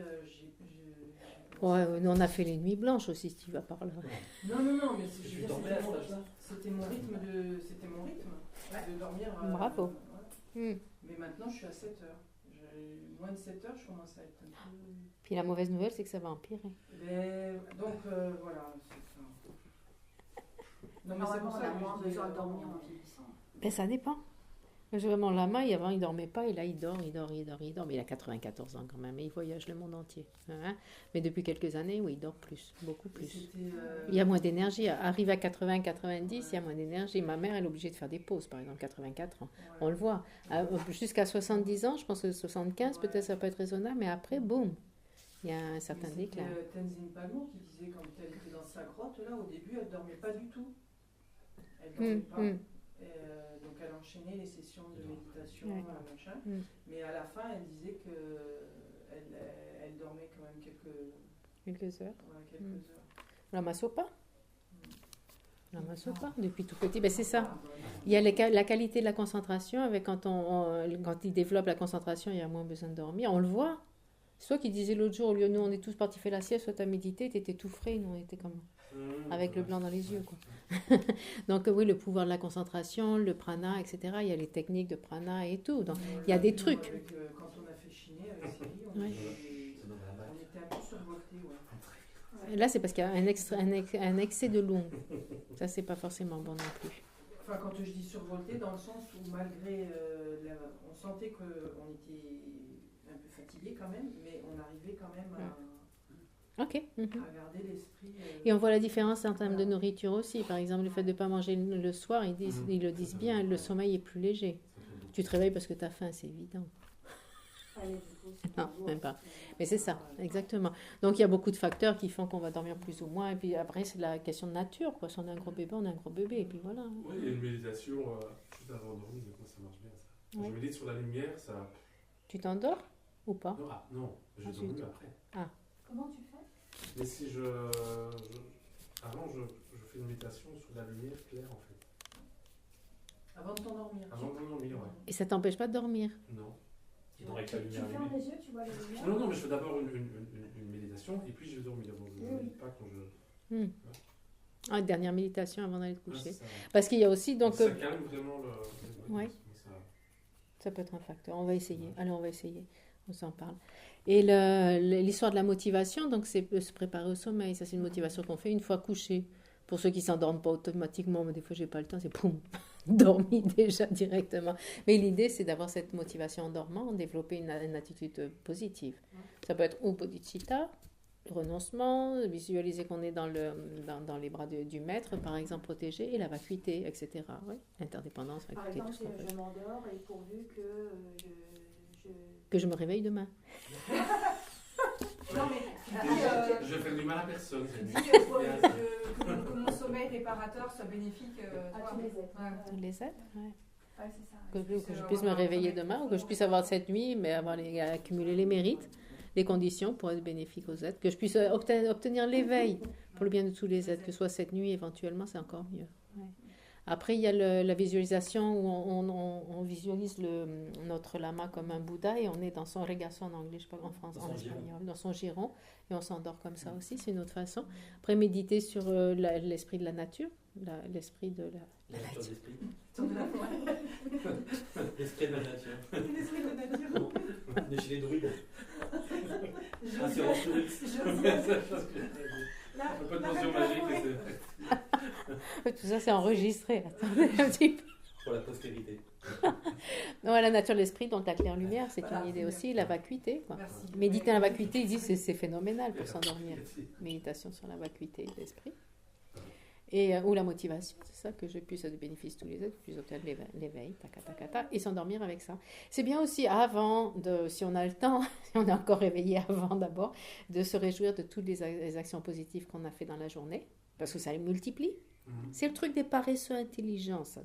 Ouais, nous on a fait les nuits blanches aussi, si tu vas par là. Non, mais c'était mon rythme de dormir. Bravo. Mais maintenant, je suis à 7 heures. moins de 7 heures, je commence à être un peu... Puis la mauvaise nouvelle, c'est que ça va empirer. Donc, voilà, c'est ça. Non, mais c'est Normalement, pour on ça a que moins je dis, besoin de dormir en vieillissant. Ben, ça dépend. J'ai vraiment Lama, avant il dormait pas, et là il dort. Mais il a 94 ans quand même, et il voyage le monde entier. Hein. Mais depuis quelques années, oui, il dort plus, beaucoup plus. Il y a moins d'énergie. Arrivé à 80-90, il y a moins d'énergie. Ma mère, elle est obligée de faire des pauses, par exemple, 84 ans. Ouais. On le voit. Jusqu'à 70 ans, je pense que 75, peut-être ça peut être raisonnable, mais après, boum, il y a un certain déclin. Tenzin Palmo qui disait quand elle était dans sa grotte, là, au début, elle ne dormait pas du tout. Elle ne dormait pas. Donc elle enchaînait les sessions de méditation, machin. Mais à la fin, elle disait qu'elle dormait quand même quelques heures. Ouais, quelques heures. La Masopa. La Masopa, depuis tout petit. Ben, c'est ça. Il y a la qualité de la concentration. Avec quand il développe la concentration, il y a moins besoin de dormir. On le voit. C'est toi qui disais l'autre jour, au lieu de nous, on est tous partis faire la sieste, soit tu as médité, tu étais tout frais, nous on était comme avec le blanc dans les yeux. Quoi. Donc oui, le pouvoir de la concentration, le prana, etc. Il y a les techniques de prana et tout. Donc il y a des trucs. Quand on a fait chiner avec Céline, on était un peu survoltés. Ouais. Là, c'est parce qu'il y a un excès de l'eau. Ça, c'est pas forcément bon non plus. Enfin, quand je dis survolté, dans le sens où malgré... on sentait qu'on était un peu fatigué quand même, mais on arrivait quand même à garder l'esprit. Et on voit la différence en termes de nourriture aussi. Par exemple, le fait de ne pas manger le soir, ils le disent bien, le sommeil est plus léger. Tu te réveilles parce que tu as faim, c'est évident. Non, même pas. Mais c'est ça, exactement. Donc il y a beaucoup de facteurs qui font qu'on va dormir plus ou moins. Et puis après, c'est la question de nature. Quoi. Si on a un gros bébé, on a un gros bébé. Et puis voilà. Oui, il y a une méditation juste avant de dormir. Moi, ça marche bien ça. Quand je médite sur la lumière, ça. Tu t'endors ou pas? Non, je dors mieux après. Comment tu fais? Mais si avant, je fais une méditation sur la lumière claire en fait. Avant de t'endormir. Avant de m'endormir, ouais. Et ça t'empêche pas de dormir? Non. Tu fermes les yeux, tu vois la lumière? Non, mais je fais d'abord une méditation et puis je vais dormir. Donc je ne pas quand je. Dernière méditation avant d'aller te coucher. Ça. Parce qu'il y a aussi donc. Ça calme vraiment le. Oui. Ça peut être un facteur. On va essayer. Allez, on va essayer. On s'en parle. Et l'histoire de la motivation, donc c'est se préparer au sommeil. Ça, c'est une motivation qu'on fait une fois couché. Pour ceux qui ne s'endorment pas automatiquement, mais des fois, j'ai pas le temps, c'est poum, dormi déjà directement. Mais l'idée, c'est d'avoir cette motivation en dormant, développer une attitude positive. Ça peut être ou bodhicitta, renoncement, visualiser qu'on est dans les bras du maître, par exemple, protégé, et la vacuité, etc. Oui, interdépendance, vacuité, par tout ce qu'on exemple, fait. je m'endors et pourvu que Que je me réveille demain. Non, mais je fais du mal à personne. que mon sommeil réparateur soit bénéfique. à tous les êtres. Les êtres, ouais. Ouais, c'est ça. Que je puisse me réveiller demain, ou que je puisse avoir cette nuit, mais accumuler les mérites, les conditions pour être bénéfique aux êtres, que je puisse obtenir l'éveil pour le bien de tous les êtres, que ce soit cette nuit éventuellement, c'est encore mieux. Ouais. Après, il y a la visualisation où on visualise notre lama comme un Bouddha et on est dans son regasso en anglais, je sais pas en français, en espagnol, dans son giron, et on s'endort comme ça aussi, c'est une autre façon. Après, méditer sur l'esprit de la nature, l'esprit de la nature d'esprit. L'esprit de la nature. L'esprit de la nature. On est chez les druides. Assurance druide. Un peu de potion magique. Tout ça, c'est enregistré. Attendez un petit peu. Pour la postérité. Non, la nature de l'esprit, donc la claire lumière, c'est une idée aussi, la vacuité. Quoi. Méditer la vacuité, ils disent que c'est phénoménal pour s'endormir. Méditation sur la vacuité de l'esprit. Ou la motivation, c'est ça, que je puisse être bénéfice tous les êtres, que je puisse obtenir l'éveil, et s'endormir avec ça. C'est bien aussi si on a le temps, si on est encore réveillé avant d'abord, de se réjouir de toutes les actions positives qu'on a fait dans la journée, parce que ça les multiplie. C'est le truc des paresseux intelligents, ça,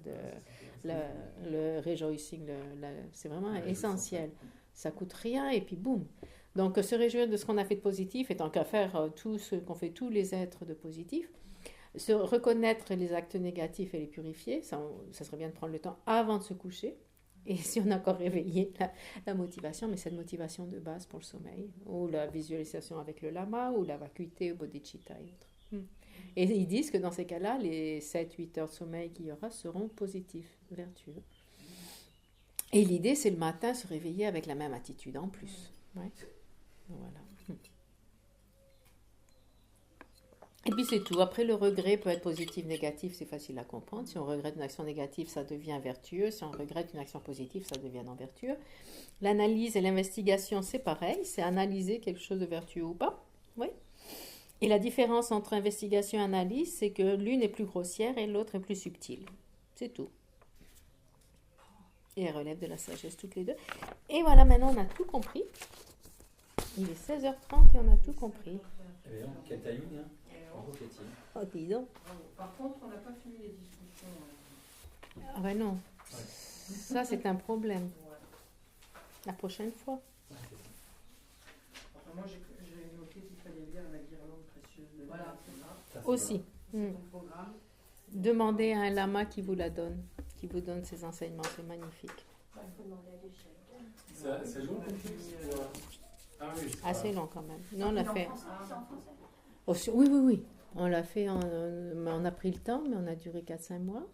le rejoicing, c'est vraiment essentiel. Ça coûte rien et puis boum. Donc se réjouir de ce qu'on a fait de positif, et tant qu'à faire tout ce qu'ont fait tous les êtres de positif, se reconnaître les actes négatifs et les purifier, ça serait bien de prendre le temps avant de se coucher. Et si on a encore réveillé la motivation, mais cette motivation de base pour le sommeil, ou la visualisation avec le lama, ou la vacuité, ou bodhicitta et autres. Et ils disent que dans ces cas-là, les 7-8 heures de sommeil qu'il y aura seront positifs, vertueux. Et l'idée, c'est le matin se réveiller avec la même attitude en plus. Ouais. Voilà. Et puis c'est tout. Après, le regret peut être positif, négatif, c'est facile à comprendre. Si on regrette une action négative, ça devient vertueux. Si on regrette une action positive, ça devient non vertueux. L'analyse et l'investigation, c'est pareil. C'est analyser quelque chose de vertueux ou pas. Oui. Et la différence entre investigation et analyse, c'est que l'une est plus grossière et l'autre est plus subtile. C'est tout. Et elles relèvent de la sagesse toutes les deux. Et voilà, maintenant on a tout compris. Il est 16h30 et on a tout compris. Eh bien, quel timing, hein? Bravo, Cathy. Oh, dis donc. Par contre, on n'a pas fini les discussions. Ah ben non. Ouais. Ça, c'est un problème. Ouais. La prochaine fois. Ouais, c'est ça. Enfin, moi, j'ai noté qu'il fallait lire la guirlande précieuse de Voilà, c'est ça. Ça, c'est Aussi. C'est ton programme. Demandez à un lama qui vous la donne, qui vous donne ses enseignements. C'est magnifique. Il faut demander à des chefs. C'est long comme texte Ah oui, c'est Assez pas- long quand même. Non, on l'a fait. C'est en français. Oh, oui. On l'a fait, on a pris le temps, mais on a duré 4-5 mois,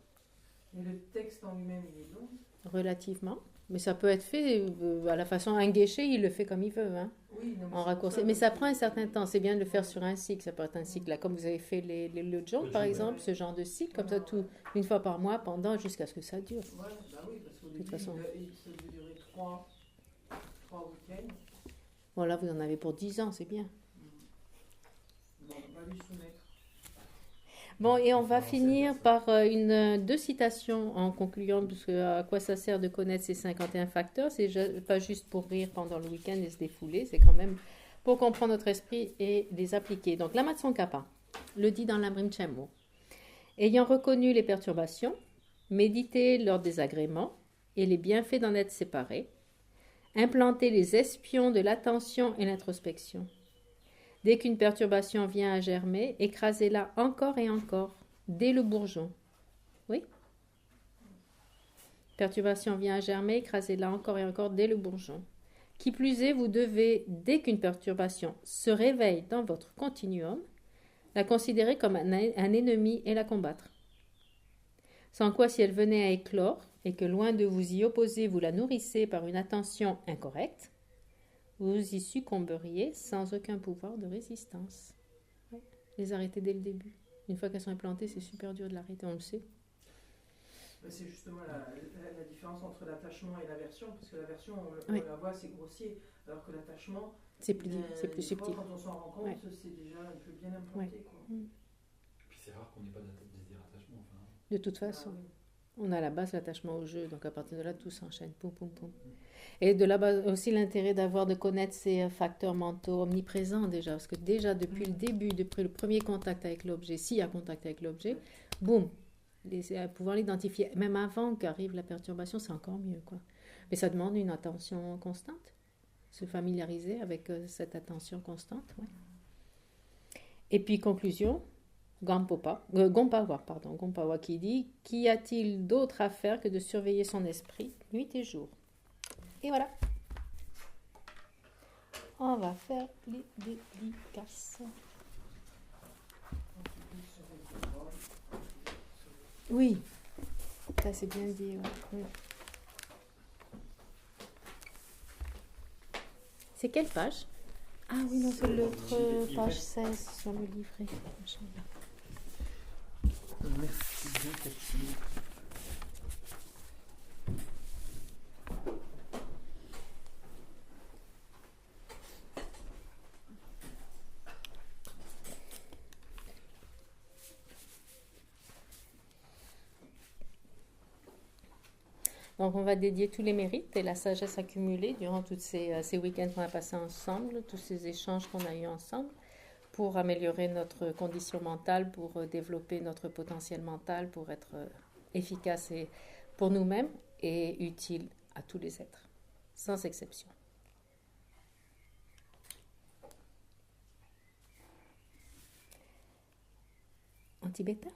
Et le texte en lui-même, il est long. relativement. Mais ça peut être fait à la façon un guéché, il le fait comme il veut, hein, Oui, non, en c'est raccourci. pour Mais ça que- prend un certain temps. C'est bien de le faire sur un cycle. Ça peut être un cycle, là, comme vous avez fait le Jong, Le par Jong, exemple, ouais. ce genre de cycle, comme ça, tout, une fois par mois, pendant, jusqu'à ce que ça dure. Ouais, bah oui, parce qu'au toute début, façon. ça devait durer 3 week-ends. Bon, là, vous en avez pour 10 ans, c'est bien. Bon, on va lui soumettre. Bon, et on va finir par deux citations en concluant, parce que à quoi ça sert de connaître ces 51 facteurs? C'est pas juste pour rire pendant le week-end et se défouler, c'est quand même pour comprendre notre esprit et les appliquer. Donc, Lama Tsongkhapa le dit dans l'Amrim Chenmo. Ayant reconnu les perturbations, méditez leurs désagréments et les bienfaits d'en être séparés, implantez les espions de l'attention et l'introspection. Dès qu'une perturbation vient à germer, écrasez-la encore et encore, dès le bourgeon. Oui? Perturbation vient à germer, écrasez-la encore et encore, dès le bourgeon. Qui plus est, vous devez, dès qu'une perturbation se réveille dans votre continuum, la considérer comme un ennemi et la combattre. Sans quoi, si elle venait à éclore, et que loin de vous y opposer, vous la nourrissez par une attention incorrecte, vous y succomberiez sans aucun pouvoir de résistance. Ouais. Les arrêter dès le début. Une fois qu'elles sont implantées, c'est super dur de l'arrêter, on le sait. Mais c'est justement la différence entre l'attachement et l'aversion, parce que l'aversion, Oui. on la voit, c'est grossier, alors que l'attachement, C'est plus, c'est des plus fois, subtil. quand on s'en rend compte, Ouais. c'est déjà un peu bien implanté. Quoi. Puis c'est rare qu'on n'ait pas de désir attachement. Enfin. De toute Ah façon, oui. on a à la base l'attachement au jeu, donc à partir de là, tout s'enchaîne. Poum, poum, poum. Et de là-bas aussi l'intérêt de connaître ces facteurs mentaux omniprésents déjà, parce que déjà depuis le début, depuis le premier contact avec l'objet, s'il y a contact avec l'objet, boum, pouvoir l'identifier, même avant qu'arrive la perturbation, c'est encore mieux, quoi. Mais ça demande une attention constante, se familiariser avec cette attention constante. Ouais. Et puis conclusion, Gompawa qui dit « Qu'y a-t-il d'autre à faire que de surveiller son esprit nuit et jour ?» Et voilà. On va faire les dédicaces. Oui, ça c'est bien dit. Ouais. C'est quelle page? Ah oui, non, c'est l'autre page 16 sur le livret. Merci bien, Cathy. Donc, on va dédier tous les mérites et la sagesse accumulée durant tous ces week-ends qu'on a passés ensemble, tous ces échanges qu'on a eus ensemble, pour améliorer notre condition mentale, pour développer notre potentiel mental, pour être efficace et pour nous-mêmes et utile à tous les êtres, sans exception. En tibétain?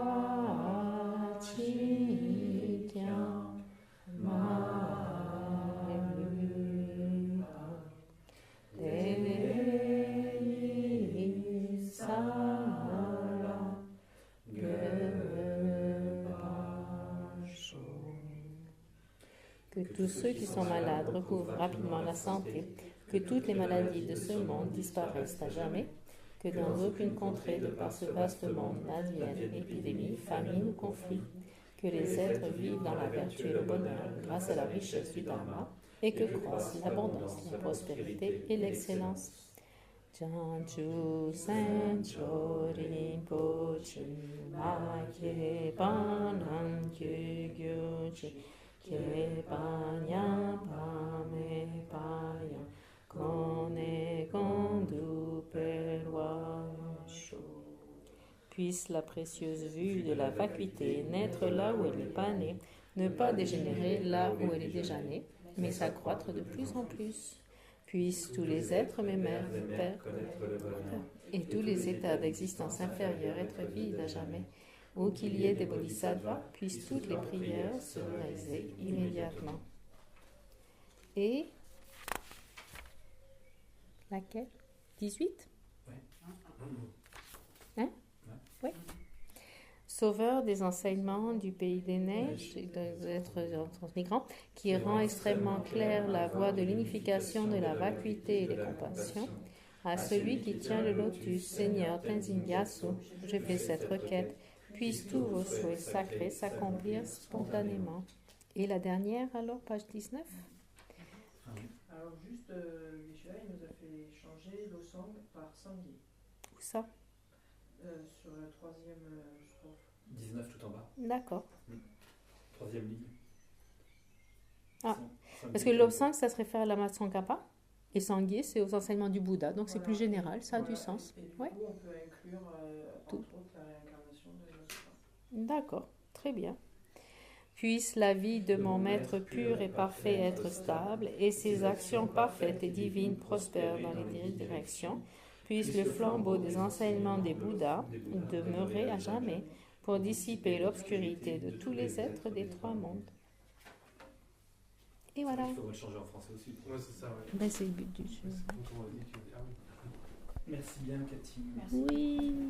Doa Chitya Maluha Devi Sala Gebasho. Que tous ceux qui sont malades recouvrent rapidement la santé, que toutes les maladies de ce monde disparaissent à jamais, que dans aucune contrée de par ce vaste monde n'advienne épidémie, famine ou conflit, que les êtres vivent dans la vertu et le bonheur grâce à la richesse du Dharma, et que croissent l'abondance, la prospérité et l'excellence. Chanchu Sencho Rinpoche Ma Kye Panan Kye Gyoche Kye Panya Pame Paya Kone Kondu Perwacho. Puisse la précieuse vue de la vacuité naître là où elle n'est pas née, ne pas dégénérer là où elle est déjà née, mais s'accroître de plus en plus. Puissent tous les êtres, mes mères, pères, et tous les états d'existence inférieure être vides à jamais. Où qu'il y ait des bodhisattvas, puissent toutes les prières se réaliser immédiatement. Et laquelle 18 Hein Oui. Sauveur des enseignements du pays des neiges, des êtres transmigrants, qui rend extrêmement claire la voie de l'unification de la vacuité et des compassions, à celui qui tient le lotus, Seigneur Tenzin Gyatso, je fais cette requête, puissent tous vos souhaits sacrés s'accomplir spontanément. Et la dernière, alors, page 19 Alors juste, Michel, il nous a fait changer l'osang par Sangye. Où ça Sur la troisième strophe. 19 tout en bas. D'accord. Troisième ligne. Ah, parce que l'obsang, ça se réfère à la Matsangkapa, et Sangye, c'est aux enseignements du Bouddha, donc c'est plus général, ça a du sens. Et du Ouais. coup, on peut inclure, Tout. entre autres, la réincarnation de Yosuka. D'accord, très bien. Puisse la vie de mon maître pur et parfait être stable, et ses actions parfaites et divines prospèrent dans les directions. Puisse le flambeau des enseignements des Bouddhas demeurer à jamais pour dissiper l'obscurité de tous les êtres des trois mondes. Et voilà. Il faudrait le changer en français aussi. Ouais, c'est ça, ouais. Ben, c'est le but du jeu. C'est quand on a dit qu'il y a- Merci bien, Cathy. Merci. Oui.